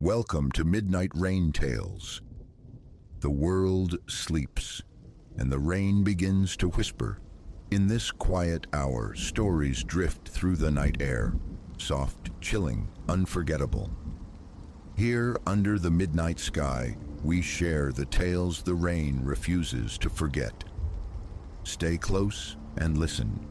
Welcome to Midnight Rain Tales. The world sleeps, and the rain begins to whisper. In this quiet hour, stories drift through the night air, soft, chilling, unforgettable. Here, under the midnight sky, we share the tales the rain refuses to forget. Stay close and listen.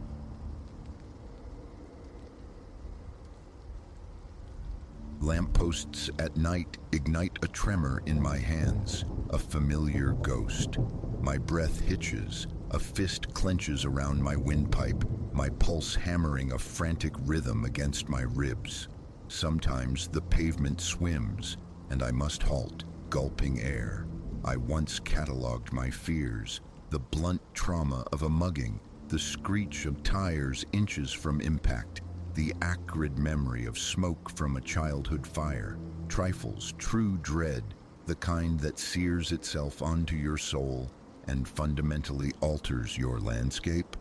Lampposts at night ignite a tremor in my hands, a familiar ghost. My breath hitches, a fist clenches around my windpipe, my pulse hammering a frantic rhythm against my ribs. Sometimes the pavement swims, and I must halt, gulping air. I once catalogued my fears, the blunt trauma of a mugging, the screech of tires inches from impact, the acrid memory of smoke from a childhood fire, trifles, true dread, the kind that sears itself onto your soul and fundamentally alters your landscape.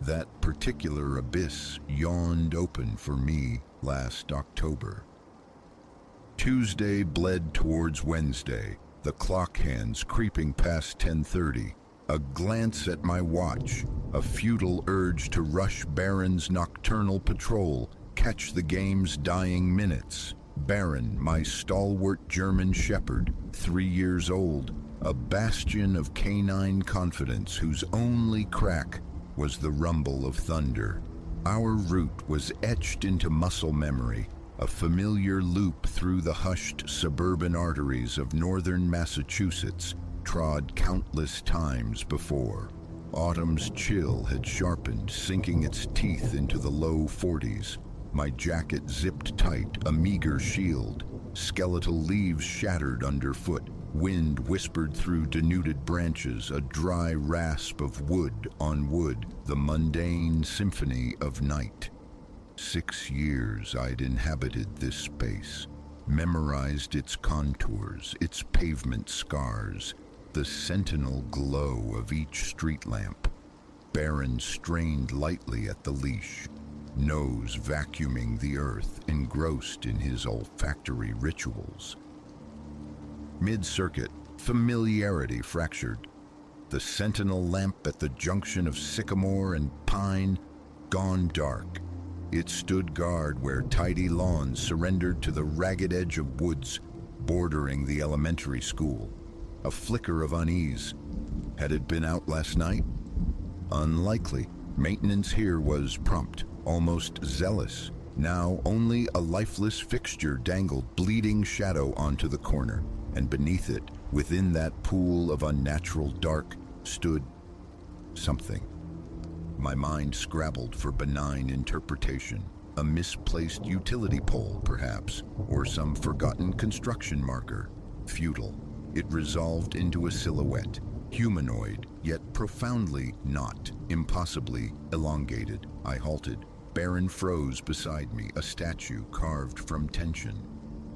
That particular abyss yawned open for me last October. Tuesday bled towards Wednesday, the clock hands creeping past 10:30. A glance at my watch, a futile urge to rush Baron's nocturnal patrol, catch the game's dying minutes. Baron, my stalwart German shepherd, 3 years old, a bastion of canine confidence whose only crack was the rumble of thunder. Our route was etched into muscle memory, a familiar loop through the hushed suburban arteries of northern Massachusetts, trod countless times before. Autumn's chill had sharpened, sinking its teeth into the low 40s. My jacket zipped tight, a meager shield. Skeletal leaves shattered underfoot. Wind whispered through denuded branches, a dry rasp of wood on wood, the mundane symphony of night. 6 years I'd inhabited this space, memorized its contours, its pavement scars, the sentinel glow of each street lamp. Baron strained lightly at the leash, nose vacuuming the earth, engrossed in his olfactory rituals. Mid-circuit, familiarity fractured. The sentinel lamp at the junction of sycamore and pine, gone dark. It stood guard where tidy lawns surrendered to the ragged edge of woods bordering the elementary school. A flicker of unease. Had it been out last night? Unlikely. Maintenance here was prompt, almost zealous. Now only a lifeless fixture dangled bleeding shadow onto the corner, and beneath it, within that pool of unnatural dark, stood something. My mind scrabbled for benign interpretation. A misplaced utility pole, perhaps, or some forgotten construction marker. Futile. It resolved into a silhouette, humanoid, yet profoundly not, impossibly elongated. I halted. Baron froze beside me, a statue carved from tension.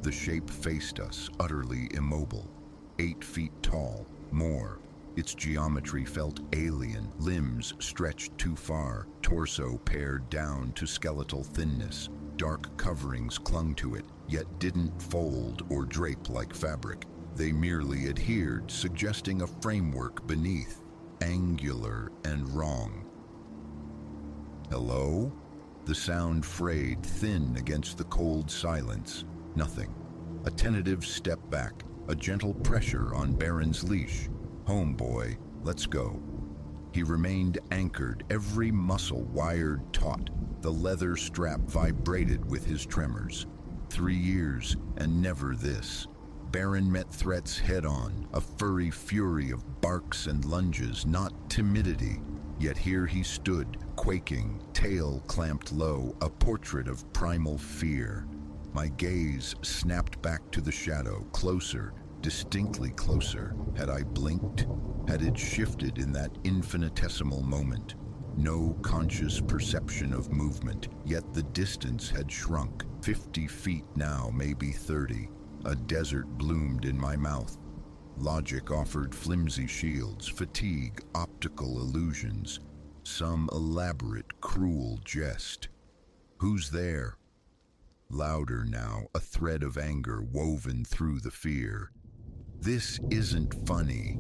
The shape faced us, utterly immobile. 8 feet tall, more. Its geometry felt alien, limbs stretched too far, torso pared down to skeletal thinness. Dark coverings clung to it, yet didn't fold or drape like fabric. They merely adhered, suggesting a framework beneath, angular and wrong. Hello? The sound frayed, thin against the cold silence. Nothing. A tentative step back, a gentle pressure on Baron's leash. Homeboy, let's go. He remained anchored, every muscle wired taut. The leather strap vibrated with his tremors. 3 years, and never this. Baron met threats head-on, a furry fury of barks and lunges, not timidity. Yet here he stood, quaking, tail clamped low, a portrait of primal fear. My gaze snapped back to the shadow, closer, distinctly closer. Had I blinked? Had it shifted in that infinitesimal moment? No conscious perception of movement, yet the distance had shrunk. 50 feet now, maybe 30. A desert bloomed in my mouth. Logic offered flimsy shields, fatigue, optical illusions, some elaborate, cruel jest. Who's there? louder now, a thread of anger woven through the fear. This isn't funny.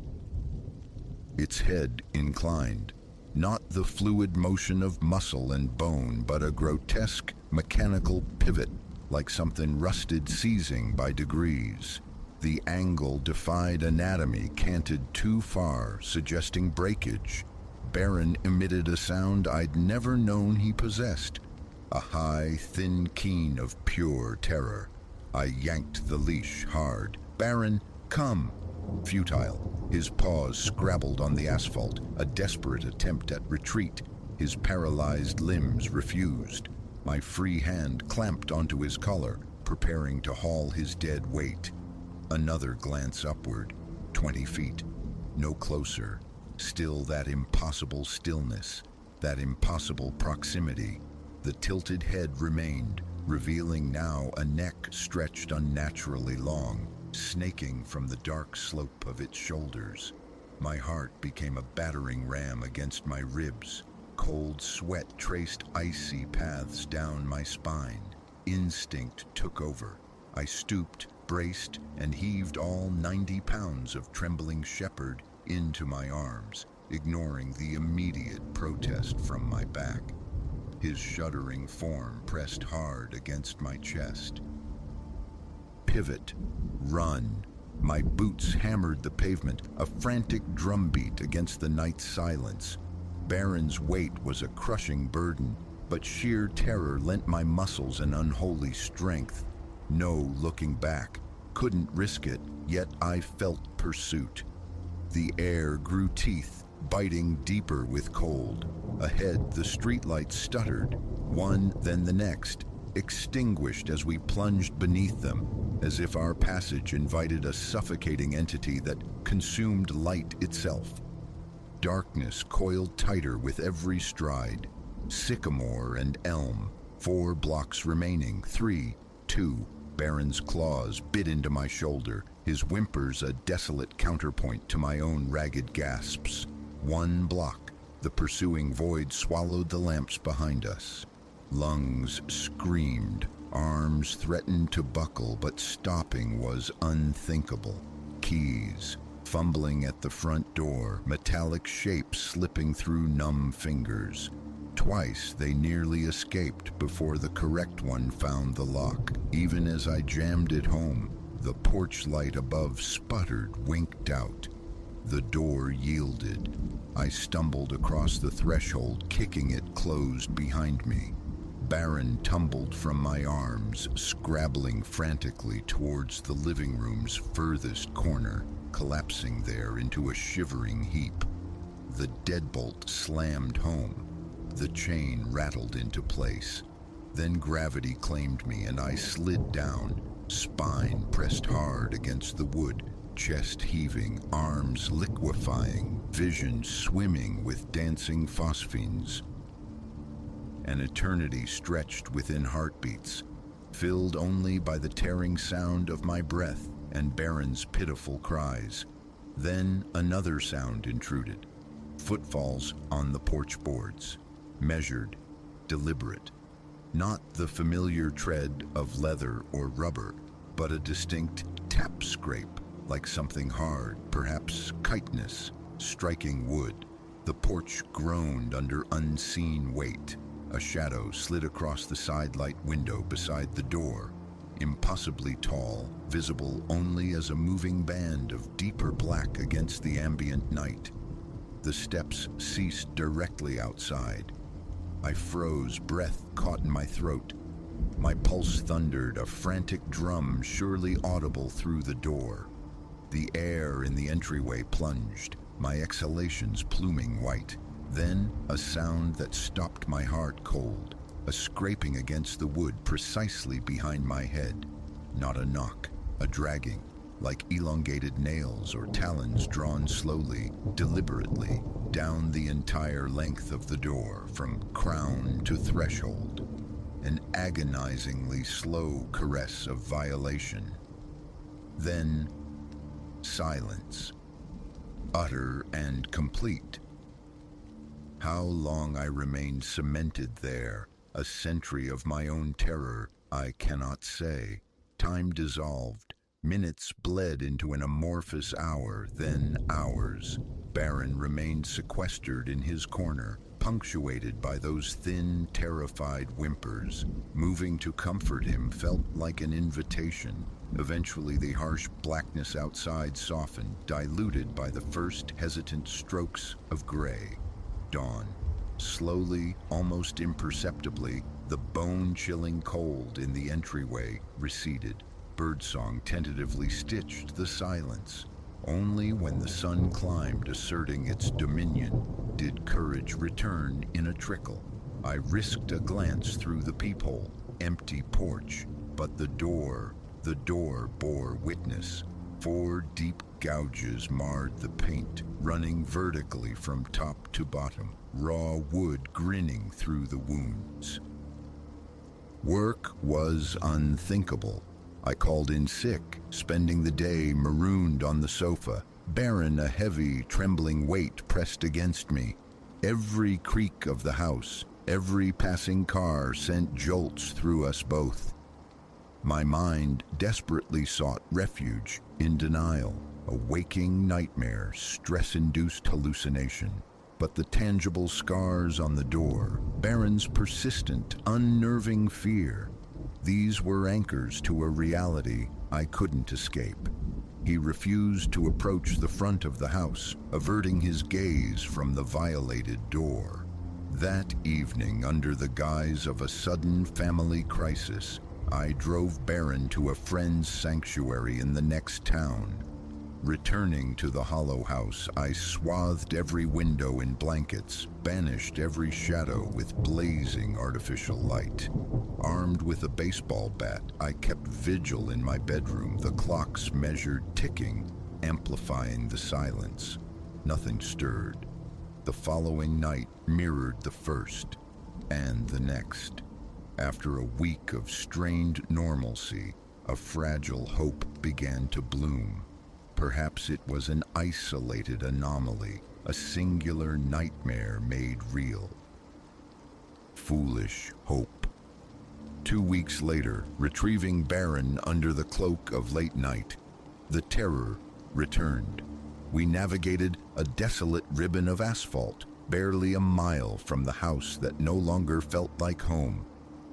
Its head inclined, not the fluid motion of muscle and bone, but a grotesque mechanical pivot, like something rusted seizing by degrees. The angle defied anatomy, canted too far, suggesting breakage. Baron emitted a sound I'd never known he possessed, a high, thin keen of pure terror. I yanked the leash hard. "Baron, come!" Futile. His paws scrabbled on the asphalt, a desperate attempt at retreat. His paralyzed limbs refused. My free hand clamped onto his collar, preparing to haul his dead weight. Another glance upward, 20 feet. No closer. Still that impossible stillness, that impossible proximity. The tilted head remained, revealing now a neck stretched unnaturally long, snaking from the dark slope of its shoulders. My heart became a battering ram against my ribs. Cold sweat traced icy paths down my spine. Instinct took over. I stooped, braced, and heaved all 90 pounds of trembling shepherd into my arms, ignoring the immediate protest from my back. His shuddering form pressed hard against my chest. Pivot, run. My boots hammered the pavement, a frantic drumbeat against the night's silence. Baron's weight was a crushing burden, but sheer terror lent my muscles an unholy strength. No looking back. Couldn't risk it, yet I felt pursuit. The air grew teeth, biting deeper with cold. Ahead, the streetlights stuttered, one then the next, extinguished as we plunged beneath them, as if our passage invited a suffocating entity that consumed light itself. Darkness coiled tighter with every stride. Sycamore and elm, 4 blocks remaining, 3, 2. Baron's claws bit into my shoulder, his whimpers a desolate counterpoint to my own ragged gasps. 1 block. The pursuing void swallowed the lamps behind us. Lungs screamed, arms threatened to buckle, but stopping was unthinkable. Keys, fumbling at the front door, metallic shapes slipping through numb fingers. Twice they nearly escaped before the correct one found the lock. Even as I jammed it home, the porch light above sputtered, winked out. The door yielded. I stumbled across the threshold, kicking it closed behind me. Baron tumbled from my arms, scrabbling frantically towards the living room's furthest corner, collapsing there into a shivering heap. The deadbolt slammed home. The chain rattled into place. Then gravity claimed me and I slid down, spine pressed hard against the wood, chest heaving, arms liquefying, vision swimming with dancing phosphines. An eternity stretched within heartbeats, filled only by the tearing sound of my breath and Baron's pitiful cries. Then another sound intruded. Footfalls on the porch boards. Measured, deliberate. Not the familiar tread of leather or rubber, but a distinct tap scrape, like something hard, perhaps chitinous, striking wood. The porch groaned under unseen weight. A shadow slid across the sidelight window beside the door, impossibly tall, visible only as a moving band of deeper black against the ambient night. The steps ceased directly outside. I froze, breath caught in my throat. My pulse thundered, a frantic drum surely audible through the door. The air in the entryway plunged, my exhalations pluming white. Then a sound that stopped my heart cold, a scraping against the wood precisely behind my head. Not a knock, a dragging, like elongated nails or talons drawn slowly, deliberately, down the entire length of the door, from crown to threshold. An agonizingly slow caress of violation. Then silence, utter and complete. How long I remained cemented there, a century of my own terror, I cannot say. Time dissolved. Minutes bled into an amorphous hour, then hours. Baron remained sequestered in his corner, punctuated by those thin, terrified whimpers. Moving to comfort him felt like an invitation. Eventually, the harsh blackness outside softened, diluted by the first hesitant strokes of gray. Dawn. Slowly, almost imperceptibly, the bone-chilling cold in the entryway receded. Birdsong tentatively stitched the silence. Only when the sun climbed, asserting its dominion, did courage return in a trickle. I risked a glance through the peephole, empty porch, but the door bore witness. 4 deep gouges marred the paint, running vertically from top to bottom, raw wood grinning through the wounds. Work was unthinkable. I called in sick, spending the day marooned on the sofa, Baron a heavy, trembling weight pressed against me. Every creak of the house, every passing car sent jolts through us both. My mind desperately sought refuge in denial, a waking nightmare, stress-induced hallucination. But the tangible scars on the door, Baron's persistent, unnerving fear, these were anchors to a reality I couldn't escape. He refused to approach the front of the house, averting his gaze from the violated door. That evening, under the guise of a sudden family crisis, I drove Baron to a friend's sanctuary in the next town. Returning to the hollow house, I swathed every window in blankets, banished every shadow with blazing artificial light. Armed with a baseball bat, I kept vigil in my bedroom, the clock's measured ticking, amplifying the silence. Nothing stirred. The following night mirrored the first, and the next. After a week of strained normalcy, a fragile hope began to bloom. Perhaps it was an isolated anomaly, a singular nightmare made real. Foolish hope. 2 weeks later, retrieving Baron under the cloak of late night, the terror returned. We navigated a desolate ribbon of asphalt, barely a mile from the house that no longer felt like home.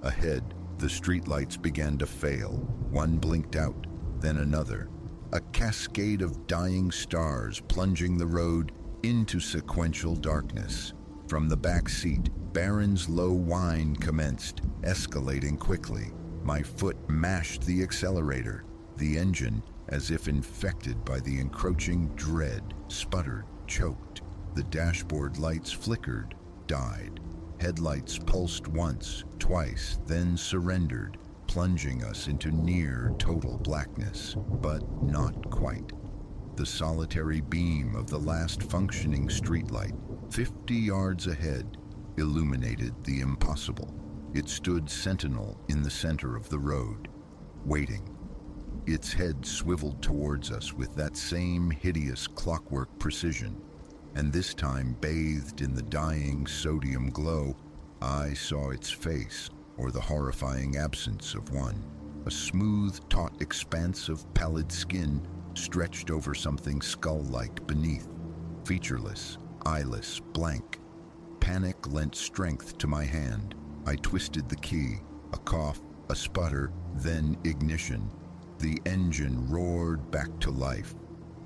Ahead, the streetlights began to fail. One blinked out, then another. A cascade of dying stars plunging the road into sequential darkness. From the back seat, Baron's low whine commenced, escalating quickly. My foot mashed the accelerator. The engine, as if infected by the encroaching dread, sputtered, choked. The dashboard lights flickered, died. Headlights pulsed once, twice, then surrendered, plunging us into near total blackness, but not quite. The solitary beam of the last functioning streetlight, 50 yards ahead, illuminated the impossible. It stood sentinel in the center of the road, waiting. Its head swiveled towards us with that same hideous clockwork precision, and this time bathed in the dying sodium glow, I saw its face, or the horrifying absence of one. A smooth, taut expanse of pallid skin stretched over something skull-like beneath. Featureless, eyeless, blank. Panic lent strength to my hand. I twisted the key. A cough, a sputter, then ignition. The engine roared back to life.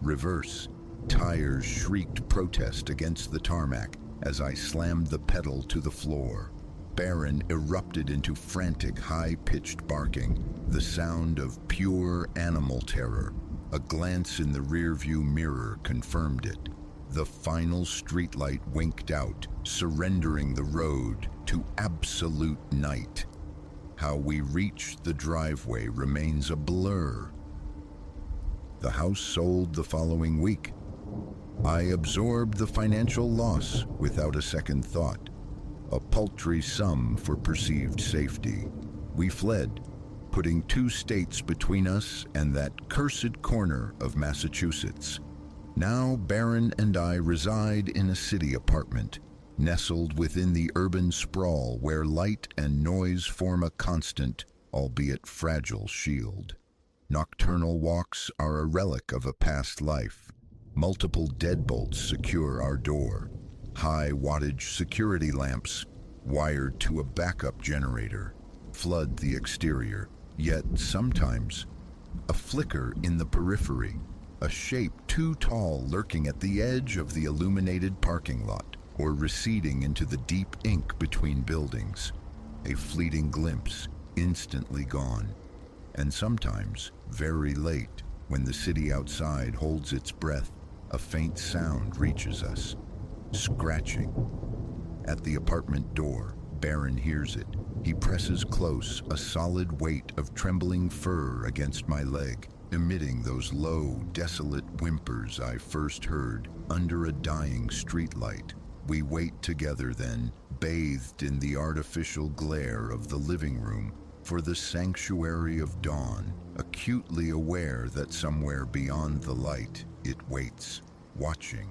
Reverse. Tires shrieked protest against the tarmac as I slammed the pedal to the floor. Baron erupted into frantic, high-pitched barking, the sound of pure animal terror. A glance in the rearview mirror confirmed it. The final streetlight winked out, surrendering the road to absolute night. How we reached the driveway remains a blur. The house sold the following week. I absorbed the financial loss without a second thought. A paltry sum for perceived safety. We fled, putting 2 states between us and that cursed corner of Massachusetts. Now Baron and I reside in a city apartment, nestled within the urban sprawl where light and noise form a constant albeit fragile shield. Nocturnal walks are a relic of a past life. Multiple deadbolts secure our door. High wattage security lamps, wired to a backup generator, flood the exterior. Yet sometimes, a flicker in the periphery, a shape too tall lurking at the edge of the illuminated parking lot, or receding into the deep ink between buildings. A fleeting glimpse, instantly gone. And sometimes, very late, when the city outside holds its breath, a faint sound reaches us. Scratching. At the apartment door, Baron hears it. He presses close, a solid weight of trembling fur against my leg, emitting those low, desolate whimpers I first heard under a dying streetlight. We wait together then, bathed in the artificial glare of the living room, for the sanctuary of dawn, acutely aware that somewhere beyond the light it waits, watching,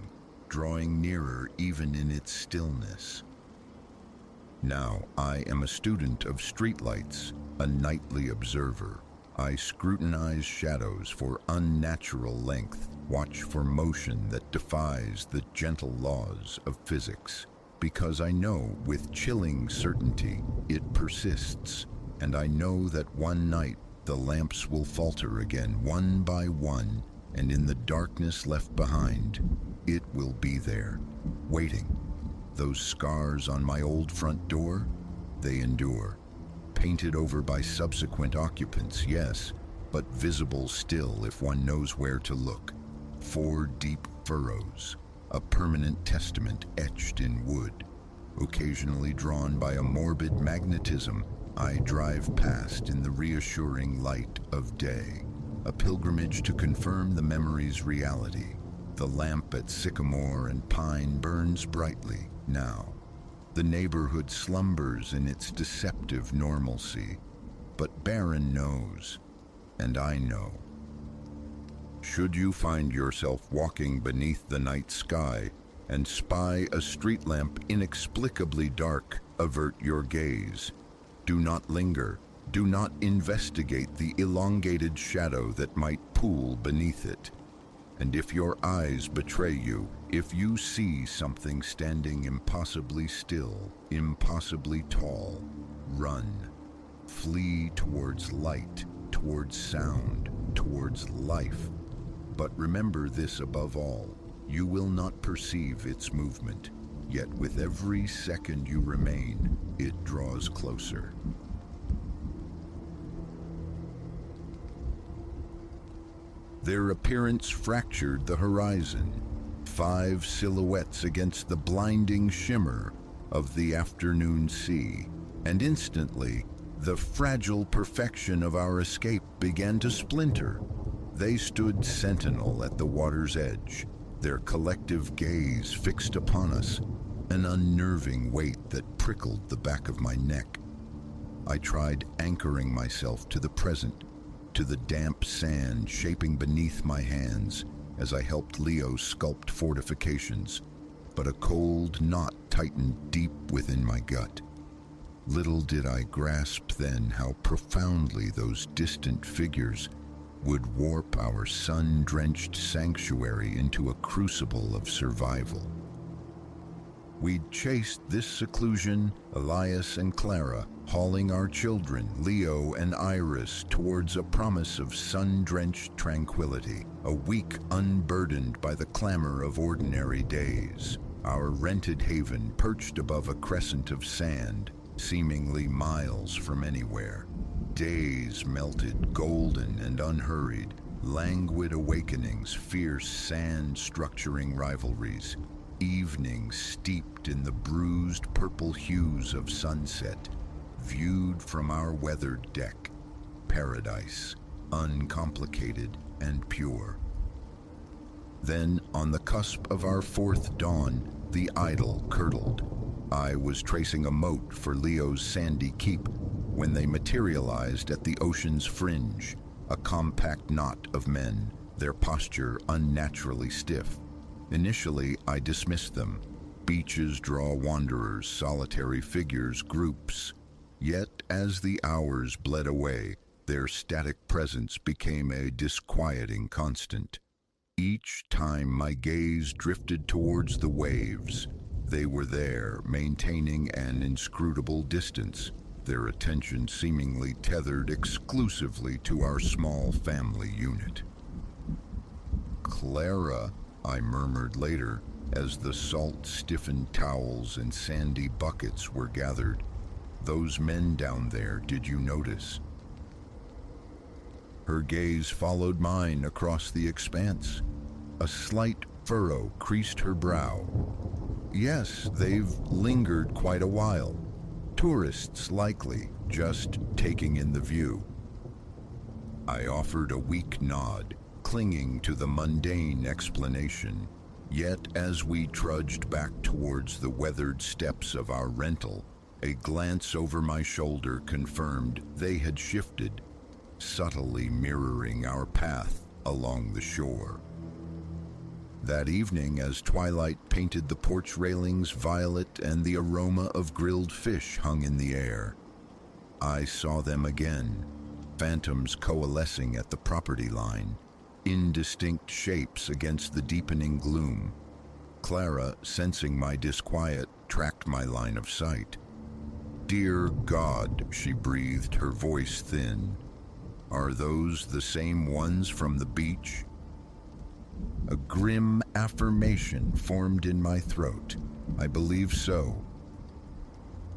drawing nearer even in its stillness. Now I am a student of streetlights, a nightly observer. I scrutinize shadows for unnatural length, watch for motion that defies the gentle laws of physics, because I know with chilling certainty it persists, and I know that one night the lamps will falter again one by one, and in the darkness left behind, it will be there, waiting. Those scars on my old front door, they endure. Painted over by subsequent occupants, yes, but visible still if one knows where to look. 4 deep furrows, a permanent testament etched in wood. Occasionally drawn by a morbid magnetism, I drive past in the reassuring light of day. A pilgrimage to confirm the memory's reality. The lamp at Sycamore and Pine burns brightly now. The neighborhood slumbers in its deceptive normalcy, but Baron knows, and I know. Should you find yourself walking beneath the night sky and spy a street lamp inexplicably dark, avert your gaze. Do not linger. Do not investigate the elongated shadow that might pool beneath it. And if your eyes betray you, if you see something standing impossibly still, impossibly tall, run. Flee towards light, towards sound, towards life. But remember this above all, you will not perceive its movement, yet with every second you remain, it draws closer. Their appearance fractured the horizon, 5 silhouettes against the blinding shimmer of the afternoon sea, and instantly, the fragile perfection of our escape began to splinter. They stood sentinel at the water's edge, their collective gaze fixed upon us, an unnerving weight that prickled the back of my neck. I tried anchoring myself to the present, to the damp sand shaping beneath my hands as I helped Leo sculpt fortifications, but a cold knot tightened deep within my gut. Little did I grasp then how profoundly those distant figures would warp our sun-drenched sanctuary into a crucible of survival. We'd chased this seclusion, Elias and Clara, hauling our children, Leo and Iris, towards a promise of sun-drenched tranquility, a week unburdened by the clamor of ordinary days. Our rented haven perched above a crescent of sand, seemingly miles from anywhere. Days melted, golden and unhurried, languid awakenings, fierce sand-structuring rivalries, evenings steeped in the bruised purple hues of sunset, viewed from our weathered deck, paradise, uncomplicated and pure. Then, on the cusp of our 4th dawn, the idol curdled. I was tracing a moat for Leo's sandy keep when they materialized at the ocean's fringe, a compact knot of men, their posture unnaturally stiff. Initially, I dismissed them. Beaches draw wanderers, solitary figures, groups. Yet, as the hours bled away, their static presence became a disquieting constant. Each time my gaze drifted towards the waves, they were there, maintaining an inscrutable distance, their attention seemingly tethered exclusively to our small family unit. "Clara," I murmured later, as the salt-stiffened towels and sandy buckets were gathered. "Those men down there, did you notice?" Her gaze followed mine across the expanse. A slight furrow creased her brow. "Yes, they've lingered quite a while. Tourists, likely, just taking in the view." I offered a weak nod, clinging to the mundane explanation. Yet as we trudged back towards the weathered steps of our rental, a glance over my shoulder confirmed they had shifted, subtly mirroring our path along the shore. That evening, as twilight painted the porch railings violet and the aroma of grilled fish hung in the air, I saw them again, phantoms coalescing at the property line, indistinct shapes against the deepening gloom. Clara, sensing my disquiet, tracked my line of sight. "Dear God," she breathed, her voice thin. "Are those the same ones from the beach?" A grim affirmation formed in my throat. "I believe so."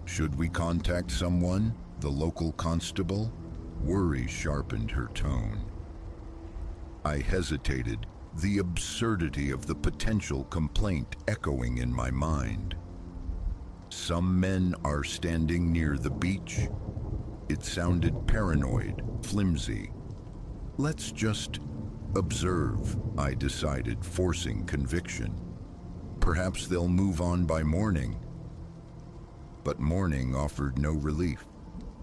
"Should we contact someone? The local constable?" Worry sharpened her tone. I hesitated, the absurdity of the potential complaint echoing in my mind. "Some men are standing near the beach." It sounded paranoid, flimsy. "Let's just observe," I decided, forcing conviction. "Perhaps they'll move on by morning." But morning offered no relief,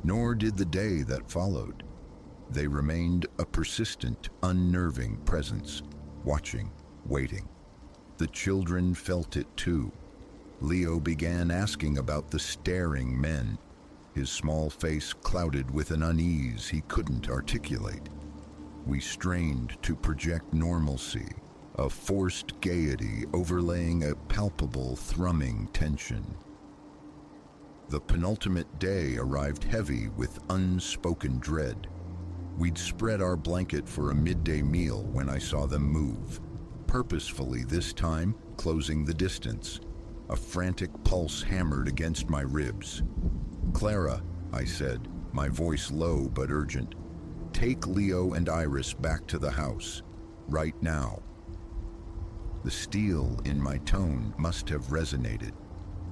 nor did the day that followed. They remained a persistent, unnerving presence, watching, waiting. The children felt it too. Leo began asking about the staring men, his small face clouded with an unease he couldn't articulate. We strained to project normalcy, a forced gaiety overlaying a palpable, thrumming tension. The penultimate day arrived heavy with unspoken dread. We'd spread our blanket for a midday meal when I saw them move, purposefully this time closing the distance. A frantic pulse hammered against my ribs. "Clara," I said, my voice low but urgent, "take Leo and Iris back to the house, right now." The steel in my tone must have resonated.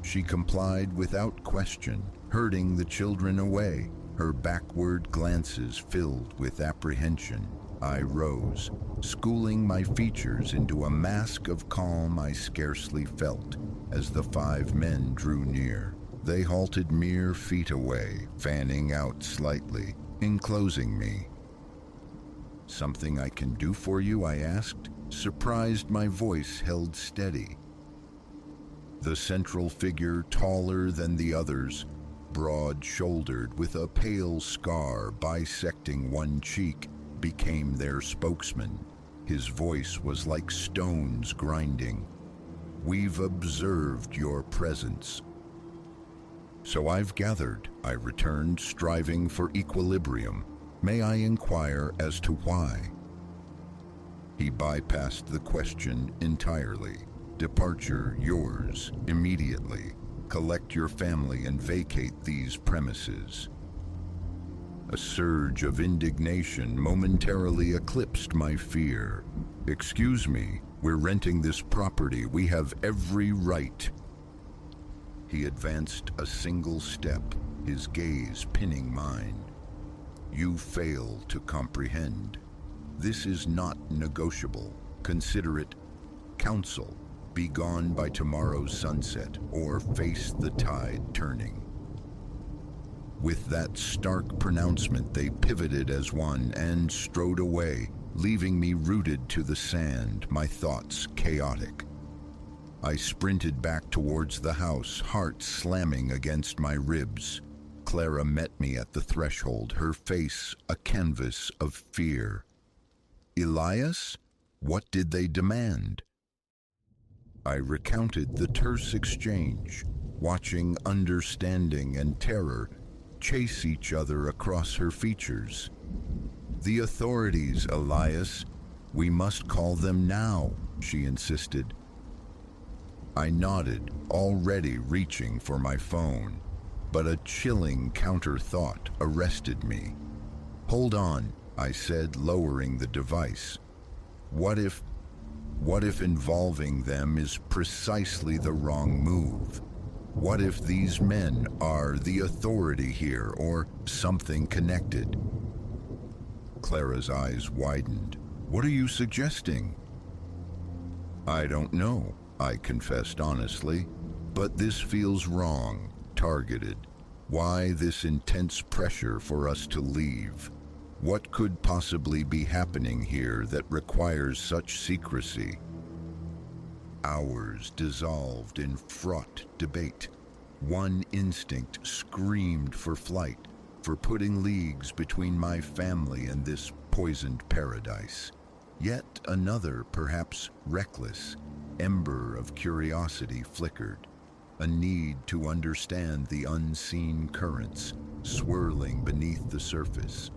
She complied without question, herding the children away, her backward glances filled with apprehension. I rose, schooling my features into a mask of calm I scarcely felt as the 5 men drew near. They halted mere feet away, fanning out slightly, enclosing me. "Something I can do for you?" I asked, surprised my voice held steady. The central figure, taller than the others, broad-shouldered with a pale scar bisecting one cheek, became their spokesman. His voice was like stones grinding. "We've observed your presence." "So I've gathered," I returned, striving for equilibrium. "May I inquire as to why?" He bypassed the question entirely. "Departure yours, immediately. Collect your family and vacate these premises." A surge of indignation momentarily eclipsed my fear. "Excuse me, we're renting this property. We have every right." He advanced a single step, his gaze pinning mine. "You fail to comprehend. This is not negotiable. Consider it counsel. Be gone by tomorrow's sunset, or face the tide turning." With that stark pronouncement, they pivoted as one and strode away, leaving me rooted to the sand, my thoughts chaotic. I sprinted back towards the house, heart slamming against my ribs. Clara met me at the threshold, her face a canvas of fear. Elias? What did they demand? I recounted the terse exchange, watching understanding and terror chase each other across her features. The authorities, Elias. We must call them now, she insisted. I nodded, already reaching for my phone, but a chilling counter-thought arrested me. Hold on, I said, lowering the device. What if involving them is precisely the wrong move? What if these men are the authority here, or something connected? Clara's eyes widened. What are you suggesting? I don't know, I confessed honestly, but this feels wrong, targeted. Why this intense pressure for us to leave? What could possibly be happening here that requires such secrecy? Hours dissolved in fraught debate. One instinct screamed for flight, for putting leagues between my family and this poisoned paradise. Yet another, perhaps reckless, ember of curiosity flickered, a need to understand the unseen currents swirling beneath the surface.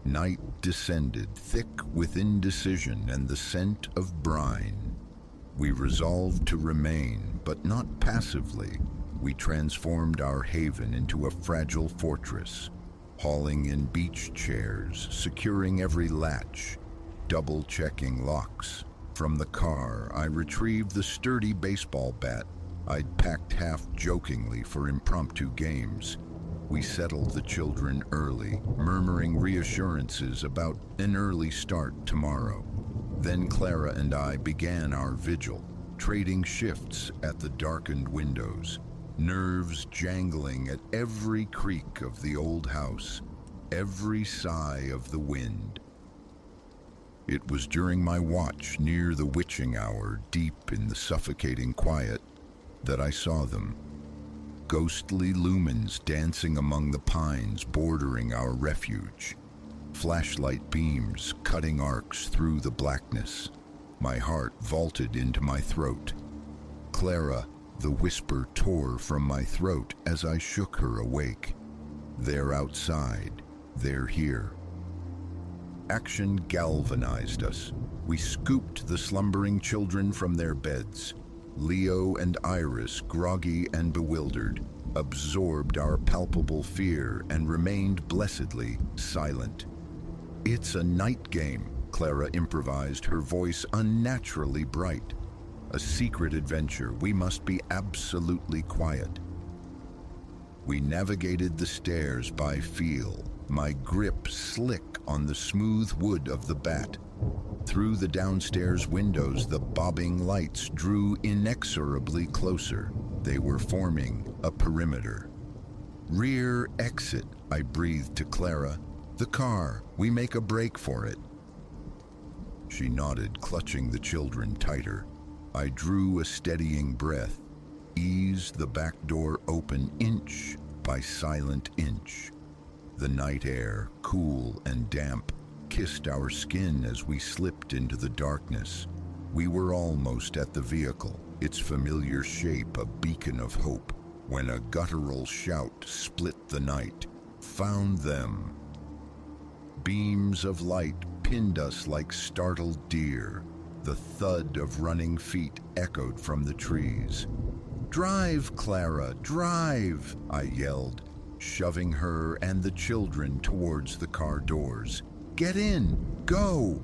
Night descended, thick with indecision and the scent of brine. We resolved to remain, but not passively. We transformed our haven into a fragile fortress, hauling in beach chairs, securing every latch, double-checking locks. From the car, I retrieved the sturdy baseball bat I'd packed half-jokingly for impromptu games. We settled the children early, murmuring reassurances about an early start tomorrow. Then Clara and I began our vigil, trading shifts at the darkened windows, nerves jangling at every creak of the old house, every sigh of the wind. It was during my watch near the witching hour, deep in the suffocating quiet, that I saw them. Ghostly lumens dancing among the pines bordering our refuge. Flashlight beams cutting arcs through the blackness. My heart vaulted into my throat. Clara, the whisper tore from my throat as I shook her awake. They're outside. They're here. Action galvanized us. We scooped the slumbering children from their beds. Leo and Iris, groggy and bewildered, absorbed our palpable fear and remained blessedly silent. It's a night game, Clara improvised, her voice unnaturally bright. A secret adventure. We must be absolutely quiet. We navigated the stairs by feel, my grip slick on the smooth wood of the bat. Through the downstairs windows, the bobbing lights drew inexorably closer. They were forming a perimeter. Rear exit, I breathed to Clara. The car, we make a break for it. She nodded, clutching the children tighter. I drew a steadying breath, eased the back door open inch by silent inch. The night air, cool and damp, kissed our skin as we slipped into the darkness. We were almost at the vehicle, its familiar shape a beacon of hope, when a guttural shout split the night. Found them. Beams of light pinned us like startled deer. The thud of running feet echoed from the trees. "Drive, Clara, drive!" I yelled, shoving her and the children towards the car doors. "Get in! Go!"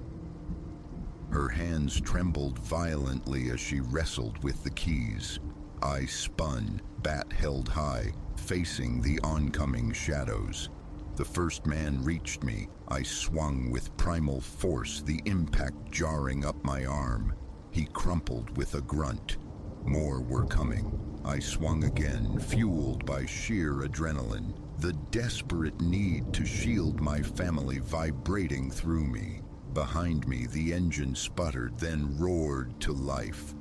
Her hands trembled violently as she wrestled with the keys. I spun, bat held high, facing the oncoming shadows. The first man reached me. I swung with primal force, the impact jarring up my arm. He crumpled with a grunt. More were coming. I swung again, fueled by sheer adrenaline, the desperate need to shield my family vibrating through me. Behind me, the engine sputtered, then roared to life.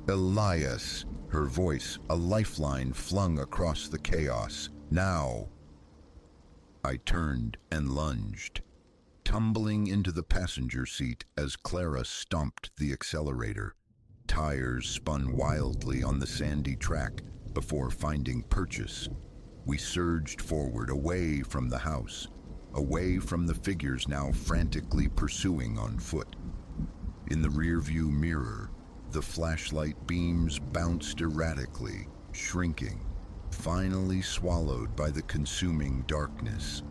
Elias, her voice a lifeline flung across the chaos. Now! I turned and lunged, tumbling into the passenger seat as Clara stomped the accelerator. Tires spun wildly on the sandy track before finding purchase. We surged forward, away from the house, away from the figures now frantically pursuing on foot. In the rearview mirror, the flashlight beams bounced erratically, shrinking, finally swallowed by the consuming darkness.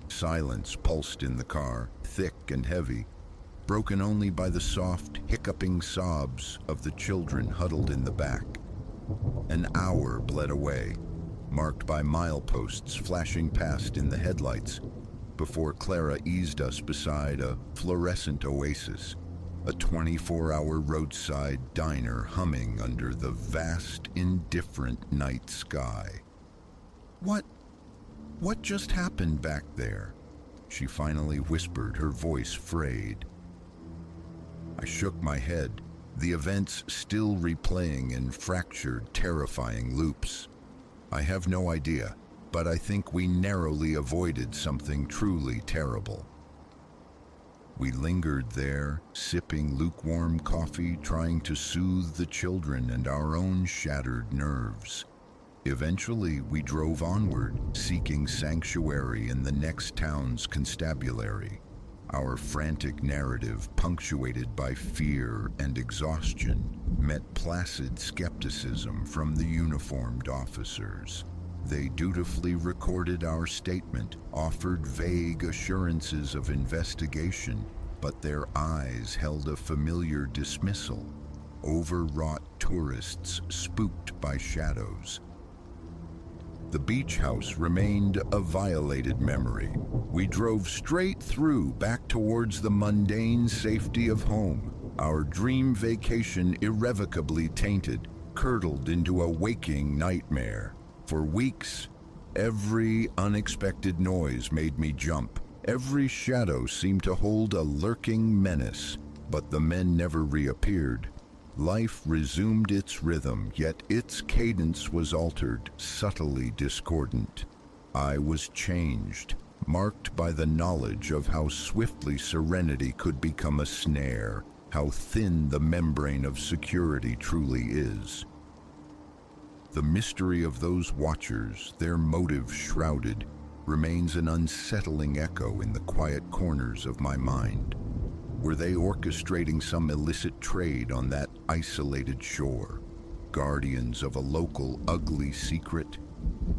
Silence pulsed in the car, thick and heavy, broken only by the soft, hiccuping sobs of the children huddled in the back. An hour bled away, marked by mileposts flashing past in the headlights, before Clara eased us beside a fluorescent oasis, a 24-hour roadside diner humming under the vast, indifferent night sky. What just happened back there? She finally whispered, her voice frayed. I shook my head, the events still replaying in fractured, terrifying loops. I have no idea, but I think we narrowly avoided something truly terrible. We lingered there, sipping lukewarm coffee, trying to soothe the children and our own shattered nerves. Eventually, we drove onward, seeking sanctuary in the next town's constabulary. Our frantic narrative, punctuated by fear and exhaustion, met placid skepticism from the uniformed officers. They dutifully recorded our statement, offered vague assurances of investigation, but their eyes held a familiar dismissal. Overwrought tourists spooked by shadows. The beach house remained a violated memory. We drove straight through, back towards the mundane safety of home. Our dream vacation irrevocably tainted, curdled into a waking nightmare. For weeks, every unexpected noise made me jump. Every shadow seemed to hold a lurking menace, but the men never reappeared. Life resumed its rhythm, yet its cadence was altered, subtly discordant. I was changed, marked by the knowledge of how swiftly serenity could become a snare, how thin the membrane of security truly is. The mystery of those watchers, their motive shrouded, remains an unsettling echo in the quiet corners of my mind. Were they orchestrating some illicit trade on that isolated shore? Guardians of a local ugly secret?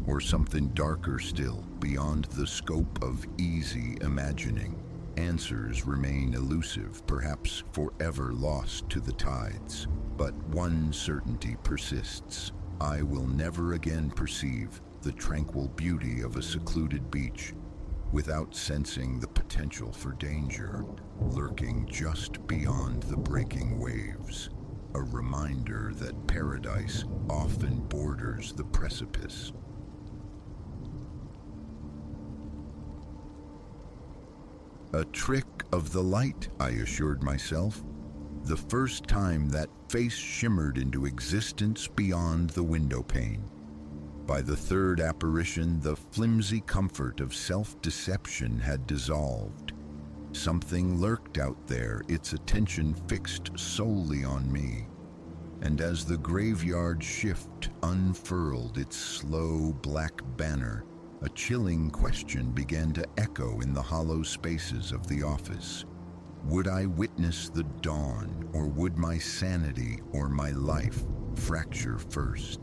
Or something darker still, beyond the scope of easy imagining? Answers remain elusive, perhaps forever lost to the tides. But one certainty persists. I will never again perceive the tranquil beauty of a secluded beach without sensing the potential for danger lurking just beyond the breaking waves, a reminder that paradise often borders the precipice. A trick of the light, I assured myself, the first time that face shimmered into existence beyond the windowpane. By the third apparition, the flimsy comfort of self-deception had dissolved. Something lurked out there, its attention fixed solely on me. And as the graveyard shift unfurled its slow black banner, a chilling question began to echo in the hollow spaces of the office. Would I witness the dawn, or would my sanity or my life fracture first?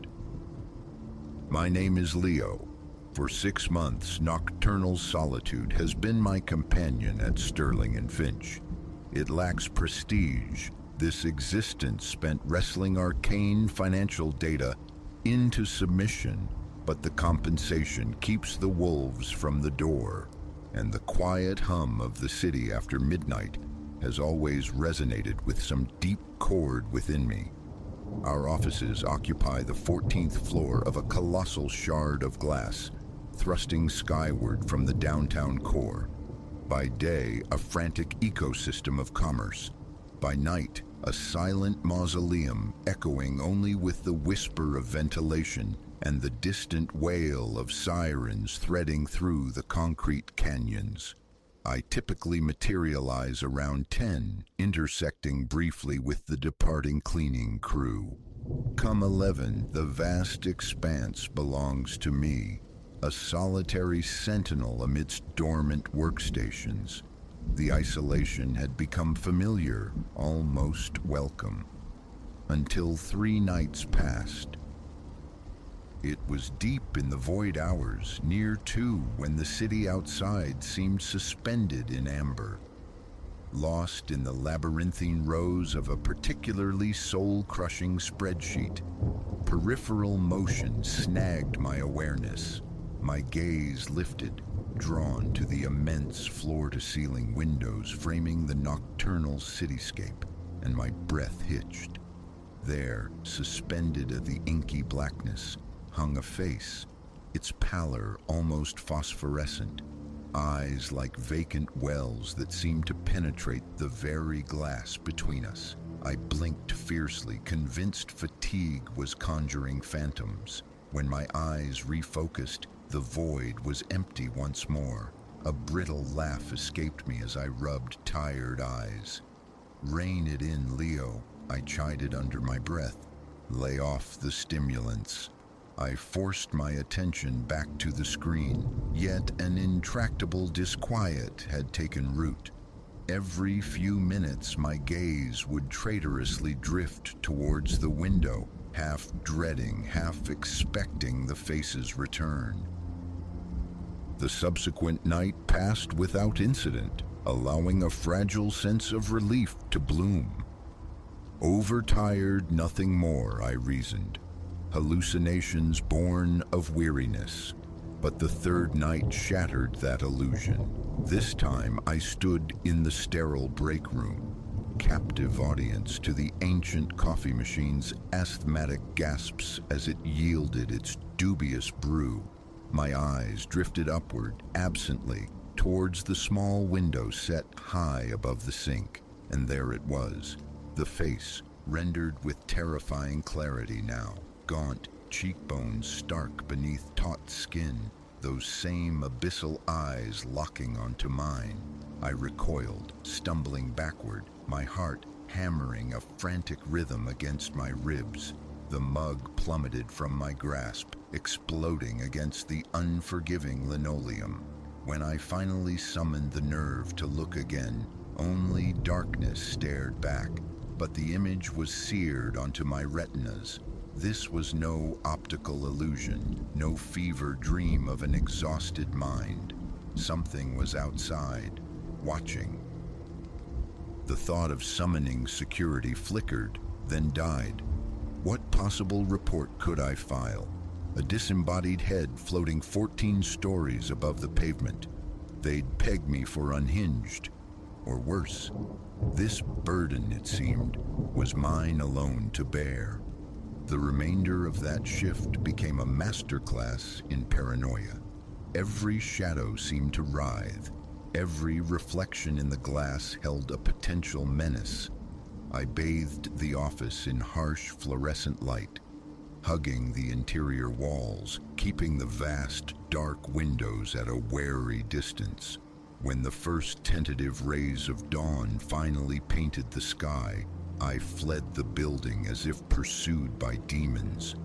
My name is Leo. For 6 months, nocturnal solitude has been my companion at Sterling and Finch. It lacks prestige, this existence spent wrestling arcane financial data into submission, but the compensation keeps the wolves from the door, and the quiet hum of the city after midnight has always resonated with some deep chord within me. Our offices occupy the 14th floor of a colossal shard of glass, thrusting skyward from the downtown core. By day, a frantic ecosystem of commerce. By night, a silent mausoleum echoing only with the whisper of ventilation and the distant wail of sirens threading through the concrete canyons. I typically materialize around 10, intersecting briefly with the departing cleaning crew. Come 11, the vast expanse belongs to me, a solitary sentinel amidst dormant workstations. The isolation had become familiar, almost welcome, until 3 nights passed. It was deep in the void hours, near 2, when the city outside seemed suspended in amber. Lost in the labyrinthine rows of a particularly soul-crushing spreadsheet, peripheral motion snagged my awareness. My gaze lifted, drawn to the immense floor-to-ceiling windows framing the nocturnal cityscape, and my breath hitched. There, suspended at the inky blackness, hung a face, its pallor almost phosphorescent, eyes like vacant wells that seemed to penetrate the very glass between us. I blinked fiercely, convinced fatigue was conjuring phantoms. When my eyes refocused, the void was empty once more. A brittle laugh escaped me as I rubbed tired eyes. "Rein it in, Leo," I chided under my breath. "Lay off the stimulants." I forced my attention back to the screen, yet an intractable disquiet had taken root. Every few minutes my gaze would traitorously drift towards the window, half dreading, half expecting the face's return. The subsequent night passed without incident, allowing a fragile sense of relief to bloom. Overtired, nothing more, I reasoned. Hallucinations born of weariness. But the 3rd night shattered that illusion. This time I stood in the sterile break room, captive audience to the ancient coffee machine's asthmatic gasps as it yielded its dubious brew. My eyes drifted upward, absently, towards the small window set high above the sink, and there it was, the face, rendered with terrifying clarity now. Gaunt, cheekbones stark beneath taut skin, those same abyssal eyes locking onto mine. I recoiled, stumbling backward, my heart hammering a frantic rhythm against my ribs. The mug plummeted from my grasp, exploding against the unforgiving linoleum. When I finally summoned the nerve to look again, only darkness stared back, but the image was seared onto my retinas. This was no optical illusion, no fever dream of an exhausted mind. Something was outside, watching. The thought of summoning security flickered, then died. What possible report could I file? A disembodied head floating 14 stories above the pavement. They'd peg me for unhinged. Or worse, this burden, it seemed, was mine alone to bear. The remainder of that shift became a masterclass in paranoia. Every shadow seemed to writhe. Every reflection in the glass held a potential menace. I bathed the office in harsh fluorescent light, hugging the interior walls, keeping the vast, dark windows at a wary distance. When the first tentative rays of dawn finally painted the sky, I fled the building as if pursued by demons.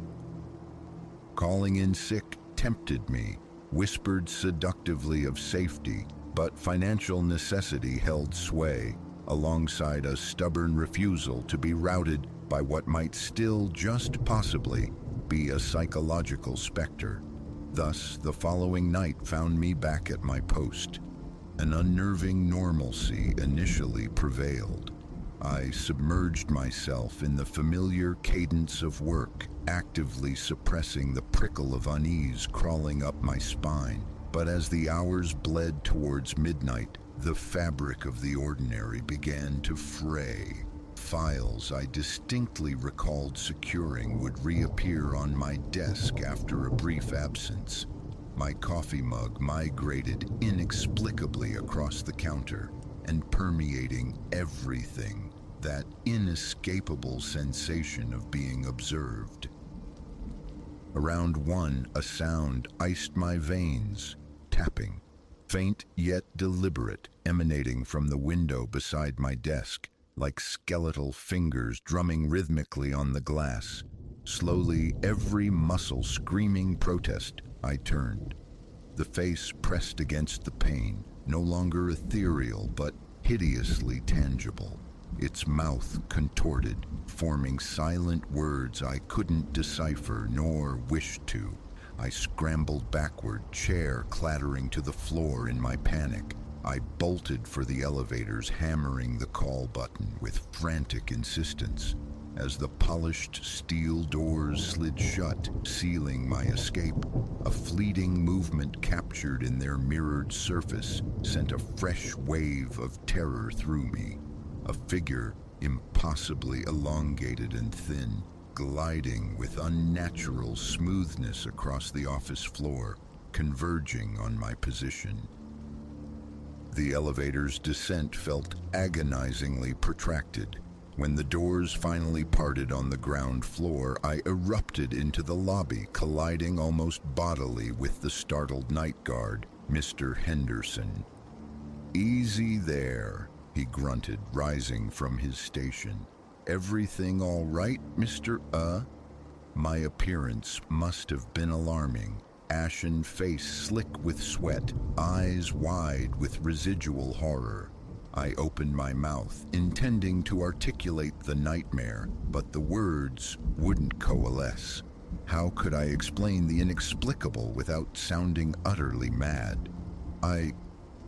Calling in sick tempted me, whispered seductively of safety, but financial necessity held sway, alongside a stubborn refusal to be routed by what might still just possibly be a psychological specter. Thus, the following night found me back at my post. An unnerving normalcy initially prevailed. I submerged myself in the familiar cadence of work, actively suppressing the prickle of unease crawling up my spine. But as the hours bled towards midnight, the fabric of the ordinary began to fray. Files I distinctly recalled securing would reappear on my desk after a brief absence. My coffee mug migrated inexplicably across the counter and permeating everything. that inescapable sensation of being observed. Around 1, a sound iced my veins, tapping, faint yet deliberate, emanating from the window beside my desk, like skeletal fingers drumming rhythmically on the glass. Slowly, every muscle screaming protest, I turned. The face pressed against the pane, no longer ethereal but hideously tangible. Its mouth contorted, forming silent words I couldn't decipher nor wish to. I scrambled backward, chair clattering to the floor in my panic. I bolted for the elevators, hammering the call button with frantic insistence. As the polished steel doors slid shut, sealing my escape, a fleeting movement captured in their mirrored surface sent a fresh wave of terror through me. A figure, impossibly elongated and thin, gliding with unnatural smoothness across the office floor, converging on my position. The elevator's descent felt agonizingly protracted. When the doors finally parted on the ground floor, I erupted into the lobby, colliding almost bodily with the startled night guard, Mr. Henderson. "Easy there," he grunted, rising from his station. "Everything all right, Mr. My appearance must have been alarming. Ashen face slick with sweat, eyes wide with residual horror. I opened my mouth, intending to articulate the nightmare, but the words wouldn't coalesce. How could I explain the inexplicable without sounding utterly mad?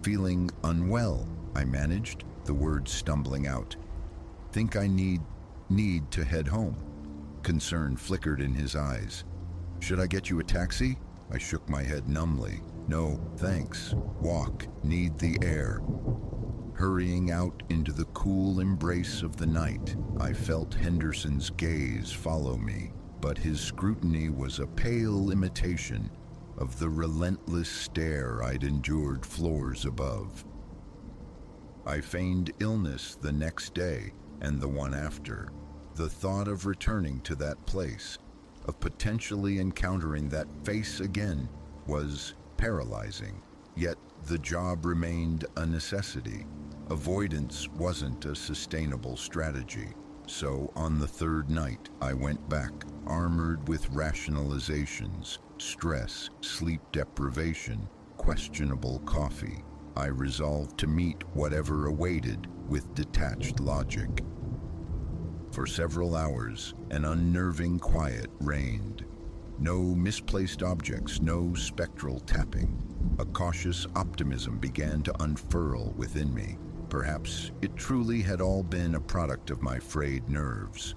Feeling unwell, I managed, the words stumbling out. "Think I need to head home." Concern flickered in his eyes. "Should I get you a taxi?" I shook my head numbly. "No, thanks. Walk. Need the air." Hurrying out into the cool embrace of the night, I felt Henderson's gaze follow me, but his scrutiny was a pale imitation of the relentless stare I'd endured floors above. I feigned illness the next day and the one after. The thought of returning to that place, of potentially encountering that face again, was paralyzing. Yet the job remained a necessity. Avoidance wasn't a sustainable strategy. So on the third night, I went back, armored with rationalizations, stress, sleep deprivation, questionable coffee. I resolved to meet whatever awaited with detached logic. For several hours, an unnerving quiet reigned. No misplaced objects, no spectral tapping. A cautious optimism began to unfurl within me. Perhaps it truly had all been a product of my frayed nerves.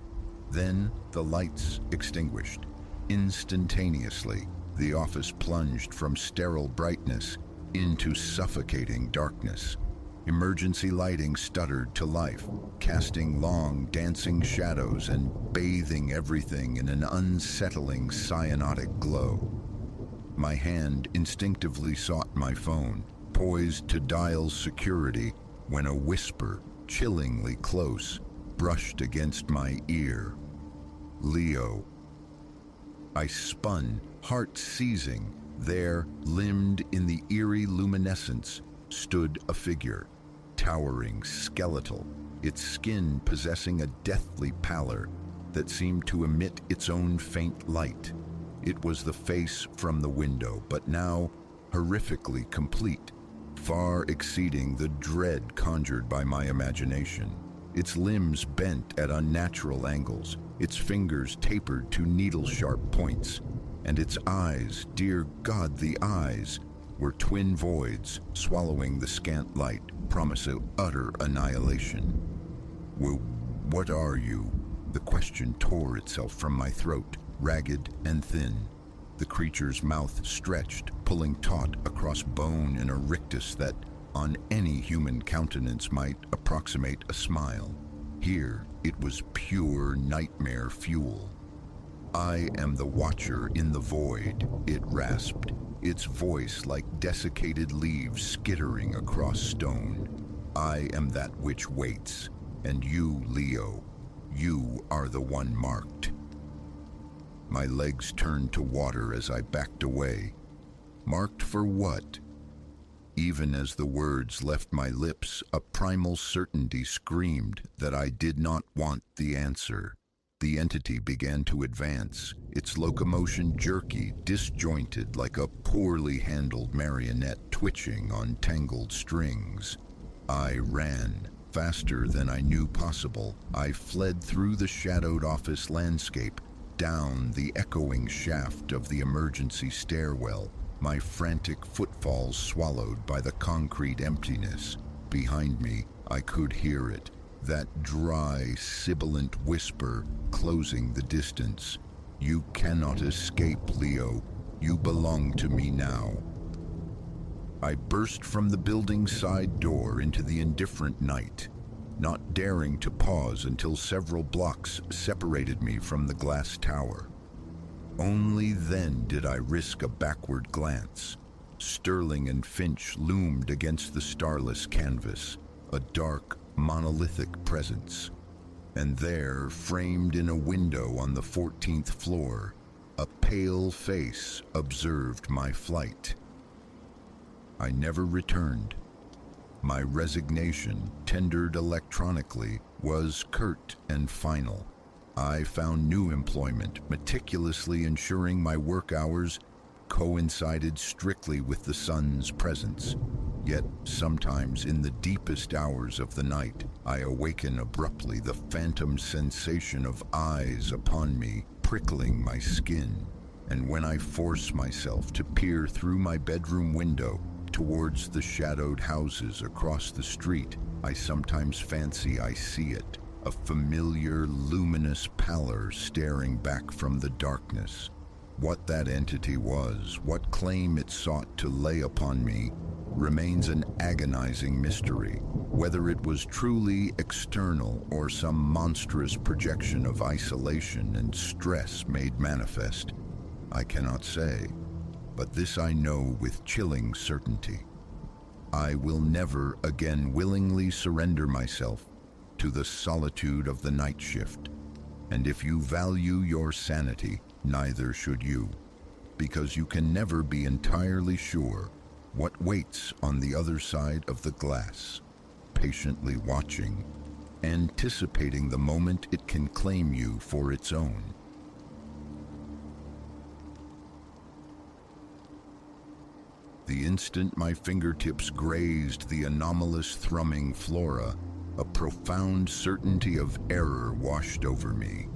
Then the lights extinguished. Instantaneously, the office plunged from sterile brightness into suffocating darkness. Emergency lighting stuttered to life, casting long, dancing shadows and bathing everything in an unsettling cyanotic glow. My hand instinctively sought my phone, poised to dial security, when a whisper, chillingly close, brushed against my ear. "Leo." I spun, heart seizing. There, limned in the eerie luminescence, stood a figure, towering, skeletal, its skin possessing a deathly pallor that seemed to emit its own faint light. It was the face from the window, but now horrifically complete, far exceeding the dread conjured by my imagination. Its limbs bent at unnatural angles, its fingers tapered to needle-sharp points, and its eyes, dear God, the eyes, were twin voids swallowing the scant light, promising utter annihilation. "What are you?" The question tore itself from my throat, ragged and thin. The creature's mouth stretched, pulling taut across bone in a rictus that, on any human countenance, might approximate a smile. Here, it was pure nightmare fuel. "I am the watcher in the void," it rasped, its voice like desiccated leaves skittering across stone. "I am that which waits. And you, Leo, you are the one marked. My legs turned to water as I backed away. Marked for what? Even as the words left my lips, a primal certainty screamed that I did not want the answer. The entity began to advance, its locomotion jerky, disjointed like a poorly handled marionette twitching on tangled strings. I ran, faster than I knew possible. I fled through the shadowed office landscape, down the echoing shaft of the emergency stairwell, my frantic footfalls swallowed by the concrete emptiness. Behind me, I could hear it, that dry, sibilant whisper closing the distance. You cannot escape, Leo. You belong to me now. I burst from the building's side door into the indifferent night, not daring to pause until several blocks separated me from the glass tower. Only then did I risk a backward glance. Sterling and Finch loomed against the starless canvas, a dark, monolithic presence. And there, framed in a window on the 14th floor, a pale face observed my flight. I never returned. My resignation, tendered electronically, was curt and final. I found new employment, meticulously ensuring my work hours coincided strictly with the sun's presence. Yet sometimes in the deepest hours of the night, I awaken abruptly, the phantom sensation of eyes upon me, prickling my skin. And when I force myself to peer through my bedroom window towards the shadowed houses across the street, I sometimes fancy I see it, a familiar, luminous pallor staring back from the darkness. What that entity was, what claim it sought to lay upon me, remains an agonizing mystery. Whether it was truly external or some monstrous projection of isolation and stress made manifest, I cannot say. But this I know with chilling certainty. I will never again willingly surrender myself to the solitude of the night shift. And if you value your sanity, neither should you, because you can never be entirely sure what waits on the other side of the glass, patiently watching, anticipating the moment it can claim you for its own. The instant my fingertips grazed the anomalous thrumming flora, a profound certainty of error washed over me.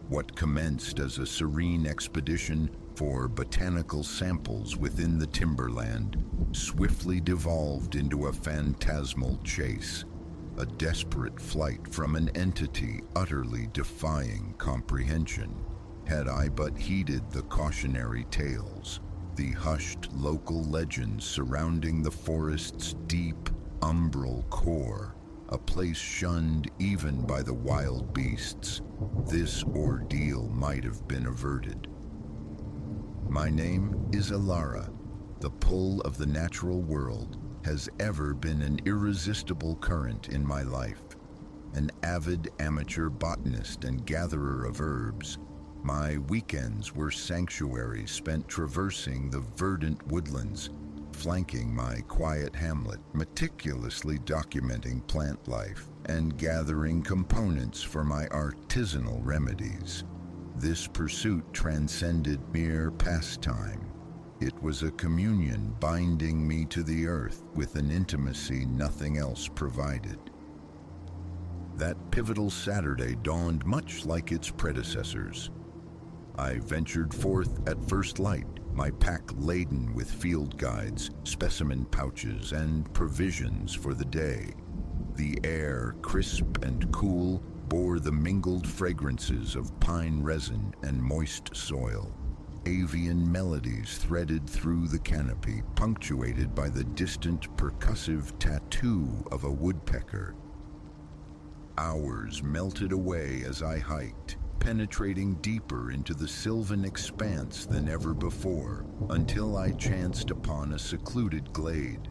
What commenced as a serene expedition for botanical samples within the timberland swiftly devolved into a phantasmal chase, a desperate flight from an entity utterly defying comprehension. Had I but heeded the cautionary tales, the hushed local legends surrounding the forest's deep, umbral core, a place shunned even by the wild beasts, this ordeal might have been averted. My name is Alara. The pull of the natural world has ever been an irresistible current in my life. An avid amateur botanist and gatherer of herbs, my weekends were sanctuaries spent traversing the verdant woodlands, flanking my quiet hamlet, meticulously documenting plant life and gathering components for my artisanal remedies. This pursuit transcended mere pastime. It was a communion binding me to the earth with an intimacy nothing else provided. That pivotal Saturday dawned much like its predecessors. I ventured forth at first light, my pack laden with field guides, specimen pouches, and provisions for the day. The air, crisp and cool, bore the mingled fragrances of pine resin and moist soil. Avian melodies threaded through the canopy, punctuated by the distant percussive tattoo of a woodpecker. Hours melted away as I hiked, penetrating deeper into the sylvan expanse than ever before, until I chanced upon a secluded glade.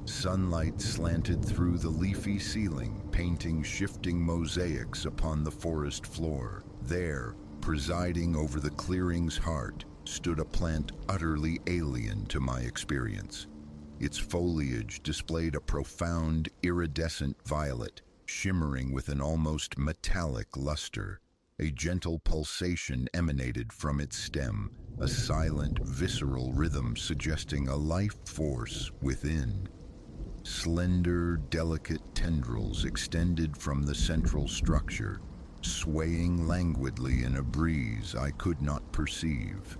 Sunlight slanted through the leafy ceiling, painting shifting mosaics upon the forest floor. There, presiding over the clearing's heart, stood a plant utterly alien to my experience. Its foliage displayed a profound, iridescent violet, shimmering with an almost metallic luster. A gentle pulsation emanated from its stem, a silent, visceral rhythm suggesting a life force within. Slender, delicate tendrils extended from the central structure, swaying languidly in a breeze I could not perceive.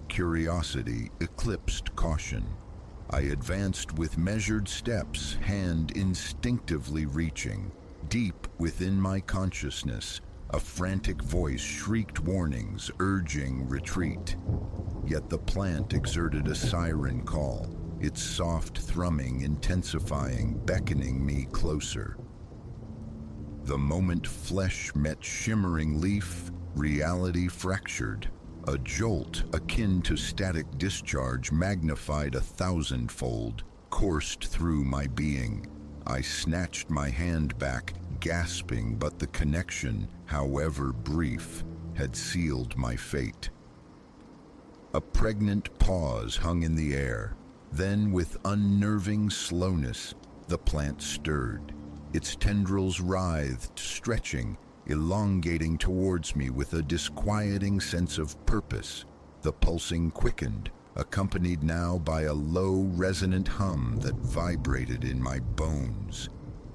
Curiosity eclipsed caution. I advanced with measured steps, hand instinctively reaching. Deep within my consciousness, a frantic voice shrieked warnings, urging retreat. Yet the plant exerted a siren call, its soft thrumming intensifying, beckoning me closer. The moment flesh met shimmering leaf, reality fractured. A jolt akin to static discharge magnified 1,000-fold, coursed through my being. I snatched my hand back, gasping, but the connection, however brief, had sealed my fate. A pregnant pause hung in the air. Then, with unnerving slowness, the plant stirred. Its tendrils writhed, stretching, elongating towards me with a disquieting sense of purpose. The pulsing quickened, accompanied now by a low, resonant hum that vibrated in my bones.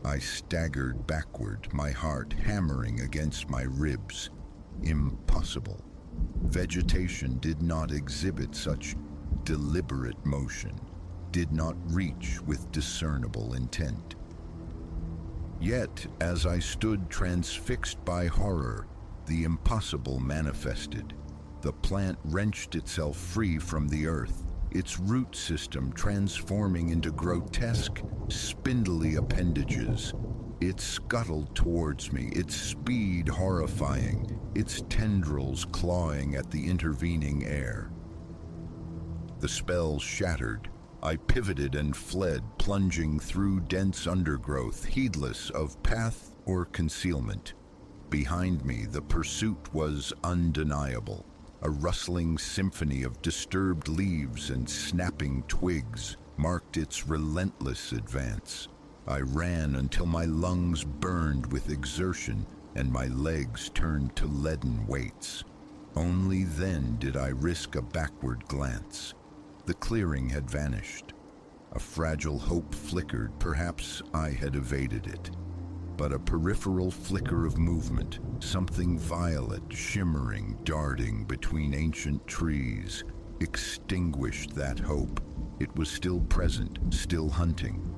I staggered backward, my heart hammering against my ribs. Impossible. Vegetation did not exhibit such deliberate motion, did not reach with discernible intent. Yet, as I stood transfixed by horror, the impossible manifested. The plant wrenched itself free from the earth, its root system transforming into grotesque, spindly appendages. It scuttled towards me, its speed horrifying, its tendrils clawing at the intervening air. The spell shattered. I pivoted and fled, plunging through dense undergrowth, heedless of path or concealment. Behind me, the pursuit was undeniable, a rustling symphony of disturbed leaves and snapping twigs marked its relentless advance. I ran until my lungs burned with exertion and my legs turned to leaden weights. Only then did I risk a backward glance. The clearing had vanished. A fragile hope flickered, perhaps I had evaded it. But a peripheral flicker of movement, something violet, shimmering, darting between ancient trees, extinguished that hope. It was still present, still hunting.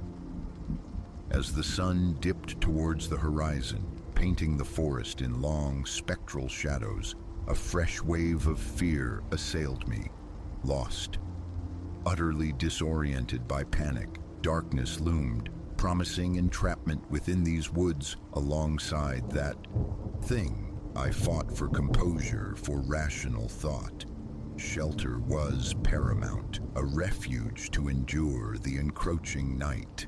As the sun dipped towards the horizon, painting the forest in long, spectral shadows, a fresh wave of fear assailed me. Lost. Utterly disoriented by panic, darkness loomed, promising entrapment within these woods alongside that thing. I fought for composure, for rational thought. Shelter was paramount, a refuge to endure the encroaching night.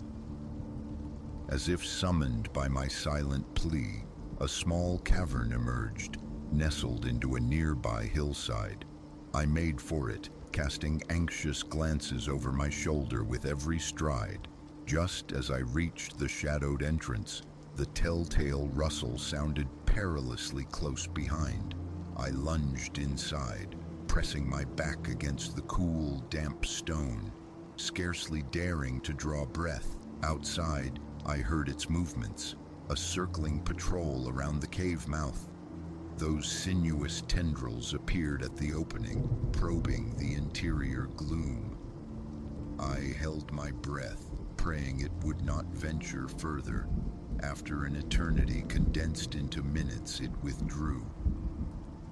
As if summoned by my silent plea, a small cavern emerged, nestled into a nearby hillside. I made for it, casting anxious glances over my shoulder with every stride. Just as I reached the shadowed entrance, the telltale rustle sounded perilously close behind. I lunged inside, pressing my back against the cool, damp stone, scarcely daring to draw breath. Outside, I heard its movements, a circling patrol around the cave mouth. Those sinuous tendrils appeared at the opening, probing the interior gloom. I held my breath, praying it would not venture further. After an eternity condensed into minutes, it withdrew.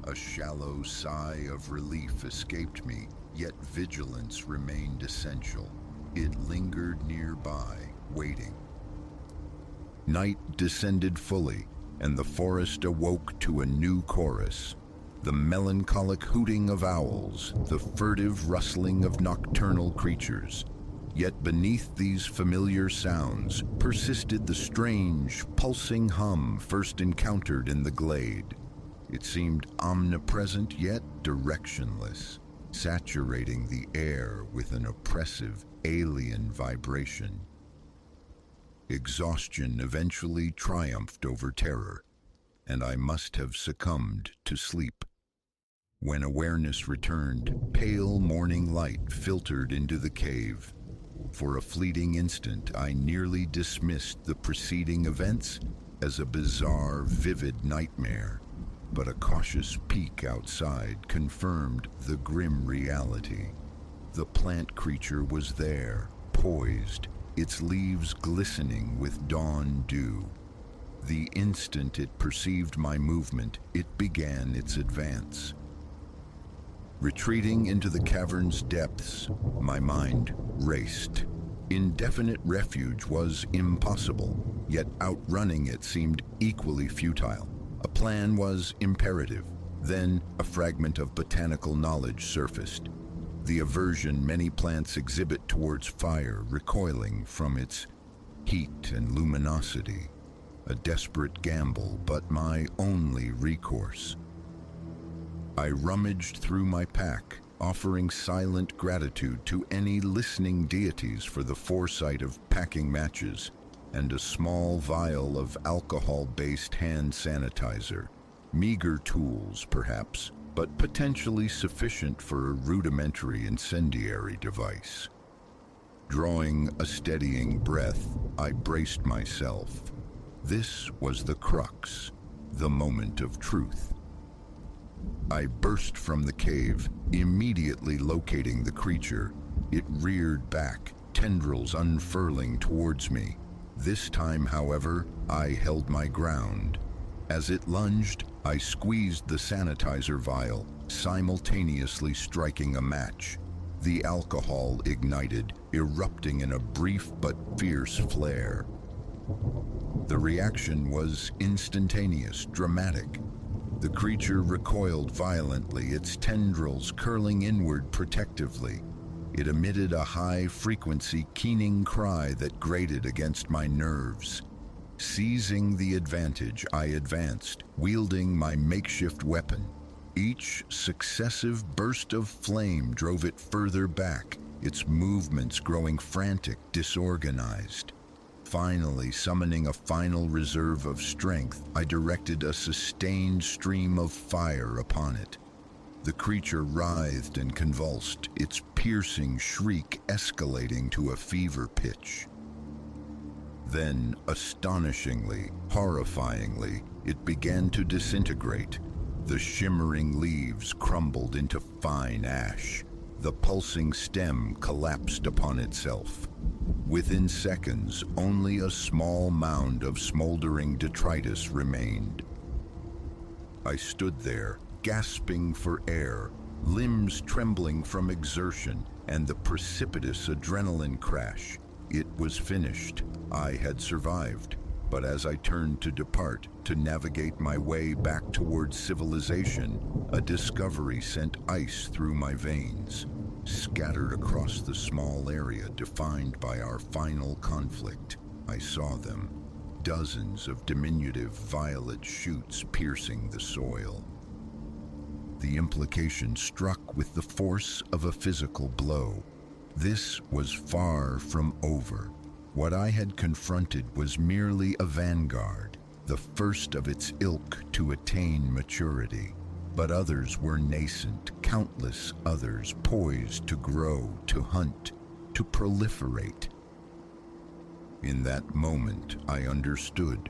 A shallow sigh of relief escaped me, yet vigilance remained essential. It lingered nearby, waiting. Night descended fully, and the forest awoke to a new chorus. The melancholic hooting of owls, the furtive rustling of nocturnal creatures. Yet beneath these familiar sounds persisted the strange, pulsing hum first encountered in the glade. It seemed omnipresent yet directionless, saturating the air with an oppressive, alien vibration. Exhaustion eventually triumphed over terror, and I must have succumbed to sleep. When awareness returned, pale morning light filtered into the cave. For a fleeting instant, I nearly dismissed the preceding events as a bizarre, vivid nightmare. But a cautious peek outside confirmed the grim reality. The plant creature was there, poised, its leaves glistening with dawn dew. The instant it perceived my movement, it began its advance. Retreating into the cavern's depths, my mind raced. Indefinite refuge was impossible, yet outrunning it seemed equally futile. A plan was imperative. Then a fragment of botanical knowledge surfaced. The aversion many plants exhibit towards fire, recoiling from its heat and luminosity. A desperate gamble, but my only recourse. I rummaged through my pack, offering silent gratitude to any listening deities for the foresight of packing matches and a small vial of alcohol-based hand sanitizer. Meager tools, perhaps, but potentially sufficient for a rudimentary incendiary device. Drawing a steadying breath, I braced myself. This was the crux, the moment of truth. I burst from the cave, immediately locating the creature. It reared back, tendrils unfurling towards me. This time, however, I held my ground. As it lunged, I squeezed the sanitizer vial, simultaneously striking a match. The alcohol ignited, erupting in a brief but fierce flare. The reaction was instantaneous, dramatic. The creature recoiled violently, its tendrils curling inward protectively. It emitted a high-frequency, keening cry that grated against my nerves. Seizing the advantage, I advanced, wielding my makeshift weapon. Each successive burst of flame drove it further back, its movements growing frantic, disorganized. Finally, summoning a final reserve of strength, I directed a sustained stream of fire upon it. The creature writhed and convulsed, its piercing shriek escalating to a fever pitch. Then, astonishingly, horrifyingly, it began to disintegrate. The shimmering leaves crumbled into fine ash. The pulsing stem collapsed upon itself. Within seconds, only a small mound of smoldering detritus remained. I stood there, gasping for air, limbs trembling from exertion and the precipitous adrenaline crash. It was finished. I had survived. But as I turned to depart, to navigate my way back towards civilization, a discovery sent ice through my veins. Scattered across the small area defined by our final conflict, I saw them. Dozens of diminutive violet shoots piercing the soil. The implication struck with the force of a physical blow. This was far from over. What I had confronted was merely a vanguard, the first of its ilk to attain maturity. But others were nascent, countless others poised to grow, to hunt, to proliferate. In that moment, I understood.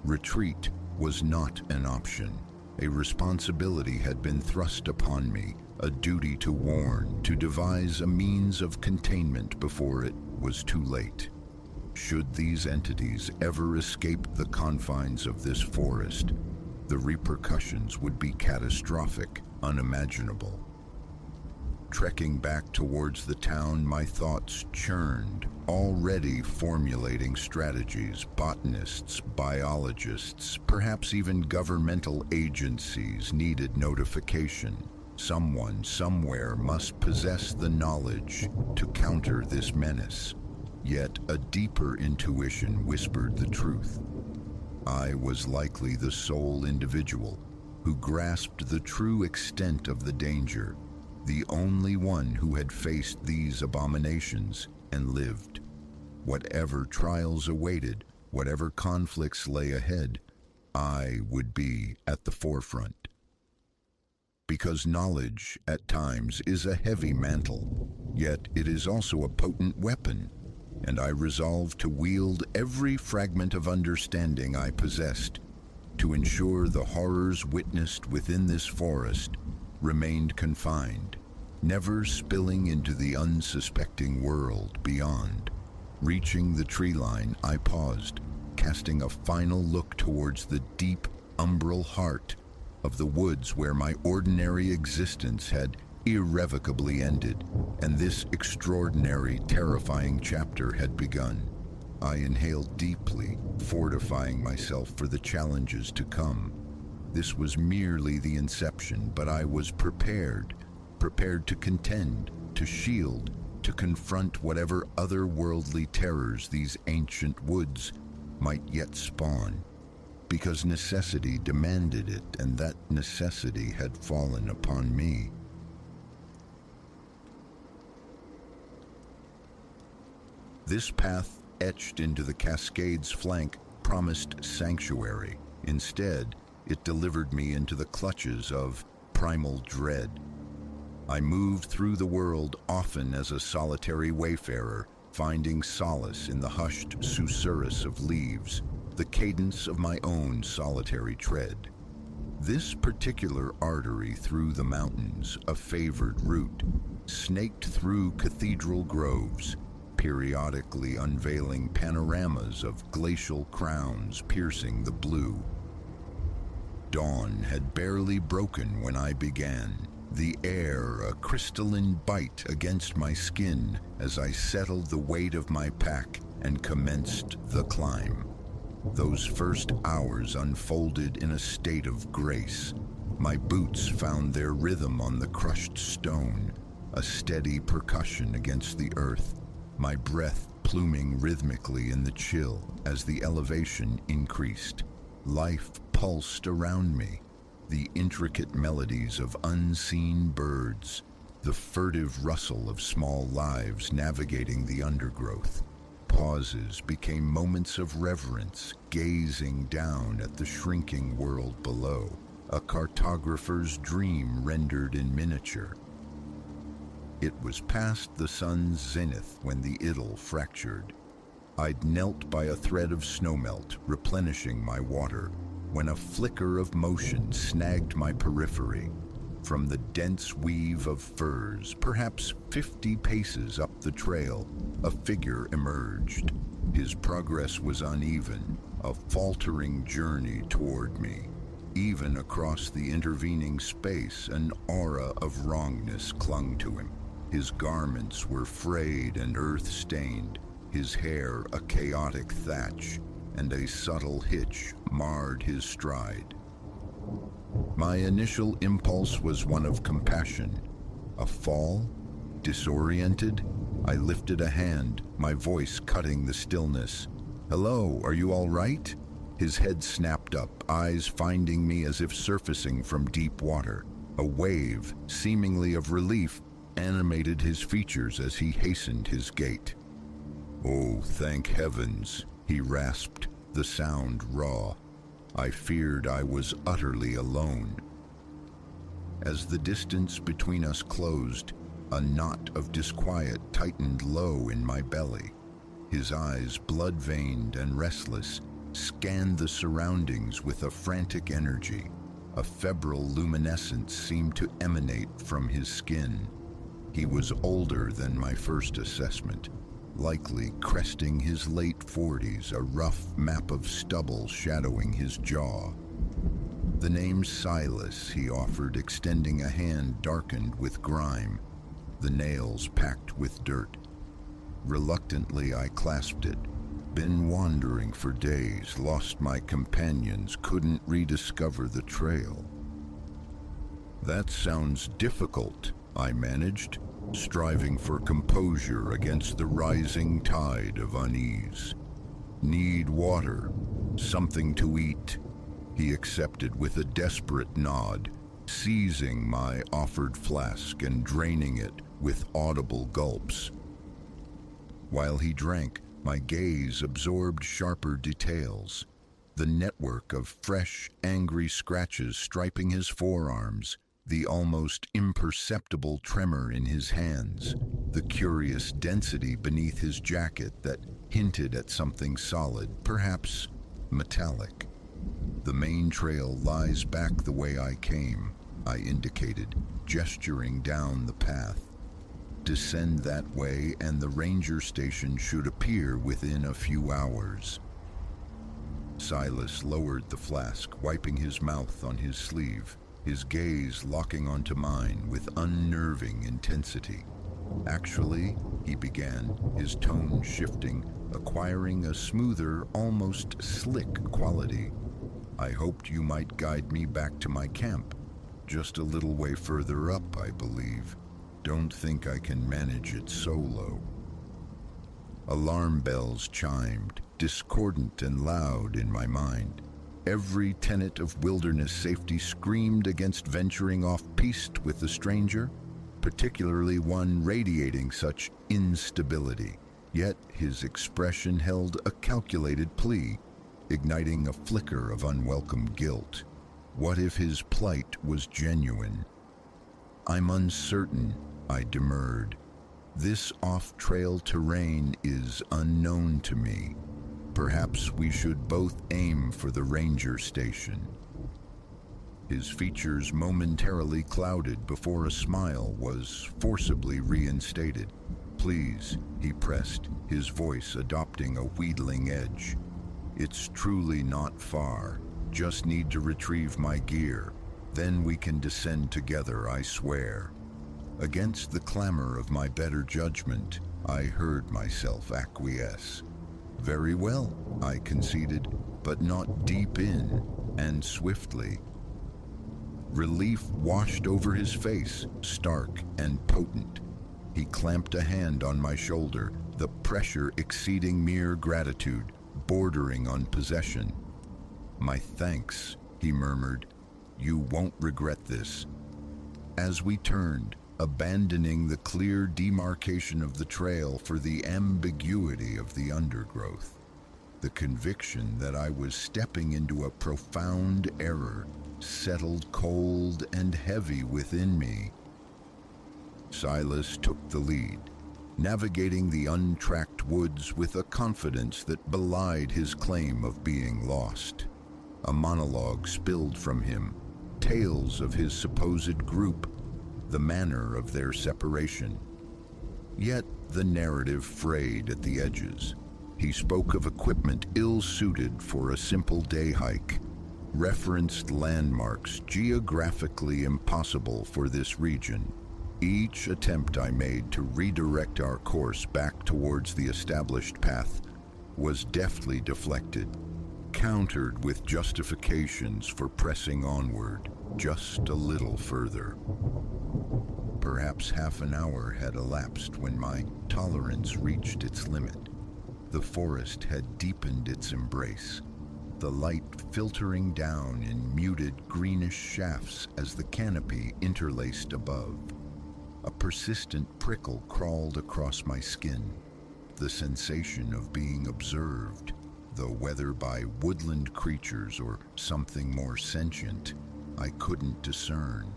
Retreat was not an option. A responsibility had been thrust upon me, a duty to warn, to devise a means of containment before it was too late. Should these entities ever escape the confines of this forest, the repercussions would be catastrophic, unimaginable. Trekking back towards the town, my thoughts churned, already formulating strategies. Botanists, biologists, perhaps even governmental agencies needed notification. Someone, somewhere must possess the knowledge to counter this menace. Yet a deeper intuition whispered the truth. I was likely the sole individual who grasped the true extent of the danger, the only one who had faced these abominations and lived. Whatever trials awaited, whatever conflicts lay ahead, I would be at the forefront. Because knowledge, at times, is a heavy mantle, yet it is also a potent weapon, and I resolved to wield every fragment of understanding I possessed to ensure the horrors witnessed within this forest remained confined, never spilling into the unsuspecting world beyond. Reaching the tree line, I paused, casting a final look towards the deep, umbral heart of the woods where my ordinary existence had irrevocably ended, and this extraordinary, terrifying chapter had begun. I inhaled deeply, fortifying myself for the challenges to come. This was merely the inception, but I was prepared to contend, to shield, to confront whatever otherworldly terrors these ancient woods might yet spawn, because necessity demanded it, and that necessity had fallen upon me. This path, etched into the cascade's flank, promised sanctuary. Instead, it delivered me into the clutches of primal dread. I moved through the world often as a solitary wayfarer, finding solace in the hushed susurrus of leaves, the cadence of my own solitary tread. This particular artery through the mountains, a favored route, snaked through cathedral groves, periodically unveiling panoramas of glacial crowns piercing the blue. Dawn had barely broken when I began, the air a crystalline bite against my skin as I settled the weight of my pack and commenced the climb. Those first hours unfolded in a state of grace. My boots found their rhythm on the crushed stone, a steady percussion against the earth, my breath pluming rhythmically in the chill as the elevation increased. Life pulsed around me, the intricate melodies of unseen birds, the furtive rustle of small lives navigating the undergrowth. Pauses became moments of reverence, gazing down at the shrinking world below, a cartographer's dream rendered in miniature. It was past the sun's zenith when the idyll fractured. I'd knelt by a thread of snowmelt, replenishing my water, when a flicker of motion snagged my periphery. From the dense weave of firs, perhaps 50 paces up the trail, a figure emerged. His progress was uneven, a faltering journey toward me. Even across the intervening space, an aura of wrongness clung to him. His garments were frayed and earth-stained, his hair a chaotic thatch, and a subtle hitch marred his stride. My initial impulse was one of compassion. A fall? Disoriented? I lifted a hand, my voice cutting the stillness. "Hello, are you all right?" His head snapped up, eyes finding me as if surfacing from deep water. A wave, seemingly of relief, animated his features as he hastened his gait. "Oh, thank heavens," he rasped, the sound raw. I feared I was utterly alone. As the distance between us closed, a knot of disquiet tightened low in my belly. His eyes, blood-veined and restless, scanned the surroundings with a frantic energy. A febrile luminescence seemed to emanate from his skin. He was older than my first assessment, likely cresting his late 40s, a rough map of stubble shadowing his jaw. "The name's Silas," he offered, extending a hand darkened with grime, the nails packed with dirt. Reluctantly, I clasped it. "Been wandering for days, lost my companions, couldn't rediscover the trail." That sounds difficult, I managed, striving for composure against the rising tide of unease. Need water, something to eat, he accepted with a desperate nod, seizing my offered flask and draining it with audible gulps. While he drank, my gaze absorbed sharper details. The network of fresh, angry scratches striping his forearms, the almost imperceptible tremor in his hands, the curious density beneath his jacket that hinted at something solid, perhaps metallic. The main trail lies back the way I came, I indicated, gesturing down the path. Descend that way and the ranger station should appear within a few hours. Silas lowered the flask, wiping his mouth on his sleeve, his gaze locking onto mine with unnerving intensity. Actually, he began, his tone shifting, acquiring a smoother, almost slick quality. I hoped you might guide me back to my camp, just a little way further up, I believe. Don't think I can manage it solo. Alarm bells chimed, discordant and loud in my mind. Every tenet of wilderness safety screamed against venturing off-piste with the stranger, particularly one radiating such instability. Yet his expression held a calculated plea, igniting a flicker of unwelcome guilt. What if his plight was genuine? I'm uncertain, I demurred. This off-trail terrain is unknown to me. Perhaps we should both aim for the ranger station. His features momentarily clouded before a smile was forcibly reinstated. Please, he pressed, his voice adopting a wheedling edge. It's truly not far. Just need to retrieve my gear. Then we can descend together, I swear. Against the clamor of my better judgment, I heard myself acquiesce. Very well, I conceded, but not deep in, and swiftly. Relief washed over his face, stark and potent. He clamped a hand on my shoulder, the pressure exceeding mere gratitude, bordering on possession. My thanks, he murmured. You won't regret this. As we turned, abandoning the clear demarcation of the trail for the ambiguity of the undergrowth, the conviction that I was stepping into a profound error settled cold and heavy within me. Silas took the lead, navigating the untracked woods with a confidence that belied his claim of being lost. A monologue spilled from him, tales of his supposed group, the manner of their separation. Yet the narrative frayed at the edges. He spoke of equipment ill-suited for a simple day hike, referenced landmarks geographically impossible for this region. Each attempt I made to redirect our course back towards the established path was deftly deflected, countered with justifications for pressing onward just a little further. Perhaps half an hour had elapsed when my tolerance reached its limit. The forest had deepened its embrace, the light filtering down in muted greenish shafts as the canopy interlaced above. A persistent prickle crawled across my skin, the sensation of being observed, though whether by woodland creatures or something more sentient, I couldn't discern.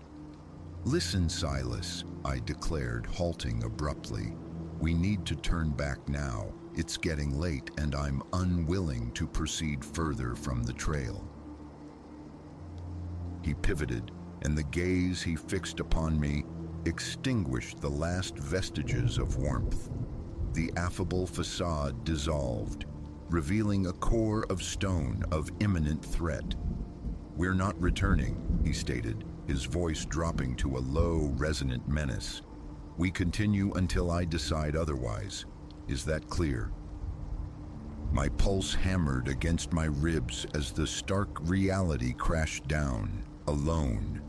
Listen, Silas, I declared, halting abruptly. We need to turn back now. It's getting late and I'm unwilling to proceed further from the trail. He pivoted, and the gaze he fixed upon me extinguished the last vestiges of warmth. The affable facade dissolved, revealing a core of stone of imminent threat. We're not returning, he stated, his voice dropping to a low, resonant menace. We continue until I decide otherwise. Is that clear? My pulse hammered against my ribs as the stark reality crashed down, alone.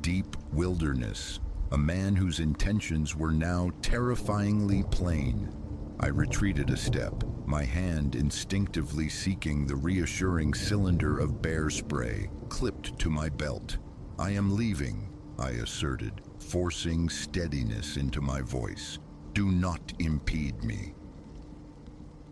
deep wilderness, a man whose intentions were now terrifyingly plain. I retreated a step, my hand instinctively seeking the reassuring cylinder of bear spray clipped to my belt. "I am leaving," I asserted, forcing steadiness into my voice. "Do not impede me."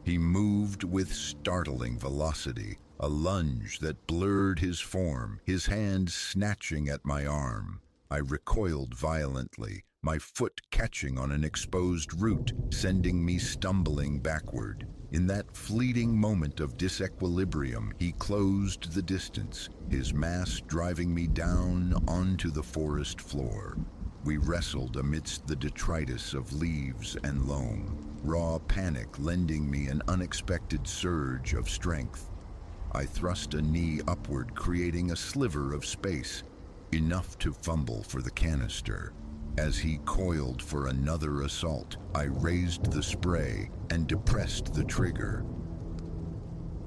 He moved with startling velocity, a lunge that blurred his form, his hand snatching at my arm. I recoiled violently, my foot catching on an exposed root, sending me stumbling backward. In that fleeting moment of disequilibrium, he closed the distance, his mass driving me down onto the forest floor. We wrestled amidst the detritus of leaves and loam, raw panic lending me an unexpected surge of strength. I thrust a knee upward, creating a sliver of space, enough to fumble for the canister. As he coiled for another assault, I raised the spray and depressed the trigger.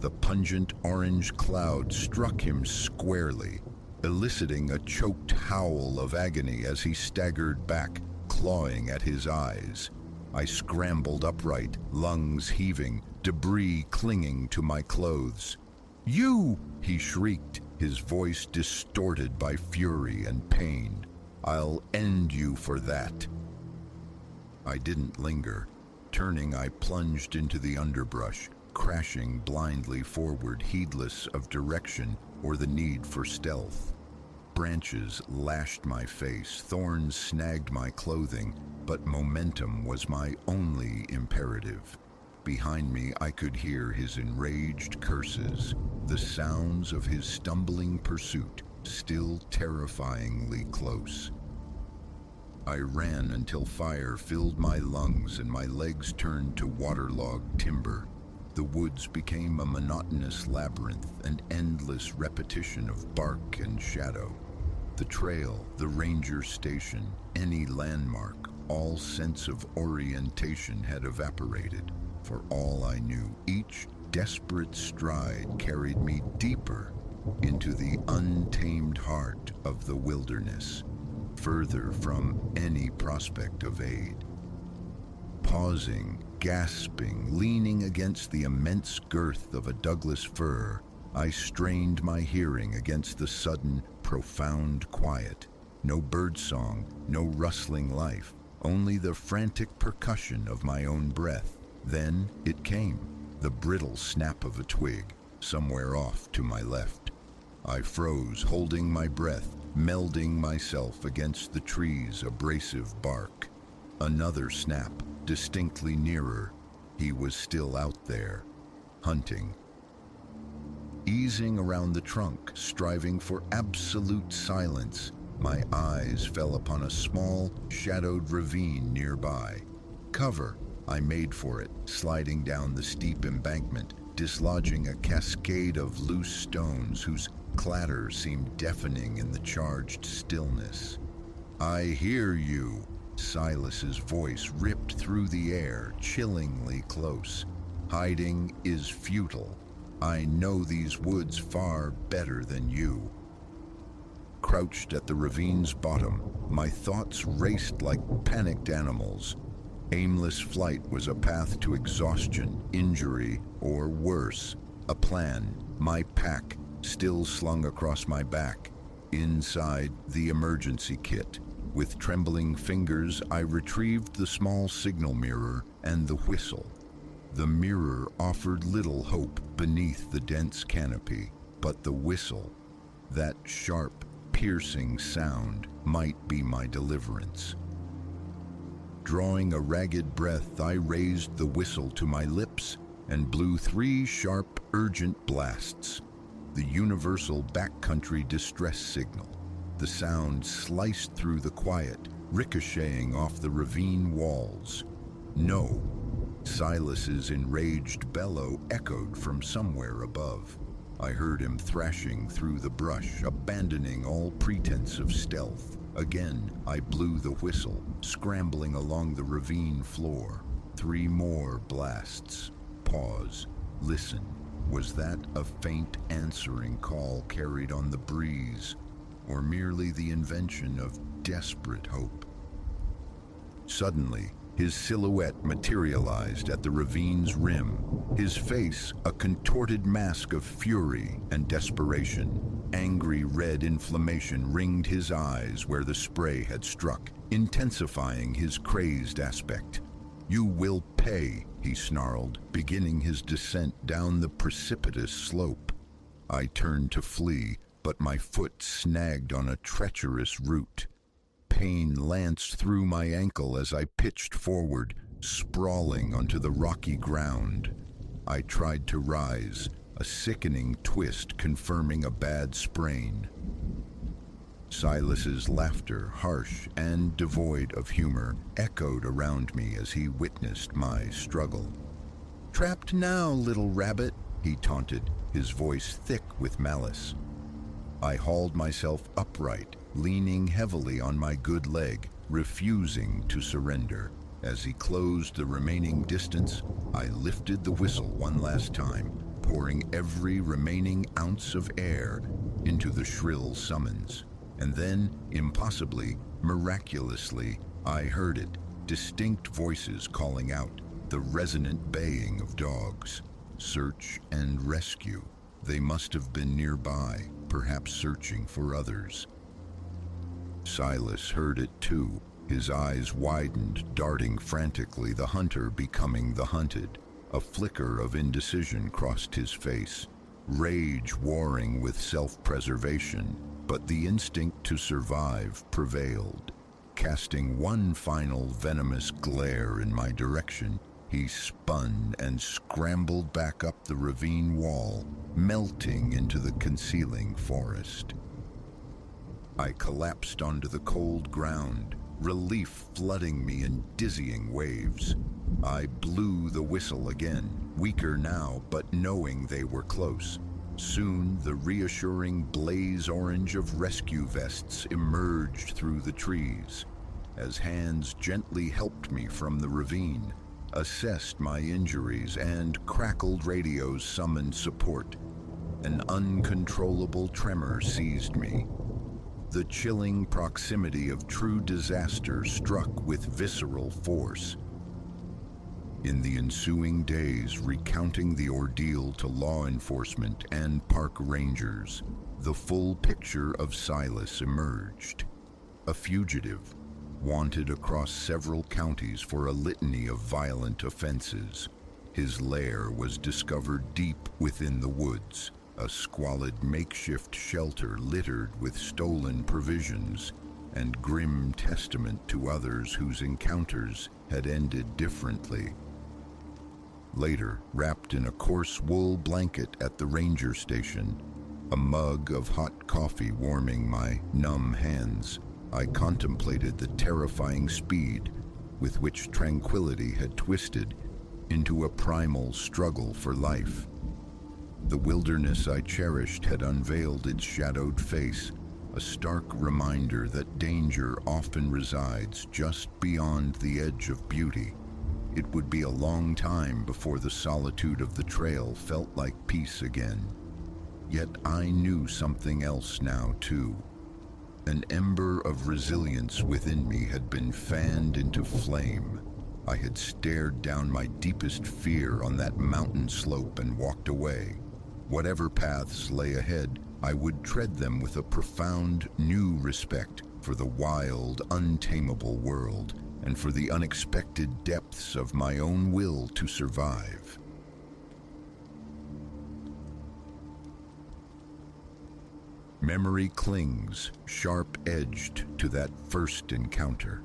The pungent orange cloud struck him squarely, eliciting a choked howl of agony as he staggered back, clawing at his eyes. I scrambled upright, lungs heaving, debris clinging to my clothes. "You!" he shrieked, his voice distorted by fury and pain. "I'll end you for that." I didn't linger. Turning, I plunged into the underbrush, crashing blindly forward, heedless of direction or the need for stealth. Branches lashed my face, thorns snagged my clothing, but momentum was my only imperative. Behind me, I could hear his enraged curses, the sounds of his stumbling pursuit, still terrifyingly close. I ran until fire filled my lungs and my legs turned to waterlogged timber. The woods became a monotonous labyrinth, an endless repetition of bark and shadow. The trail, the ranger station, any landmark, all sense of orientation had evaporated. For all I knew, each desperate stride carried me deeper into the untamed heart of the wilderness, further from any prospect of aid. Pausing, gasping, leaning against the immense girth of a Douglas fir, I strained my hearing against the sudden, profound quiet. No birdsong, no rustling life, only the frantic percussion of my own breath. Then it came, the brittle snap of a twig, somewhere off to my left. I froze, holding my breath, melding myself against the tree's abrasive bark. Another snap, distinctly nearer. He was still out there, hunting. Easing around the trunk, striving for absolute silence, my eyes fell upon a small, shadowed ravine nearby. Cover! I made for it, sliding down the steep embankment, dislodging a cascade of loose stones whose clatter seemed deafening in the charged stillness. "I hear you," Silas's voice ripped through the air, chillingly close. "Hiding is futile. I know these woods far better than you." Crouched at the ravine's bottom, my thoughts raced like panicked animals. Aimless flight was a path to exhaustion, injury, or worse. A plan, my pack, still slung across my back. Inside, the emergency kit. With trembling fingers, I retrieved the small signal mirror and the whistle. The mirror offered little hope beneath the dense canopy, but the whistle, that sharp, piercing sound, might be my deliverance. Drawing a ragged breath, I raised the whistle to my lips and blew 3 sharp, urgent blasts. The universal backcountry distress signal. The sound sliced through the quiet, ricocheting off the ravine walls. No! Silas's enraged bellow echoed from somewhere above. I heard him thrashing through the brush, abandoning all pretense of stealth. Again, I blew the whistle, scrambling along the ravine floor. 3 more blasts. Pause. Listen. Was that a faint answering call carried on the breeze? or merely the invention of desperate hope. Suddenly, his silhouette materialized at the ravine's rim, his face a contorted mask of fury and desperation. Angry red inflammation ringed his eyes where the spray had struck, intensifying his crazed aspect. "You will pay," he snarled, beginning his descent down the precipitous slope. I turned to flee, but my foot snagged on a treacherous root. Pain lanced through my ankle as I pitched forward, sprawling onto the rocky ground. I tried to rise, a sickening twist confirming a bad sprain. Silas's laughter, harsh and devoid of humor, echoed around me as he witnessed my struggle. "Trapped now, little rabbit," he taunted, his voice thick with malice. I hauled myself upright, leaning heavily on my good leg, refusing to surrender. As he closed the remaining distance, I lifted the whistle one last time, pouring every remaining ounce of air into the shrill summons. And then, impossibly, miraculously, I heard it, distinct voices calling out, the resonant baying of dogs. Search and rescue. They must have been nearby, perhaps searching for others. Silas heard it too. His eyes widened, darting frantically, the hunter becoming the hunted. A flicker of indecision crossed his face, rage warring with self-preservation, but the instinct to survive prevailed. Casting one final venomous glare in my direction, he spun and scrambled back up the ravine wall, melting into the concealing forest. I collapsed onto the cold ground, relief flooding me in dizzying waves. I blew the whistle again, weaker now, but knowing they were close. Soon, the reassuring blaze orange of rescue vests emerged through the trees. As hands gently helped me from the ravine, assessed my injuries, and crackled radios summoned support, an uncontrollable tremor seized me. The chilling proximity of true disaster struck with visceral force. In the ensuing days, recounting the ordeal to law enforcement and park rangers, the full picture of Silas emerged. A fugitive, wanted across several counties for a litany of violent offenses. His lair was discovered deep within the woods, a squalid makeshift shelter littered with stolen provisions, and grim testament to others whose encounters had ended differently. Later, wrapped in a coarse wool blanket at the ranger station, a mug of hot coffee warming my numb hands, I contemplated the terrifying speed with which tranquility had twisted into a primal struggle for life. The wilderness I cherished had unveiled its shadowed face, a stark reminder that danger often resides just beyond the edge of beauty. It would be a long time before the solitude of the trail felt like peace again. Yet I knew something else now, too. An ember of resilience within me had been fanned into flame. I had stared down my deepest fear on that mountain slope and walked away. Whatever paths lay ahead, I would tread them with a profound, new respect for the wild, untamable world, and for the unexpected depths of my own will to survive. Memory clings, sharp-edged, to that first encounter.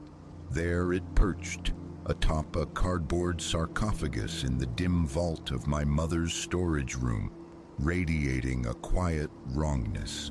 There it perched, atop a cardboard sarcophagus in the dim vault of my mother's storage room, radiating a quiet wrongness.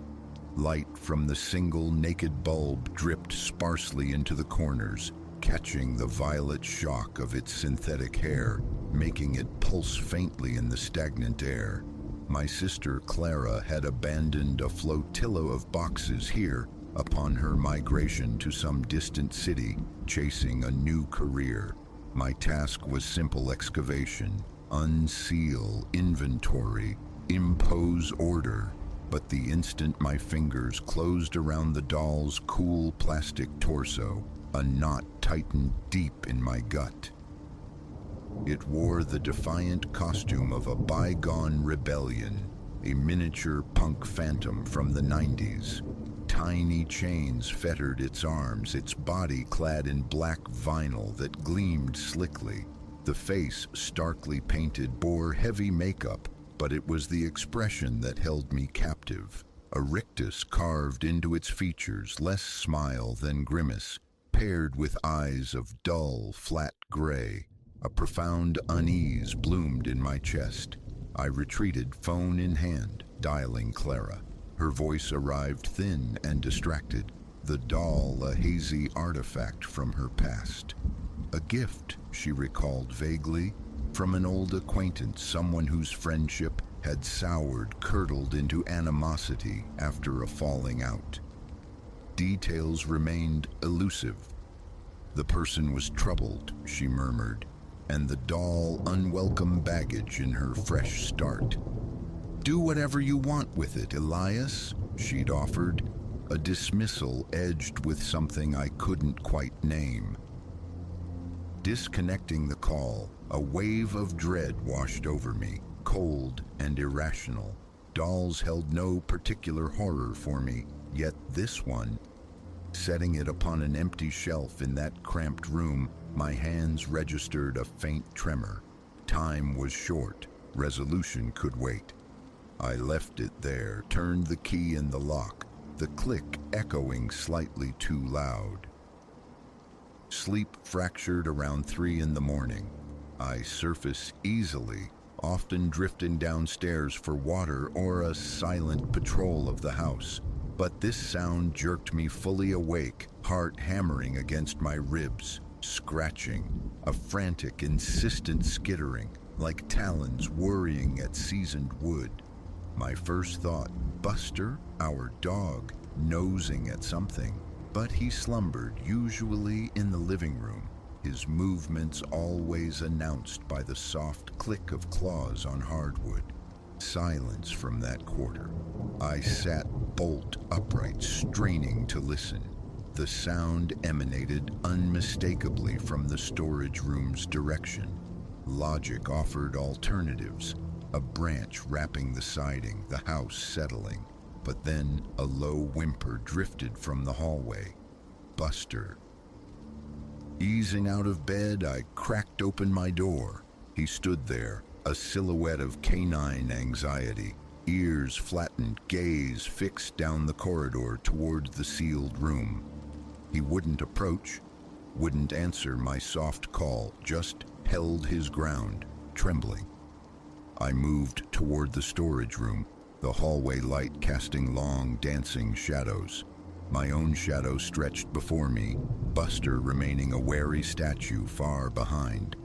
Light from the single naked bulb dripped sparsely into the corners, catching the violet shock of its synthetic hair, making it pulse faintly in the stagnant air. My sister Clara had abandoned a flotilla of boxes here upon her migration to some distant city, chasing a new career. My task was simple excavation, unseal, inventory, impose order. But the instant my fingers closed around the doll's cool plastic torso, a knot tightened deep in my gut. It wore the defiant costume of a bygone rebellion, a miniature punk phantom from the 90s. Tiny chains fettered its arms, its body clad in black vinyl that gleamed slickly. The face, starkly painted, bore heavy makeup, but it was the expression that held me captive. A rictus carved into its features, less smile than grimace, paired with eyes of dull, flat gray. A profound unease bloomed in my chest. I retreated, phone in hand, dialing Clara. Her voice arrived thin and distracted, the doll a hazy artifact from her past. A gift, she recalled vaguely, from an old acquaintance, someone whose friendship had soured, curdled into animosity after a falling out. Details remained elusive. The person was troubled, she murmured, and the doll unwelcome baggage in her fresh start. "Do whatever you want with it, Elias," she'd offered, a dismissal edged with something I couldn't quite name. Disconnecting the call, a wave of dread washed over me, cold and irrational. Dolls held no particular horror for me, yet this one. Setting it upon an empty shelf in that cramped room, my hands registered a faint tremor. Time was short. Resolution could wait. I left it there, turned the key in the lock, the click echoing slightly too loud. Sleep fractured around 3 in the morning. I surface easily, often drifting downstairs for water or a silent patrol of the house. But this sound jerked me fully awake, heart hammering against my ribs, scratching, a frantic, insistent skittering, like talons worrying at seasoned wood. My first thought, Buster, our dog, nosing at something. But he slumbered, usually in the living room, his movements always announced by the soft click of claws on hardwood. Silence from that quarter. I sat bolt upright, straining to listen. The sound emanated unmistakably from the storage room's direction. Logic offered alternatives. A branch wrapping the siding, the house settling. But then a low whimper drifted from the hallway. Buster. Easing out of bed, I cracked open my door. He stood there, a silhouette of canine anxiety, ears flattened, gaze fixed down the corridor toward the sealed room. He wouldn't approach, wouldn't answer my soft call, just held his ground, trembling. I moved toward the storage room, the hallway light casting long, dancing shadows. My own shadow stretched before me, Buster remaining a wary statue far behind.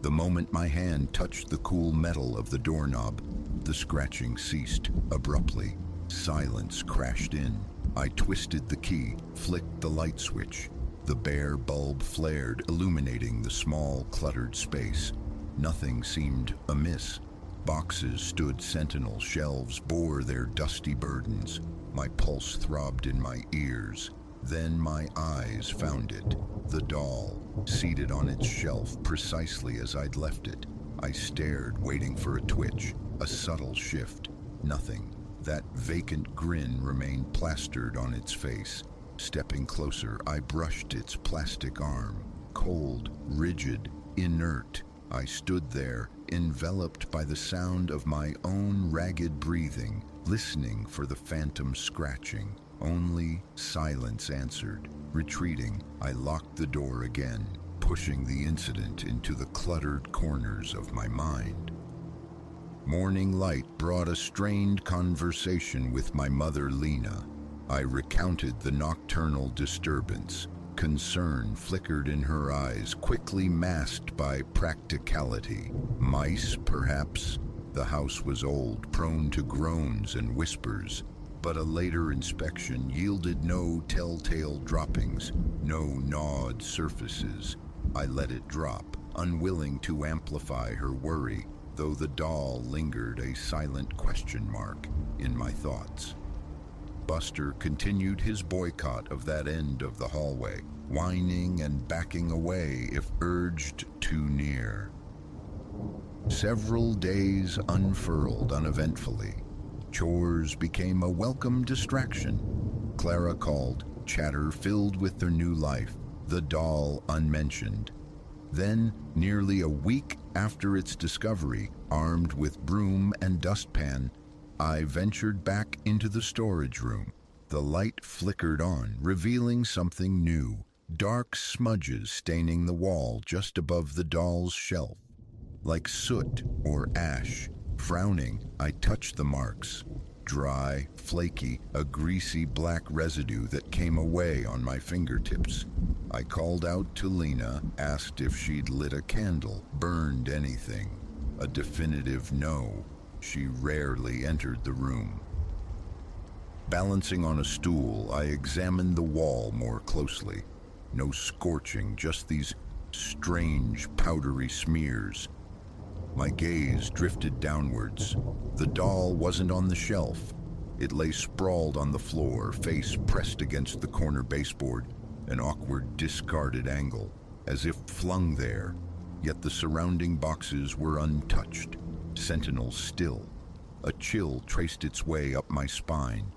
The moment my hand touched the cool metal of the doorknob, the scratching ceased abruptly. Silence crashed in. I twisted the key, flicked the light switch. The bare bulb flared, illuminating the small, cluttered space. Nothing seemed amiss. Boxes stood sentinel, shelves bore their dusty burdens. My pulse throbbed in my ears. Then my eyes found it, the doll, seated on its shelf precisely as I'd left it. I stared, waiting for a twitch, a subtle shift. Nothing. That vacant grin remained plastered on its face. Stepping closer, I brushed its plastic arm. Cold, rigid, inert. I stood there, enveloped by the sound of my own ragged breathing, listening for the phantom scratching. Only silence answered. Retreating, I locked the door again, pushing the incident into the cluttered corners of my mind. Morning light brought a strained conversation with my mother, Lena. I recounted the nocturnal disturbance. Concern flickered in her eyes, quickly masked by practicality. Mice, perhaps? The house was old, prone to groans and whispers, but a later inspection yielded no telltale droppings, no gnawed surfaces. I let it drop, unwilling to amplify her worry. though the doll lingered a silent question mark in my thoughts. Buster continued his boycott of that end of the hallway, whining and backing away if urged too near. Several days unfurled uneventfully. Chores became a welcome distraction. Clara called, chatter filled with their new life, the doll unmentioned. Then, nearly a week after its discovery, armed with broom and dustpan, I ventured back into the storage room. The light flickered on, revealing something new, dark smudges staining the wall just above the doll's shelf. Like soot or ash. Frowning, I touched the marks. Dry, flaky, a greasy black residue that came away on my fingertips. I called out to Lena, asked if she'd lit a candle, burned anything. A definitive no. She rarely entered the room. Balancing on a stool, I examined the wall more closely. No scorching, just these strange, powdery smears. My gaze drifted downwards. The doll wasn't on the shelf. It lay sprawled on the floor, face pressed against the corner baseboard, an awkward, discarded angle, as if flung there. Yet the surrounding boxes were untouched, sentinels still. A chill traced its way up my spine.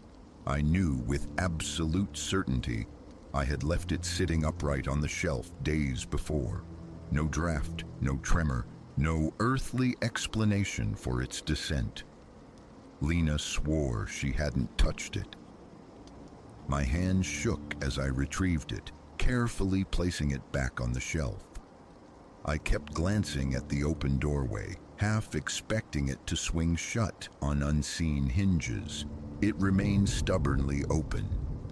I knew with absolute certainty I had left it sitting upright on the shelf days before. No draft, no tremor, no earthly explanation for its descent. Lena swore she hadn't touched it. My hand shook as I retrieved it, carefully placing it back on the shelf. I kept glancing at the open doorway, half expecting it to swing shut on unseen hinges. It remained stubbornly open.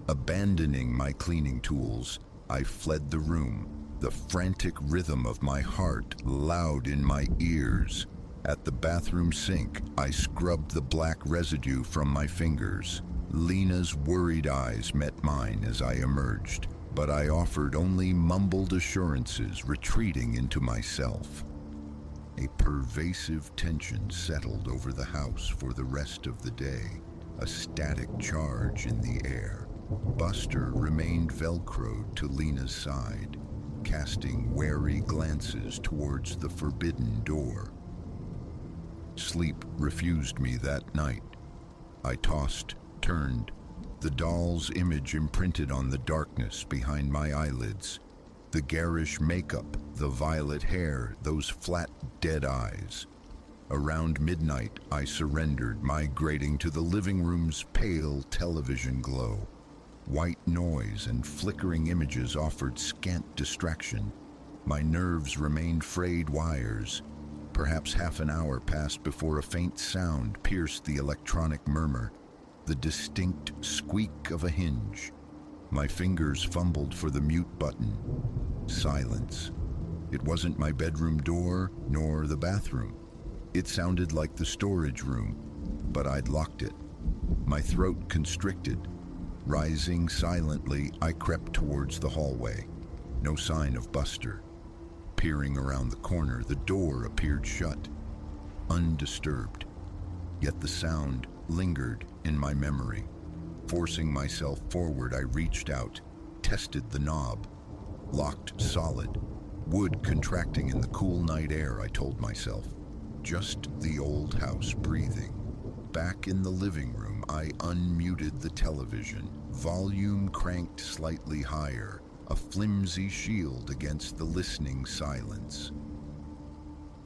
Abandoning my cleaning tools, I fled the room, the frantic rhythm of my heart loud in my ears. At the bathroom sink, I scrubbed the black residue from my fingers. Lena's worried eyes met mine as I emerged, but I offered only mumbled assurances, retreating into myself. A pervasive tension settled over the house for the rest of the day, a static charge in the air. Buster remained velcroed to Lena's side, casting wary glances towards the forbidden door. Sleep refused me that night. I tossed, turned, the doll's image imprinted on the darkness behind my eyelids. The garish makeup, the violet hair, those flat, dead eyes. Around midnight, I surrendered, migrating to the living room's pale television glow. White noise and flickering images offered scant distraction. My nerves remained frayed wires. Perhaps half an hour passed before a faint sound pierced the electronic murmur, the distinct squeak of a hinge. My fingers fumbled for the mute button. Silence. It wasn't my bedroom door, nor the bathroom. It sounded like the storage room, but I'd locked it. My throat constricted. Rising silently, I crept towards the hallway. No sign of Buster. Peering around the corner, the door appeared shut, undisturbed. Yet the sound lingered in my memory. Forcing myself forward, I reached out, tested the knob. Locked solid. Wood contracting in the cool night air, I told myself. Just the old house breathing. Back in the living room, I unmuted the television, volume cranked slightly higher, a flimsy shield against the listening silence.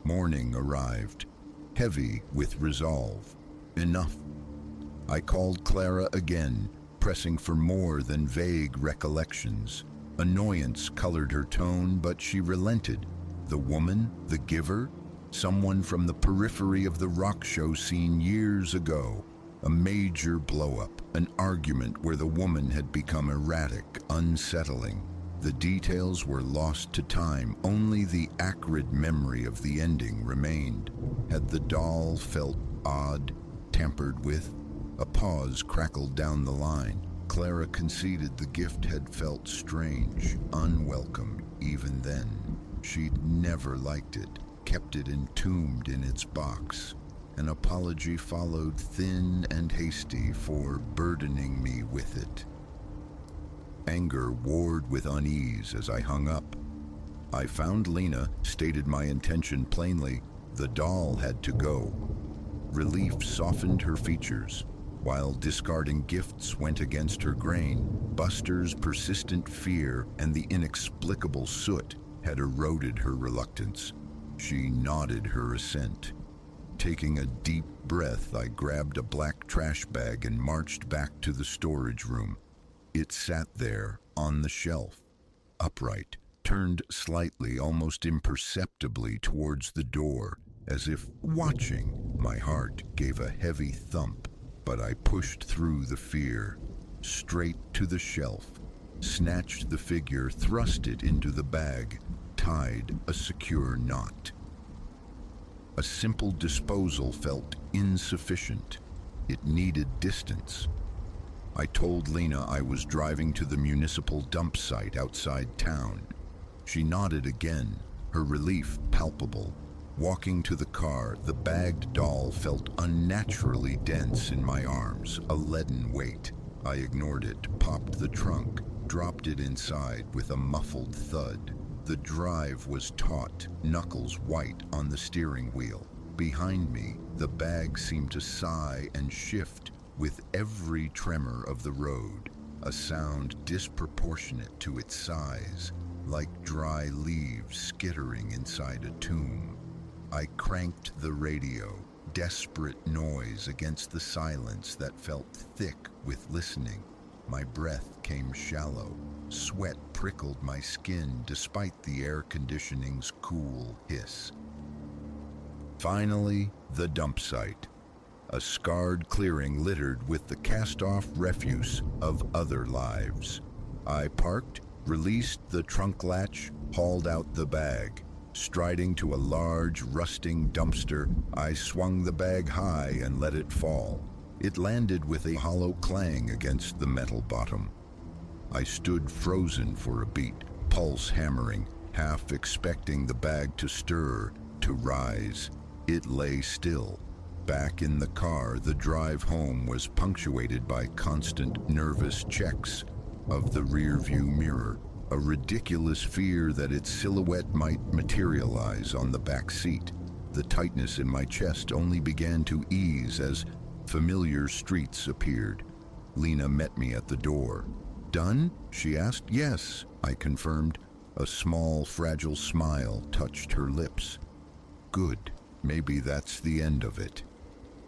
Morning arrived, heavy with resolve. Enough. I called Clara again, pressing for more than vague recollections. Annoyance colored her tone, but she relented. The woman, the giver, someone from the periphery of the rock show seen years ago. A major blow-up, an argument where the woman had become erratic, unsettling. The details were lost to time, only the acrid memory of the ending remained. Had the doll felt odd, tampered with? A pause crackled down the line. Clara conceded the gift had felt strange, unwelcome even then. She'd never liked it. kept it entombed in its box. An apology followed, thin and hasty, for burdening me with it. Anger warred with unease as I hung up. I found Lena, stated my intention plainly. The doll had to go. Relief softened her features. While discarding gifts went against her grain, Buster's persistent fear and the inexplicable soot had eroded her reluctance. She nodded her assent. Taking a deep breath, I grabbed a black trash bag and marched back to the storage room. It sat there, on the shelf, upright, turned slightly, almost imperceptibly towards the door, as if watching. My heart gave a heavy thump, but I pushed through the fear. Straight to the shelf, snatched the figure, thrust it into the bag, tied a secure knot. A simple disposal felt insufficient. It needed distance. I told Lena I was driving to the municipal dump site outside town. She nodded again, her relief palpable. Walking to the car, the bagged doll felt unnaturally dense in my arms, a leaden weight. I ignored it, popped the trunk, dropped it inside with a muffled thud. The drive was taut, knuckles white on the steering wheel. Behind me, the bag seemed to sigh and shift with every tremor of the road, a sound disproportionate to its size, like dry leaves skittering inside a tomb. I cranked the radio, desperate noise against the silence that felt thick with listening. My breath came shallow. Sweat prickled my skin despite the air conditioning's cool hiss. Finally, the dump site. A scarred clearing littered with the cast-off refuse of other lives. I parked, released the trunk latch, hauled out the bag. Striding to a large, rusting dumpster, I swung the bag high and let it fall. It landed with a hollow clang against the metal bottom. I stood frozen for a beat, pulse hammering, half expecting the bag to stir, to rise. It lay still. Back in the car, the drive home was punctuated by constant, nervous checks of the rearview mirror, a ridiculous fear that its silhouette might materialize on the back seat. The tightness in my chest only began to ease as familiar streets appeared. Lena met me at the door. "Done?" she asked. "Yes," I confirmed. A small, fragile smile touched her lips. "Good. Maybe that's the end of it."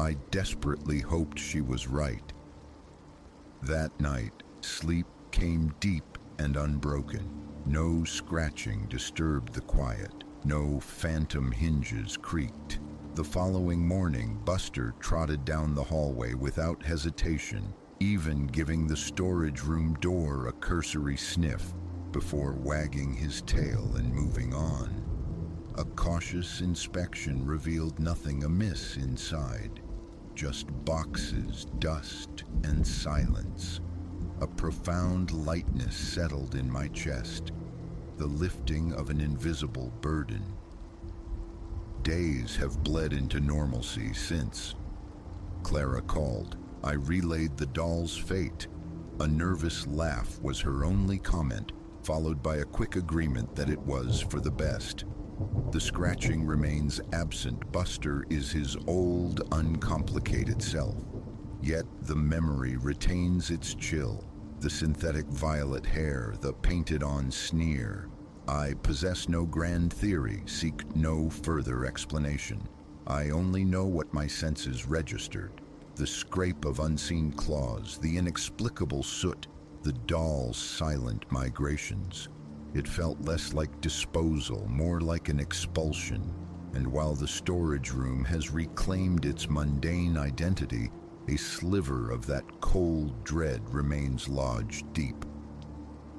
I desperately hoped she was right. That night, sleep came deep and unbroken. No scratching disturbed the quiet. No phantom hinges creaked. The following morning, Buster trotted down the hallway without hesitation, even giving the storage room door a cursory sniff before wagging his tail and moving on. A cautious inspection revealed nothing amiss inside, just boxes, dust, and silence. A profound lightness settled in my chest, the lifting of an invisible burden. Days have bled into normalcy since. Clara called. I relayed the doll's fate. A nervous laugh was her only comment, followed by a quick agreement that it was for the best. The scratching remains absent. Buster is his old, uncomplicated self. Yet the memory retains its chill. The synthetic violet hair, the painted-on sneer. I possess no grand theory, seek no further explanation. I only know what my senses registered. The scrape of unseen claws, the inexplicable soot, the doll's silent migrations. It felt less like disposal, more like an expulsion. And while the storage room has reclaimed its mundane identity, a sliver of that cold dread remains lodged deep.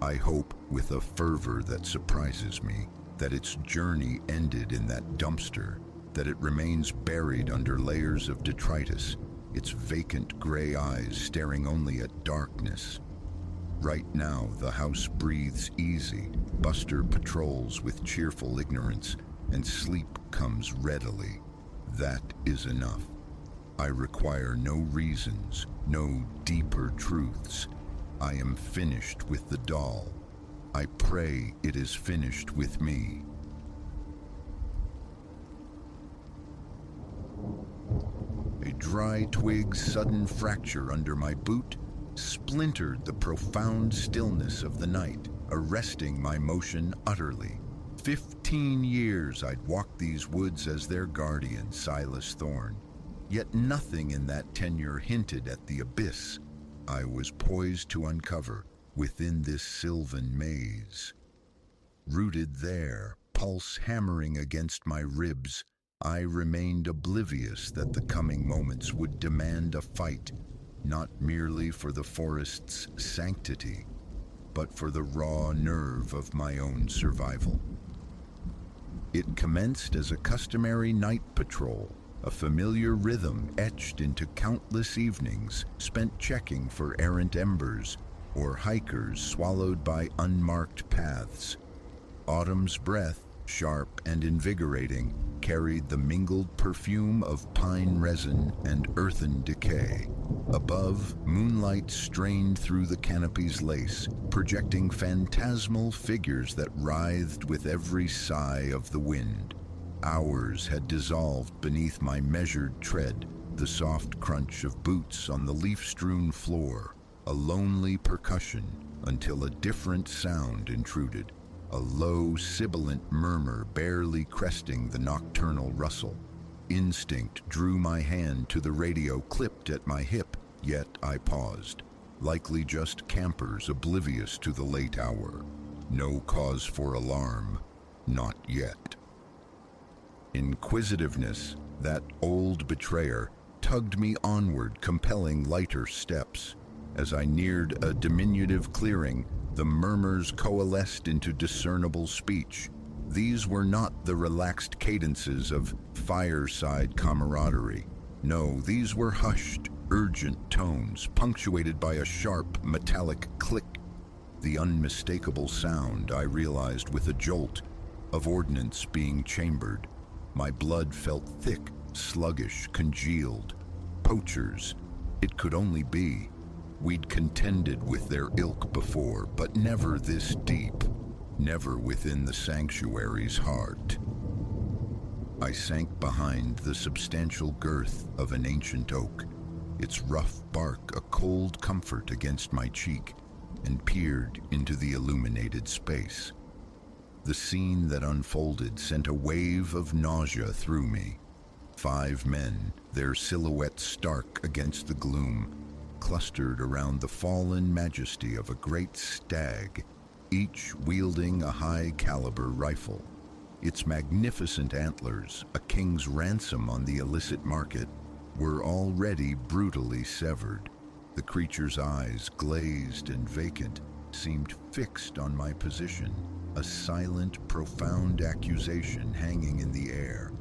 I hope, with a fervor that surprises me, that its journey ended in that dumpster, that it remains buried under layers of detritus, its vacant gray eyes staring only at darkness. Right now, the house breathes easy. Buster patrols with cheerful ignorance, and sleep comes readily. That is enough. I require no reasons, no deeper truths. I am finished with the doll. I pray it is finished with me. A dry twig's sudden fracture under my boot splintered the profound stillness of the night, arresting my motion utterly. 15 years I'd walked these woods as their guardian, Silas Thorne. Yet nothing in that tenure hinted at the abyss I was poised to uncover within this sylvan maze. Rooted there, pulse hammering against my ribs, I remained oblivious that the coming moments would demand a fight, not merely for the forest's sanctity, but for the raw nerve of my own survival. It commenced as a customary night patrol, a familiar rhythm etched into countless evenings spent checking for errant embers or hikers swallowed by unmarked paths. Autumn's breath, sharp and invigorating, carried the mingled perfume of pine resin and earthen decay. Above, moonlight strained through the canopy's lace, projecting phantasmal figures that writhed with every sigh of the wind. Hours had dissolved beneath my measured tread, the soft crunch of boots on the leaf-strewn floor, a lonely percussion until a different sound intruded. A low, sibilant murmur barely cresting the nocturnal rustle. Instinct drew my hand to the radio clipped at my hip, yet I paused. Likely just campers oblivious to the late hour. No cause for alarm. Not yet. Inquisitiveness, that old betrayer, tugged me onward, compelling lighter steps. As I neared a diminutive clearing, the murmurs coalesced into discernible speech. These were not the relaxed cadences of fireside camaraderie. No, these were hushed, urgent tones, punctuated by a sharp, metallic click. The unmistakable sound, I realized with a jolt, of ordnance being chambered. My blood felt thick, sluggish, congealed. Poachers, it could only be. We'd contended with their ilk before, but never this deep, never within the sanctuary's heart. I sank behind the substantial girth of an ancient oak, its rough bark a cold comfort against my cheek, and peered into the illuminated space. The scene that unfolded sent a wave of nausea through me. 5 men, their silhouettes stark against the gloom, clustered around the fallen majesty of a great stag, each wielding a high-caliber rifle. Its magnificent antlers, a king's ransom on the illicit market, were already brutally severed. The creature's eyes, glazed and vacant, seemed fixed on my position, a silent, profound accusation hanging in the air.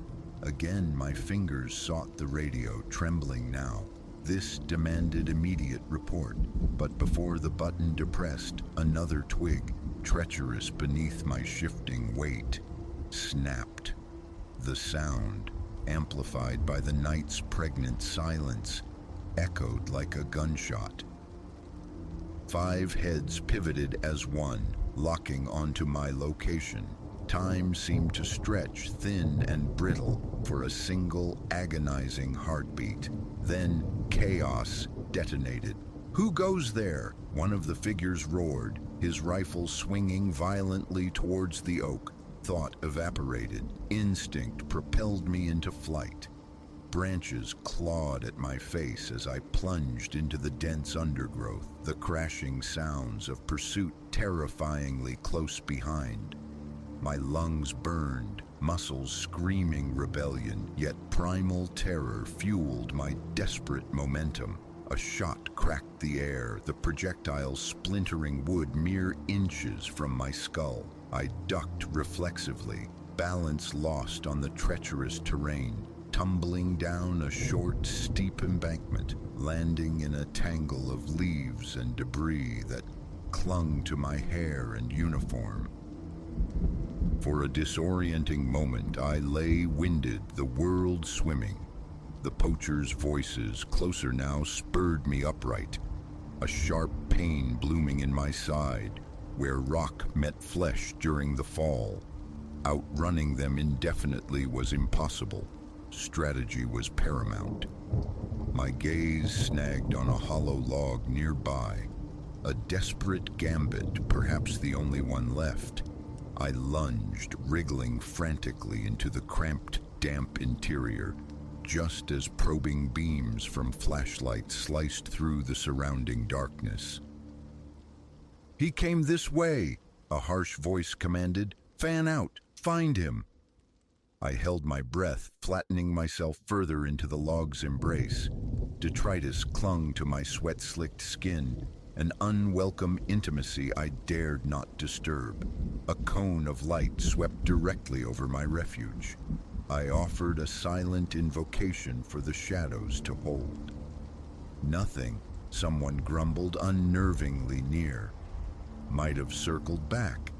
Again, my fingers sought the radio, trembling now. This demanded immediate report, but before the button depressed, another twig, treacherous beneath my shifting weight, snapped. The sound, amplified by the night's pregnant silence, echoed like a gunshot. 5 heads pivoted as one, locking onto my location. Time seemed to stretch thin and brittle for a single agonizing heartbeat. Then chaos detonated. "Who goes there?" one of the figures roared, his rifle swinging violently towards the oak. Thought evaporated. Instinct propelled me into flight. Branches clawed at my face as I plunged into the dense undergrowth, the crashing sounds of pursuit terrifyingly close behind. My lungs burned, muscles screaming rebellion, yet primal terror fueled my desperate momentum. A shot cracked the air, the projectile splintering wood mere inches from my skull. I ducked reflexively, balance lost on the treacherous terrain, tumbling down a short, steep embankment, landing in a tangle of leaves and debris that clung to my hair and uniform. For a disorienting moment, I lay winded, the world swimming. The poachers' voices, closer now, spurred me upright. A sharp pain blooming in my side, where rock met flesh during the fall. Outrunning them indefinitely was impossible. Strategy was paramount. My gaze snagged on a hollow log nearby. A desperate gambit, perhaps the only one left. I lunged, wriggling frantically into the cramped, damp interior, just as probing beams from flashlights sliced through the surrounding darkness. "He came this way," a harsh voice commanded. "Fan out, find him." I held my breath, flattening myself further into the log's embrace. Detritus clung to my sweat-slicked skin, an unwelcome intimacy I dared not disturb. A cone of light swept directly over my refuge. I offered a silent invocation for the shadows to hold. "Nothing," someone grumbled, unnervingly near. "Might have circled back."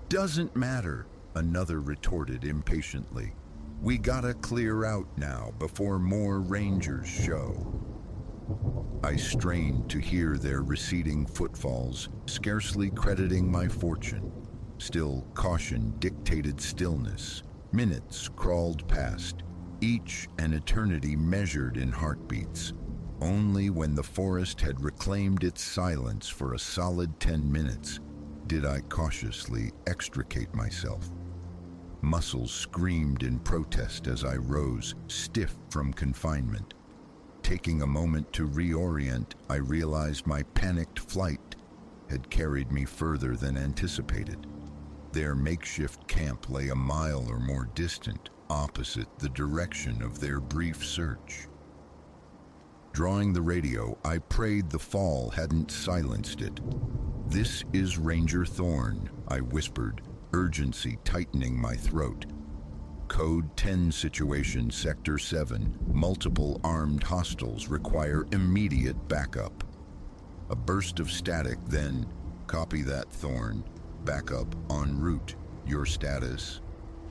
"Doesn't matter," another retorted impatiently. "We gotta clear out now before more rangers show." I strained to hear their receding footfalls, scarcely crediting my fortune. Still, caution dictated stillness. Minutes crawled past, each an eternity measured in heartbeats. Only when the forest had reclaimed its silence for a solid 10 minutes did I cautiously extricate myself. Muscles screamed in protest as I rose, stiff from confinement. Taking a moment to reorient, I realized my panicked flight had carried me further than anticipated. Their makeshift camp lay a mile or more distant, opposite the direction of their brief search. Drawing the radio, I prayed the fall hadn't silenced it. "This is Ranger Thorne," I whispered, urgency tightening my throat. "Code 10 situation, Sector 7. Multiple armed hostiles require immediate backup." A burst of static, then, "Copy that, Thorne. Backup en route. Your status?"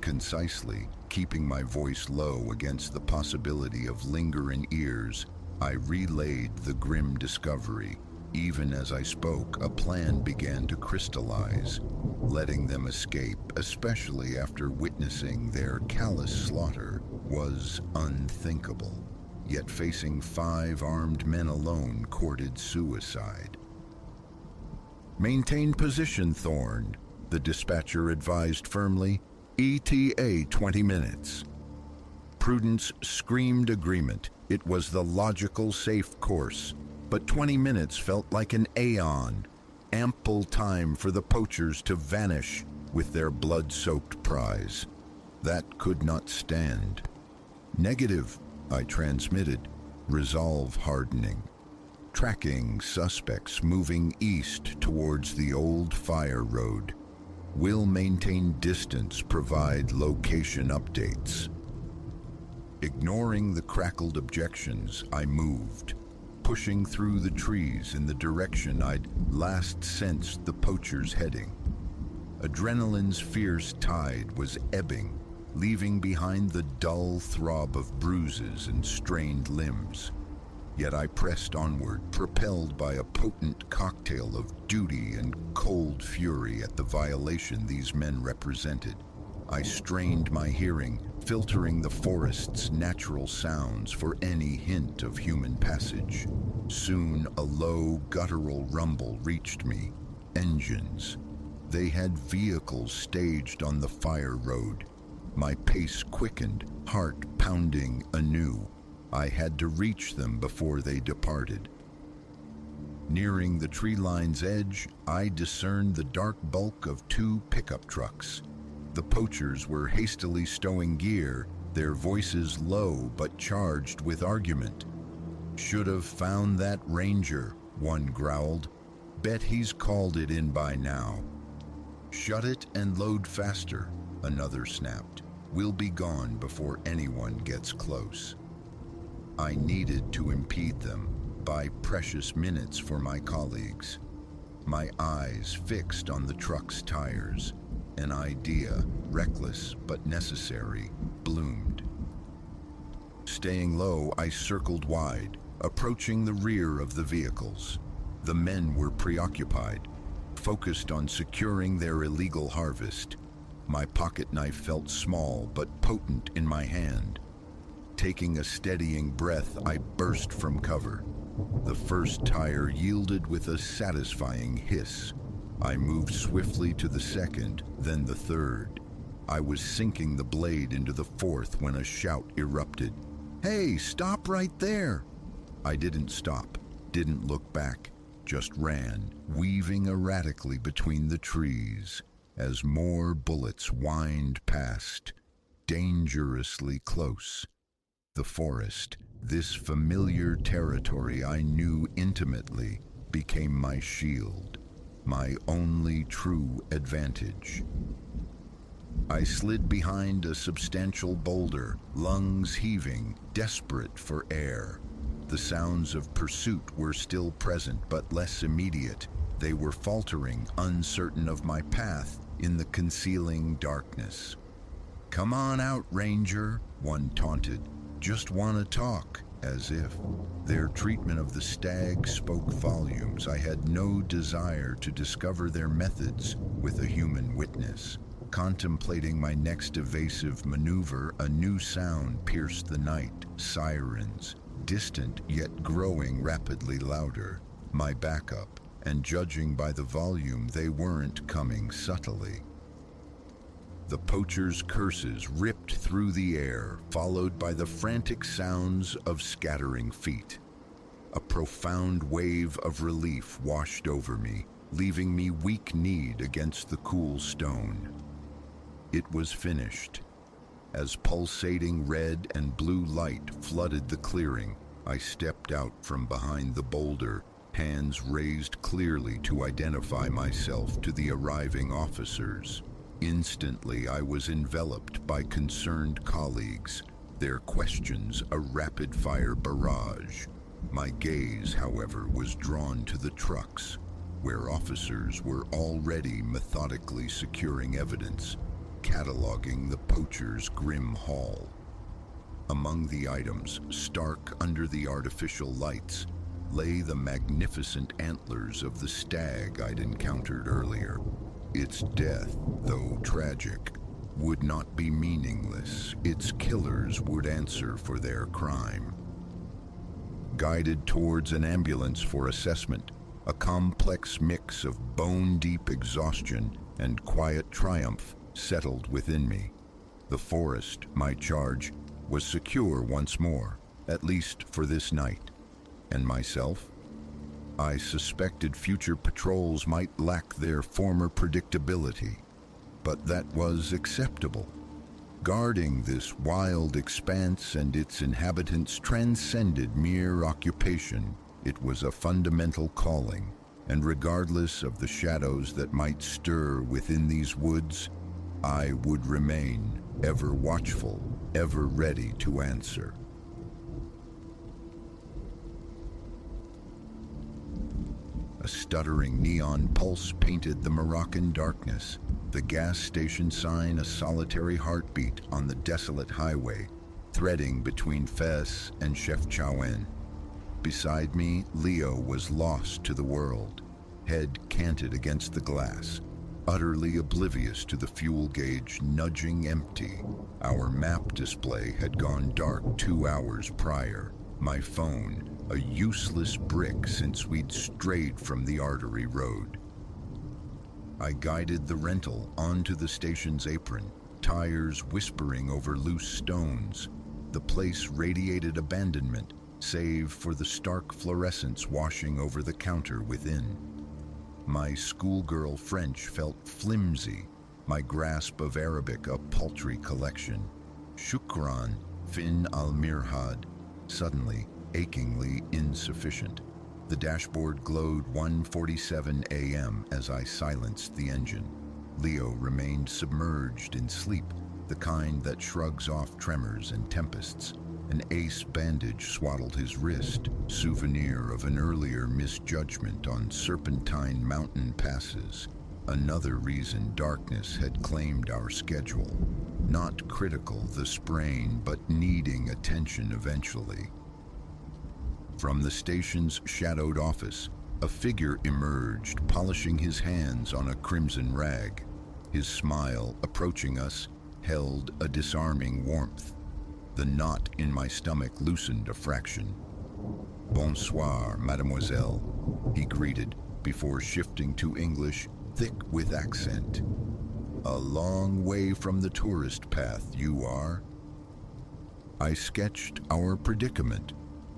Concisely, keeping my voice low against the possibility of lingering ears, I relayed the grim discovery. Even as I spoke, a plan began to crystallize. Letting them escape, especially after witnessing their callous slaughter, was unthinkable. Yet facing 5 armed men alone courted suicide. "Maintain position, Thorne," the dispatcher advised firmly. "ETA 20 minutes. Prudence screamed agreement. It was the logical, safe course. But 20 minutes felt like an aeon. Ample time for the poachers to vanish with their blood-soaked prize. That could not stand. "Negative," I transmitted, resolve hardening. "Tracking suspects moving east towards the old fire road. Will maintain distance, provide location updates." Ignoring the crackled objections, I moved, pushing through the trees in the direction I'd last sensed the poachers heading. Adrenaline's fierce tide was ebbing, leaving behind the dull throb of bruises and strained limbs. Yet I pressed onward, propelled by a potent cocktail of duty and cold fury at the violation these men represented. I strained my hearing, filtering the forest's natural sounds for any hint of human passage. Soon a low, guttural rumble reached me. Engines. They had vehicles staged on the fire road. My pace quickened, heart pounding anew. I had to reach them before they departed. Nearing the tree line's edge, I discerned the dark bulk of 2 pickup trucks. The poachers were hastily stowing gear, their voices low but charged with argument. "Should have found that ranger," one growled. "Bet he's called it in by now." "Shut it and load faster," another snapped. "We'll be gone before anyone gets close." I needed to impede them, buy precious minutes for my colleagues. My eyes fixed on the truck's tires. An idea, reckless but necessary, bloomed. Staying low, I circled wide, approaching the rear of the vehicles. The men were preoccupied, focused on securing their illegal harvest. My pocket knife felt small but potent in my hand. Taking a steadying breath, I burst from cover. The first tire yielded with a satisfying hiss. I moved swiftly to the second, then the third. I was sinking the blade into the fourth when a shout erupted. "Hey, stop right there!" I didn't stop, didn't look back, just ran, weaving erratically between the trees as more bullets whined past, dangerously close. The forest, this familiar territory I knew intimately, became my shield, my only true advantage. I slid behind a substantial boulder, lungs heaving, desperate for air. The sounds of pursuit were still present, but less immediate. They were faltering, uncertain of my path in the concealing darkness. "Come on out, Ranger," one taunted. "Just want to talk," as if. Their treatment of the stag spoke volumes. I had no desire to discover their methods with a human witness. Contemplating my next evasive maneuver, a new sound pierced the night. Sirens, distant yet growing rapidly louder. My backup, and judging by the volume, they weren't coming subtly. The poachers' curses ripped through the air, followed by the frantic sounds of scattering feet. A profound wave of relief washed over me, leaving me weak-kneed against the cool stone. It was finished. As pulsating red and blue light flooded the clearing, I stepped out from behind the boulder, hands raised clearly to identify myself to the arriving officers. Instantly, I was enveloped by concerned colleagues, their questions a rapid-fire barrage. My gaze, however, was drawn to the trucks, where officers were already methodically securing evidence, cataloging the poacher's grim haul. Among the items, stark under the artificial lights, lay the magnificent antlers of the stag I'd encountered earlier. Its death, though tragic, would not be meaningless. Its killers would answer for their crime. Guided towards an ambulance for assessment, a complex mix of bone-deep exhaustion and quiet triumph settled within me. The forest, my charge, was secure once more, at least for this night. And myself? I suspected future patrols might lack their former predictability, but that was acceptable. Guarding this wild expanse and its inhabitants transcended mere occupation. It was a fundamental calling, and regardless of the shadows that might stir within these woods, I would remain ever watchful, ever ready to answer. A stuttering neon pulse painted the Moroccan darkness, the gas station sign a solitary heartbeat on the desolate highway, threading between Fes and Chefchaouen. Beside me, Leo was lost to the world, head canted against the glass, utterly oblivious to the fuel gauge nudging empty. Our map display had gone dark 2 hours prior. My phone, a useless brick since we'd strayed from the artery road. I guided the rental onto the station's apron, tires whispering over loose stones. The place radiated abandonment, save for the stark fluorescence washing over the counter within. My schoolgirl French felt flimsy, my grasp of Arabic a paltry collection. Shukran, fin al-mirhad, suddenly, achingly insufficient. The dashboard glowed 1:47 a.m. as I silenced the engine. Leo remained submerged in sleep, the kind that shrugs off tremors and tempests. An ace bandage swaddled his wrist, souvenir of an earlier misjudgment on serpentine mountain passes. Another reason darkness had claimed our schedule. Not critical, the sprain, but needing attention eventually. From the station's shadowed office, a figure emerged, polishing his hands on a crimson rag. His smile, approaching us, held a disarming warmth. The knot in my stomach loosened a fraction. "Bonsoir, mademoiselle," he greeted, before shifting to English, thick with accent. "A long way from the tourist path, you are." I sketched our predicament: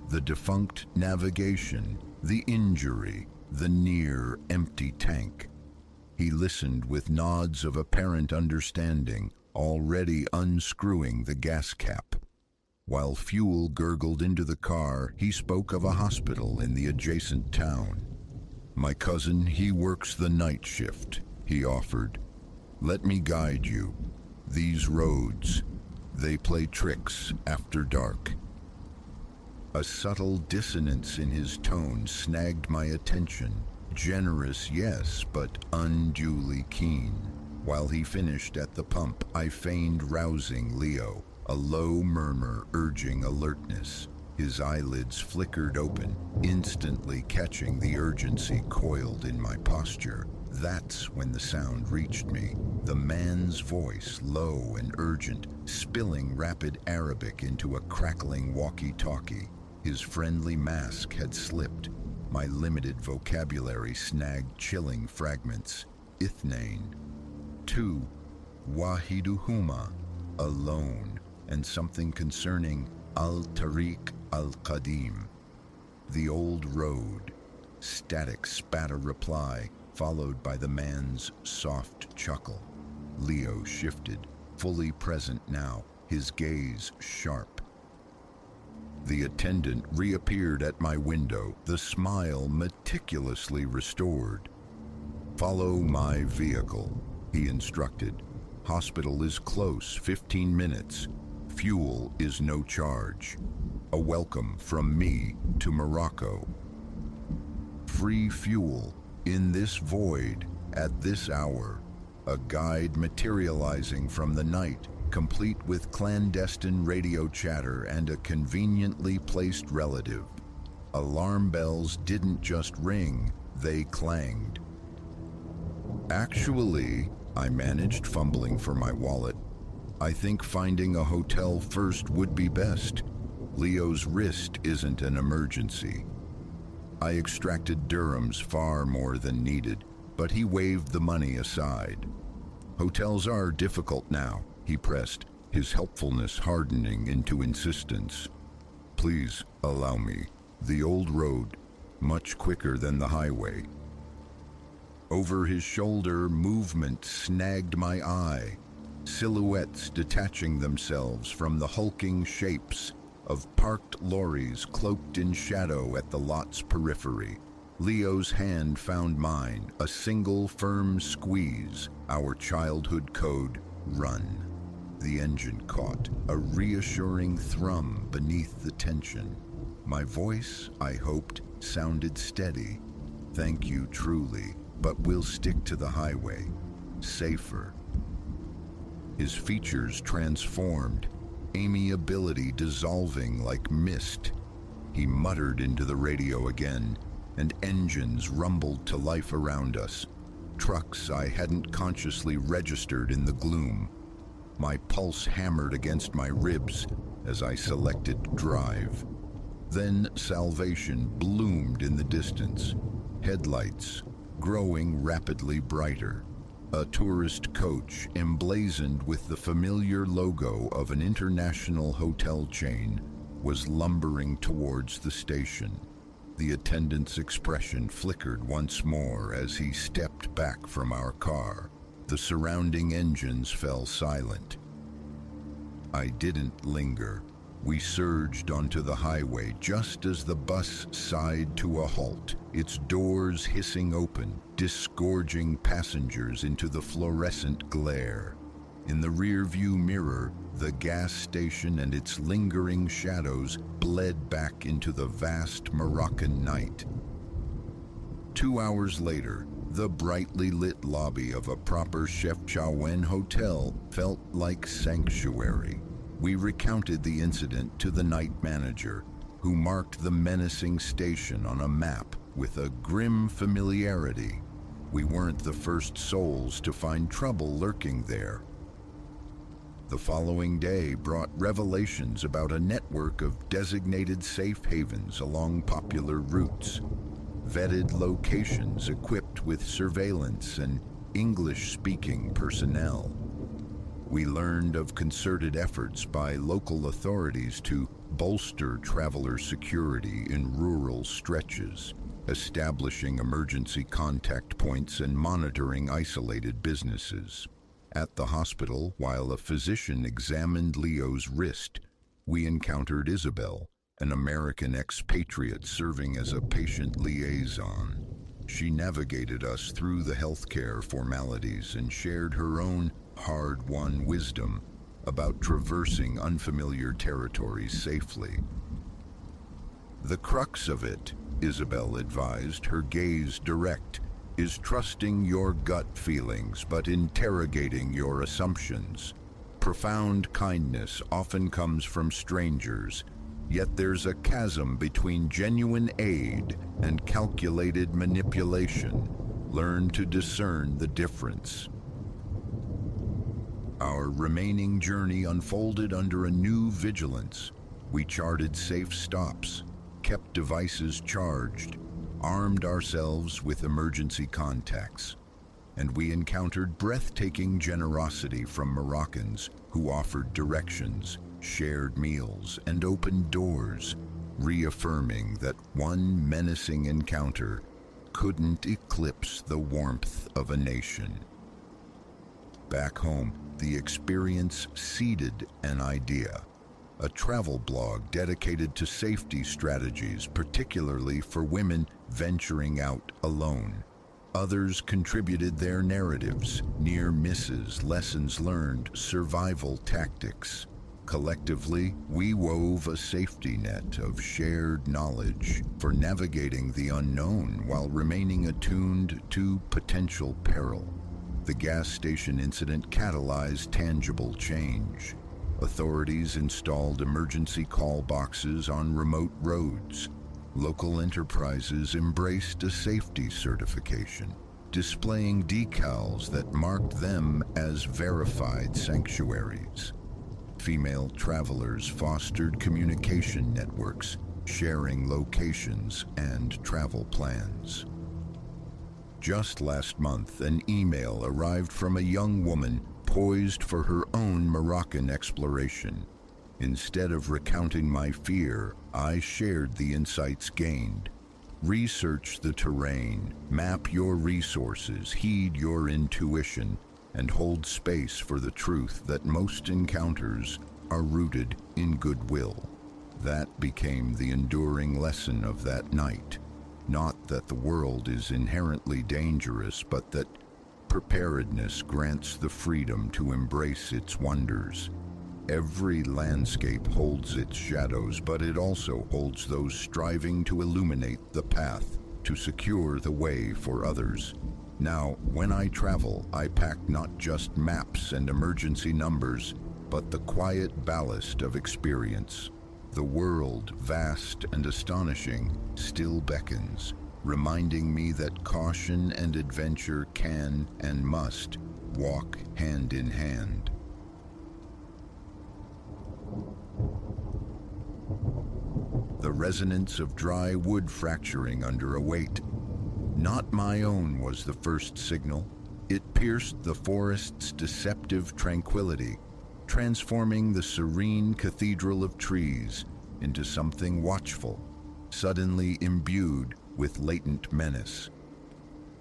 the defunct navigation, the injury, the near empty tank. He listened with nods of apparent understanding, already unscrewing the gas cap. While fuel gurgled into the car, he spoke of a hospital in the adjacent town. "My cousin, he works the night shift," he offered. "Let me guide you. These roads, they play tricks after dark." A subtle dissonance in his tone snagged my attention. Generous, yes, but unduly keen. While he finished at the pump, I feigned rousing Leo, a low murmur urging alertness. His eyelids flickered open, instantly catching the urgency coiled in my posture. That's when the sound reached me. The man's voice, low and urgent, spilling rapid Arabic into a crackling walkie-talkie. His friendly mask had slipped. My limited vocabulary snagged chilling fragments. Ithnain. 2. Wahiduhuma. Alone. And something concerning Al-Tariq Al-Qadim. The old road. Static spat a reply, followed by the man's soft chuckle. Leo shifted, fully present now, his gaze sharp. The attendant reappeared at my window, the smile meticulously restored. "Follow my vehicle," he instructed. "Hospital is close, 15 minutes. Fuel is no charge. A welcome from me to Morocco." Free fuel, in this void, at this hour. A guide materializing from the night, complete with clandestine radio chatter and a conveniently placed relative. Alarm bells didn't just ring, they clanged. "Actually," I managed, fumbling for my wallet, "I think finding a hotel first would be best. Leo's wrist isn't an emergency." I extracted dirhams far more than needed, but he waved the money aside. "Hotels are difficult now," he pressed, his helpfulness hardening into insistence. "Please allow me. The old road, much quicker than the highway." Over his shoulder, movement snagged my eye. Silhouettes detaching themselves from the hulking shapes of parked lorries cloaked in shadow at the lot's periphery. Leo's hand found mine, a single firm squeeze, our childhood code, run. The engine caught, a reassuring thrum beneath the tension. My voice, I hoped, sounded steady. "Thank you truly, but we'll stick to the highway. Safer." His features transformed, amiability dissolving like mist. He muttered into the radio again, and engines rumbled to life around us. Trucks I hadn't consciously registered in the gloom. My pulse hammered against my ribs as I selected drive. Then salvation bloomed in the distance. Headlights growing rapidly brighter. A tourist coach emblazoned with the familiar logo of an international hotel chain was lumbering towards the station. The attendant's expression flickered once more as he stepped back from our car. The surrounding engines fell silent. I didn't linger. We surged onto the highway just as the bus sighed to a halt, its doors hissing open, disgorging passengers into the fluorescent glare. In the rearview mirror, the gas station and its lingering shadows bled back into the vast Moroccan night. 2 hours later, The brightly lit lobby of a proper Chef Chowen hotel felt like sanctuary. We recounted the incident to the night manager, who marked the menacing station on a map with a grim familiarity. We weren't the first souls to find trouble lurking there. The following day brought revelations about a network of designated safe havens along popular routes, vetted locations equipped with surveillance and English-speaking personnel. We learned of concerted efforts by local authorities to bolster traveler security in rural stretches, establishing emergency contact points and monitoring isolated businesses. At the hospital, while a physician examined Leo's wrist, we encountered Isabel, an American expatriate serving as a patient liaison. She navigated us through the healthcare formalities and shared her own hard-won wisdom about traversing unfamiliar territories safely. The crux of it, Isabel advised, her gaze direct, is trusting your gut feelings but interrogating your assumptions. Profound kindness often comes from strangers, yet there's a chasm between genuine aid and calculated manipulation. Learn to discern the difference. Our remaining journey unfolded under a new vigilance. We charted safe stops, kept devices charged, armed ourselves with emergency contacts, and we encountered breathtaking generosity from Moroccans who offered directions, shared meals, and opened doors, reaffirming that one menacing encounter couldn't eclipse the warmth of a nation. Back home, the experience seeded an idea. A travel blog dedicated to safety strategies, particularly for women venturing out alone. Others contributed their narratives, near misses, lessons learned, survival tactics. Collectively, we wove a safety net of shared knowledge for navigating the unknown while remaining attuned to potential peril. The gas station incident catalyzed tangible change. Authorities installed emergency call boxes on remote roads. Local enterprises embraced a safety certification, displaying decals that marked them as verified sanctuaries. Female travelers fostered communication networks, sharing locations and travel plans. Just last month, an email arrived from a young woman poised for her own Moroccan exploration. Instead of recounting my fear, I shared the insights gained. Research the terrain, map your resources, heed your intuition, and hold space for the truth that most encounters are rooted in goodwill. That became the enduring lesson of that night. Not that the world is inherently dangerous, but that preparedness grants the freedom to embrace its wonders. Every landscape holds its shadows, but it also holds those striving to illuminate the path, to secure the way for others. Now, when I travel, I pack not just maps and emergency numbers, but the quiet ballast of experience. The world, vast and astonishing, still beckons, reminding me that caution and adventure can and must walk hand in hand. The resonance of dry wood fracturing under a weight. Not my own was the first signal. It pierced the forest's deceptive tranquility, transforming the serene cathedral of trees into something watchful, suddenly imbued with latent menace.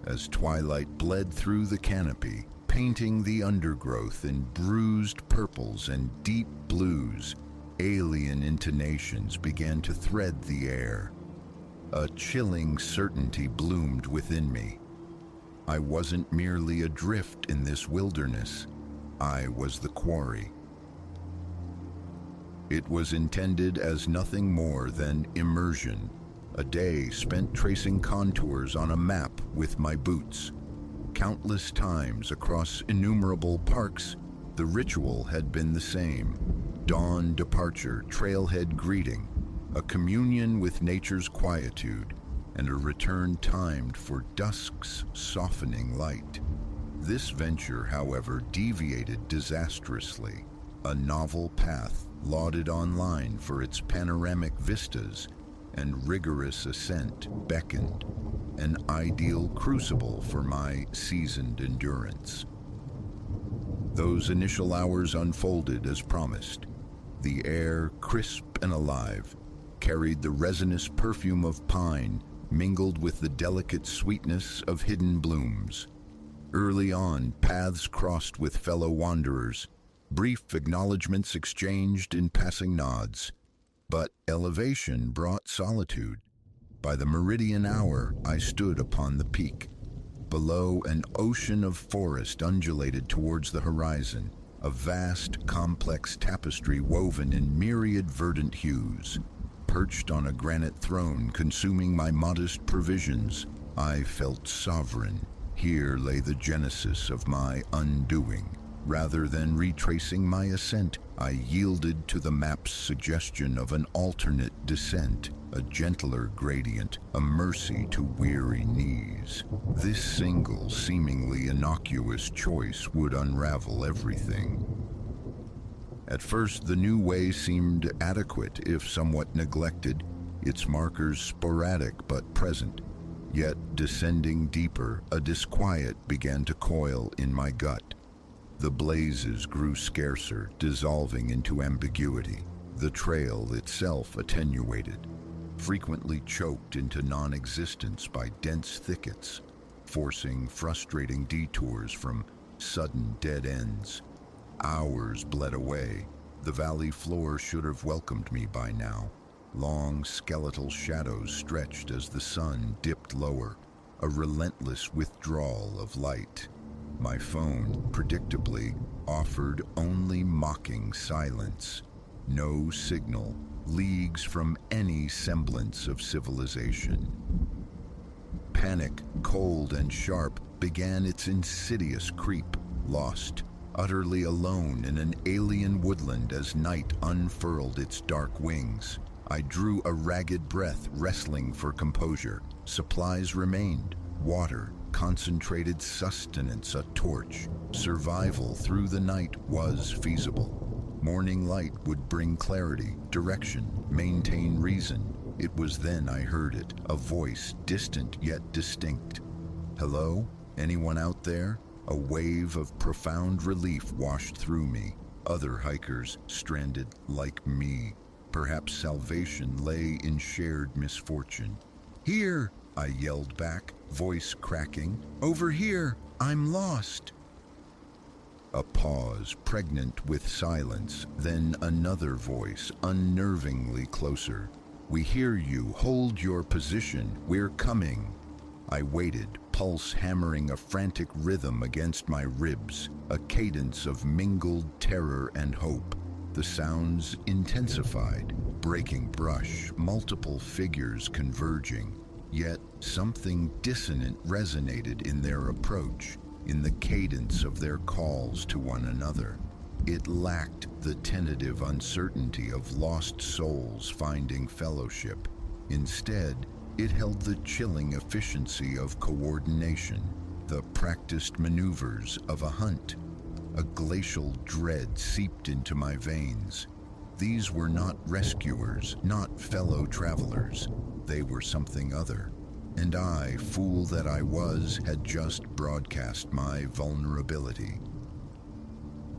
As twilight bled through the canopy, painting the undergrowth in bruised purples and deep blues, alien intonations began to thread the air. A chilling certainty bloomed within me. I wasn't merely adrift in this wilderness. I was the quarry. It was intended as nothing more than immersion, a day spent tracing contours on a map with my boots, Countless times across innumerable parks, the ritual had been the same. Dawn departure, trailhead greeting, a communion with nature's quietude, and a return timed for dusk's softening light. This venture, however, deviated disastrously. A novel path lauded online for its panoramic vistas and rigorous ascent beckoned, an ideal crucible for my seasoned endurance. Those initial hours unfolded as promised. The air, crisp and alive, carried the resinous perfume of pine mingled with the delicate sweetness of hidden blooms. Early on, paths crossed with fellow wanderers, brief acknowledgments exchanged in passing nods. But elevation brought solitude. By the meridian hour, I stood upon the peak. Below, an ocean of forest undulated towards the horizon, a vast, complex tapestry woven in myriad verdant hues. Perched on a granite throne consuming my modest provisions, I felt sovereign. Here lay the genesis of my undoing. Rather than retracing my ascent, I yielded to the map's suggestion of an alternate descent, a gentler gradient, a mercy to weary knees. This single, seemingly innocuous choice would unravel everything. At first, the new way seemed adequate, if somewhat neglected, its markers sporadic but present. Yet, descending deeper, a disquiet began to coil in my gut. The blazes grew scarcer, dissolving into ambiguity. The trail itself attenuated, frequently choked into non-existence by dense thickets, forcing frustrating detours from sudden dead ends. Hours bled away. The valley floor should have welcomed me by now. Long skeletal shadows stretched as the sun dipped lower, a relentless withdrawal of light. My phone, predictably, offered only mocking silence. No signal, leagues from any semblance of civilization. Panic, cold and sharp, began its insidious creep, lost, utterly alone in an alien woodland as night unfurled its dark wings. I drew a ragged breath, wrestling for composure. Supplies remained. Water, concentrated sustenance, a torch. Survival through the night was feasible. Morning light would bring clarity, direction, maintain reason. It was then I heard it, a voice, distant yet distinct. "Hello? Anyone out there?" A wave of profound relief washed through me. Other hikers stranded like me. Perhaps salvation lay in shared misfortune. "Here!" I yelled back, voice cracking. "Over here! I'm lost!" A pause, pregnant with silence, then another voice, unnervingly closer. "We hear you. Hold your position. We're coming." I waited, pulse hammering a frantic rhythm against my ribs, a cadence of mingled terror and hope. The sounds intensified, breaking brush, multiple figures converging. Yet something dissonant resonated in their approach, in the cadence of their calls to one another. It lacked the tentative uncertainty of lost souls finding fellowship. Instead, it held the chilling efficiency of coordination, the practiced maneuvers of a hunt. A glacial dread seeped into my veins. These were not rescuers, not fellow travelers. They were something other. And I, fool that I was, had just broadcast my vulnerability.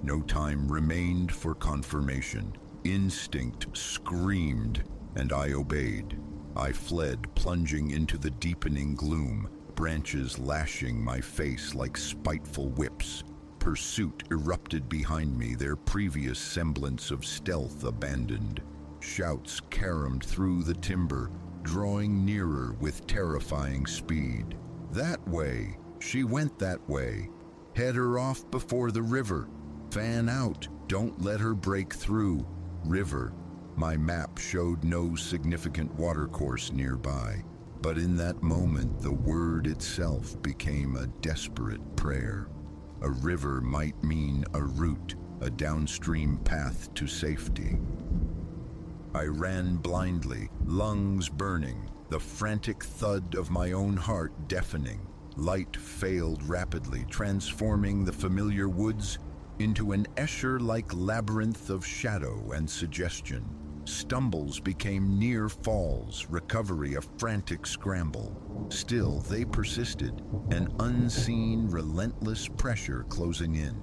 No time remained for confirmation. Instinct screamed, and I obeyed. I fled, plunging into the deepening gloom, branches lashing my face like spiteful whips. Pursuit erupted behind me, their previous semblance of stealth abandoned. Shouts caromed through the timber, drawing nearer with terrifying speed. "That way! She went that way! Head her off before the river! Fan out! Don't let her break through! River!" My map showed no significant watercourse nearby. But in that moment, the word itself became a desperate prayer. A river might mean a route, a downstream path to safety. I ran blindly, lungs burning, the frantic thud of my own heart deafening. Light failed rapidly, transforming the familiar woods into an Escher-like labyrinth of shadow and suggestion. Stumbles became near falls, recovery a frantic scramble. Still, they persisted, an unseen, relentless pressure closing in.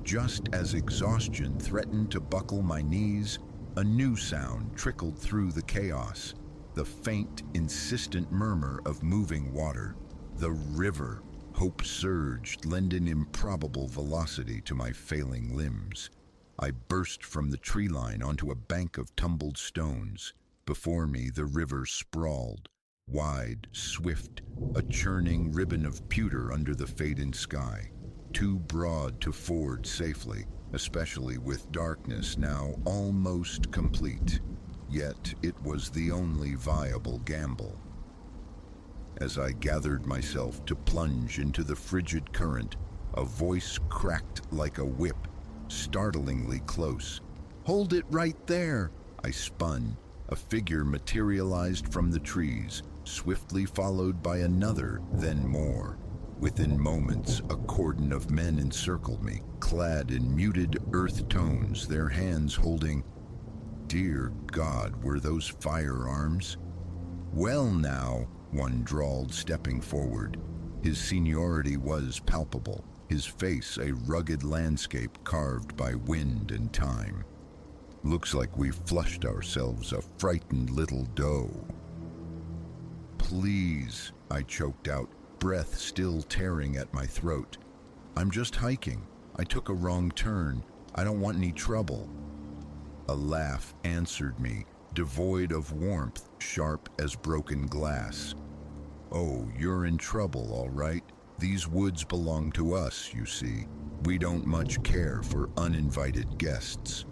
Just as exhaustion threatened to buckle my knees, a new sound trickled through the chaos, the faint, insistent murmur of moving water. The river. Hope surged, lending improbable velocity to my failing limbs. I burst from the tree line onto a bank of tumbled stones. Before me, the river sprawled, wide, swift, a churning ribbon of pewter under the fading sky, too broad to ford safely, especially with darkness now almost complete. Yet it was the only viable gamble. As I gathered myself to plunge into the frigid current, a voice cracked like a whip, startlingly close. "Hold it right there!" I spun. A figure materialized from the trees, swiftly followed by another, then more. Within moments, a cordon of men encircled me, clad in muted earth tones, their hands holding... Dear God, were those firearms? "Well now," one drawled, stepping forward. His seniority was palpable, his face a rugged landscape carved by wind and time. "Looks like we've flushed ourselves a frightened little doe." "Please," I choked out, breath still tearing at my throat. "I'm just hiking. I took a wrong turn. I don't want any trouble." A laugh answered me, devoid of warmth, sharp as broken glass. "Oh, you're in trouble, all right. These woods belong to us, you see. We don't much care for uninvited guests."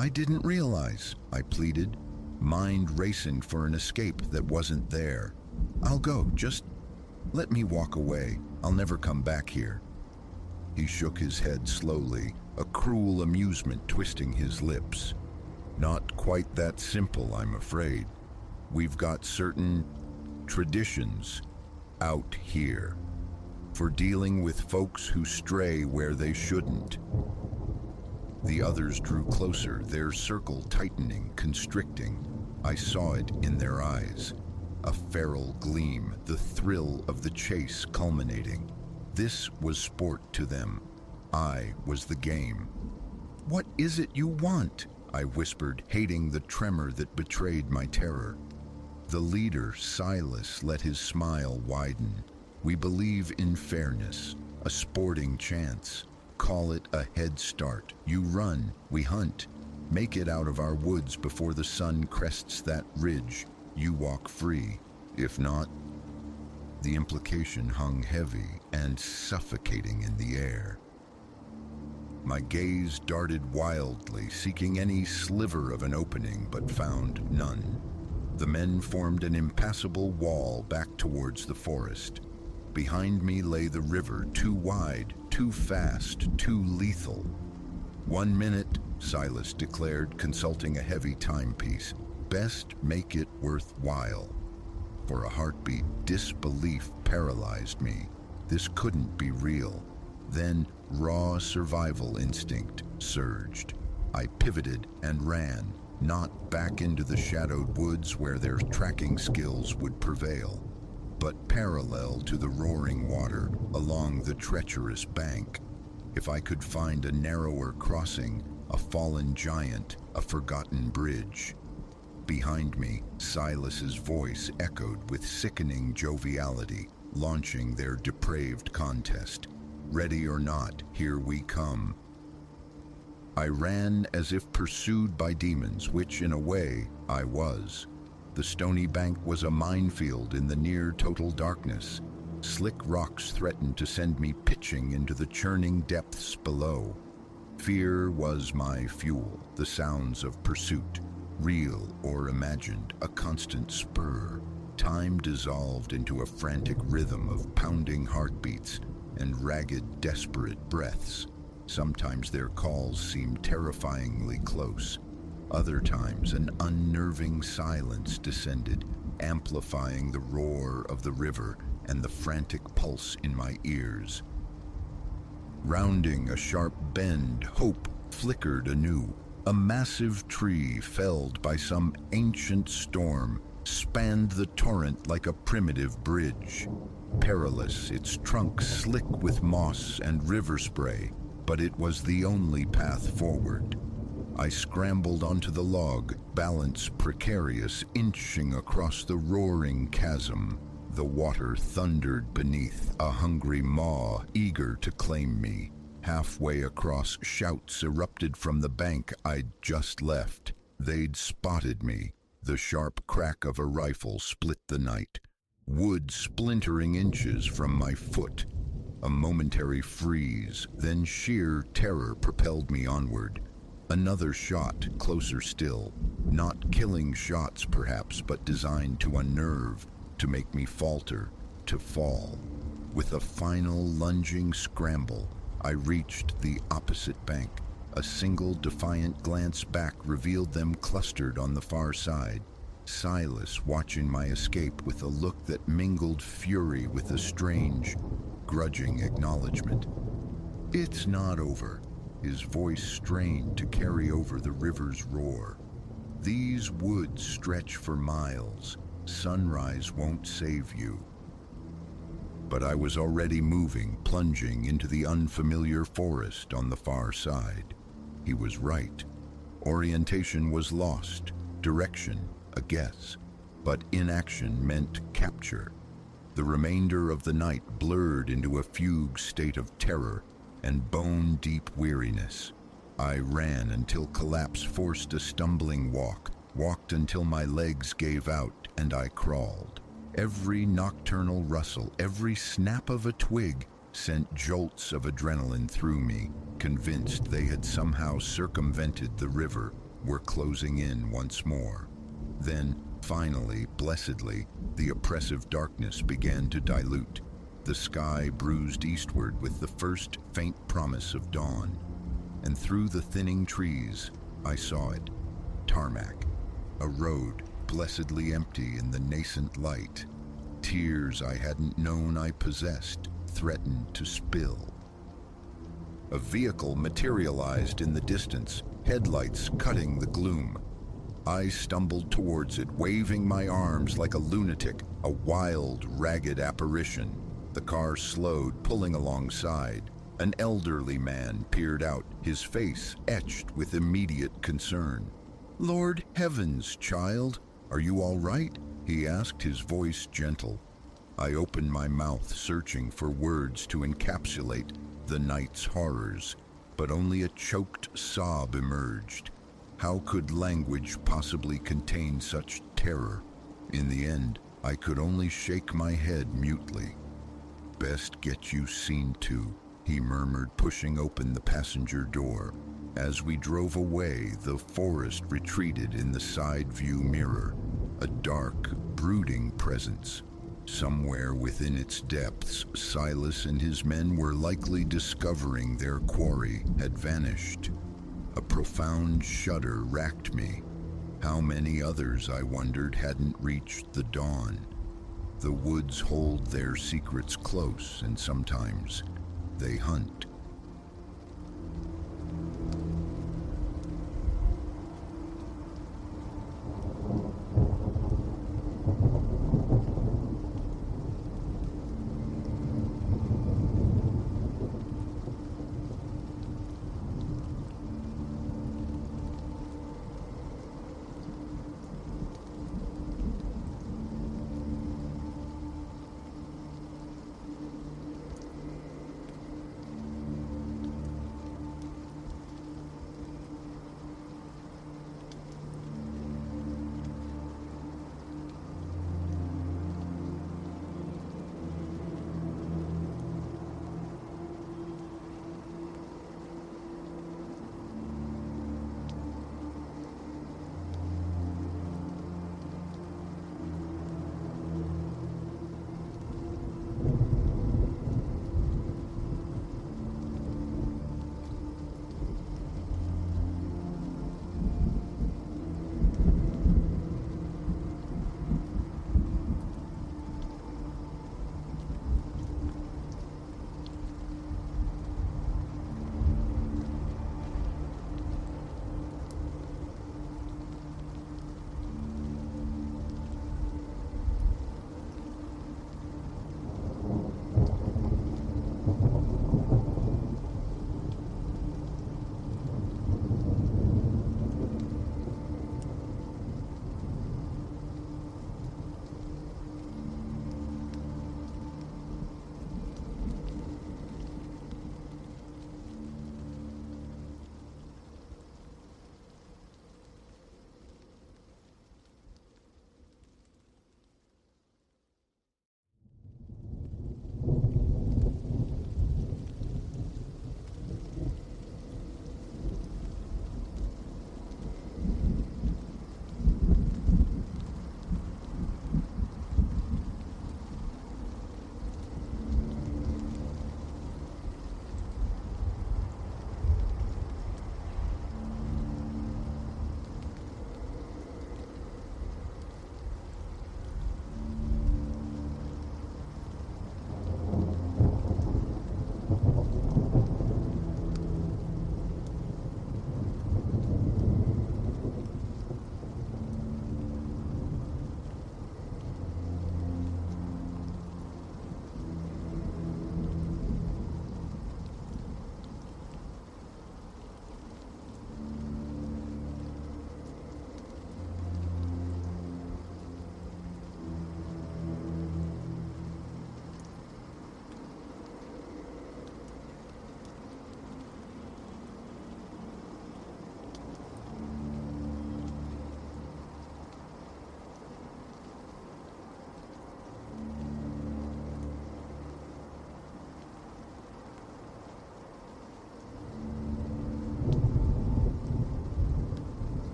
"I didn't realize," I pleaded, mind racing for an escape that wasn't there. "I'll go, just let me walk away. I'll never come back here." He shook his head slowly, a cruel amusement twisting his lips. "Not quite that simple, I'm afraid. We've got certain traditions out here for dealing with folks who stray where they shouldn't." The others drew closer, their circle tightening, constricting. I saw it in their eyes. A feral gleam, the thrill of the chase culminating. This was sport to them. I was the game. "What is it you want?" I whispered, hating the tremor that betrayed my terror. The leader, Silas, let his smile widen. "We believe in fairness, a sporting chance. Call it a head start. You run, we hunt. Make it out of our woods before the sun crests that ridge. You walk free. If not..." The implication hung heavy and suffocating in the air. My gaze darted wildly, seeking any sliver of an opening, but found none. The men formed an impassable wall back towards the forest. Behind me lay the river, too wide, too fast, too lethal. "1 minute," Silas declared, consulting a heavy timepiece. "Best make it worthwhile." For a heartbeat, disbelief paralyzed me. This couldn't be real. Then raw survival instinct surged. I pivoted and ran, not back into the shadowed woods where their tracking skills would prevail, but parallel to the roaring water along the treacherous bank. If I could find a narrower crossing, a fallen giant, a forgotten bridge. Behind me, Silas's voice echoed with sickening joviality, launching their depraved contest. "Ready or not, here we come." I ran as if pursued by demons, which in a way I was. The stony bank was a minefield in the near total darkness. Slick rocks threatened to send me pitching into the churning depths below. Fear was my fuel, the sounds of pursuit, real or imagined, a constant spur. Time dissolved into a frantic rhythm of pounding heartbeats and ragged, desperate breaths. Sometimes their calls seemed terrifyingly close. Other times, an unnerving silence descended, amplifying the roar of the river and the frantic pulse in my ears. Rounding a sharp bend, hope flickered anew. A massive tree, felled by some ancient storm, spanned the torrent like a primitive bridge. Perilous, its trunk slick with moss and river spray, but it was the only path forward. I scrambled onto the log, balance precarious, inching across the roaring chasm. The water thundered beneath, a hungry maw eager to claim me. Halfway across, shouts erupted from the bank I'd just left. They'd spotted me. The sharp crack of a rifle split the night, wood splintering inches from my foot. A momentary freeze, then sheer terror propelled me onward. Another shot, closer still. Not killing shots, perhaps, but designed to unnerve, to make me falter, to fall. With a final lunging scramble, I reached the opposite bank. A single defiant glance back revealed them clustered on the far side. Silas watching my escape with a look that mingled fury with a strange, grudging acknowledgement. "It's not over," his voice strained to carry over the river's roar. "These woods stretch for miles. Sunrise won't save you." But I was already moving, plunging into the unfamiliar forest on the far side. He was right. Orientation was lost, direction a guess, but inaction meant capture. The remainder of the night blurred into a fugue state of terror and bone-deep weariness. I ran until collapse forced a stumbling walk, walked until my legs gave out, and I crawled. Every nocturnal rustle, every snap of a twig sent jolts of adrenaline through me, convinced they had somehow circumvented the river, were closing in once more. Then, finally, blessedly, the oppressive darkness began to dilute. The sky bruised eastward with the first faint promise of dawn. And through the thinning trees, I saw it. Tarmac. A road, blessedly empty in the nascent light. Tears I hadn't known I possessed threatened to spill. A vehicle materialized in the distance, headlights cutting the gloom. I stumbled towards it, waving my arms like a lunatic, a wild, ragged apparition. The car slowed, pulling alongside. An elderly man peered out, his face etched with immediate concern. "Lord heavens, child, are you all right?" he asked, his voice gentle. I opened my mouth, searching for words to encapsulate the night's horrors, but only a choked sob emerged. How could language possibly contain such terror? In the end, I could only shake my head mutely. "Best get you seen to," he murmured, pushing open the passenger door. As we drove away, the forest retreated in the side view mirror, a dark, brooding presence. Somewhere within its depths, Silas and his men were likely discovering their quarry had vanished. A profound shudder racked me. How many others, I wondered, hadn't reached the dawn? The woods hold their secrets close, and sometimes they hunt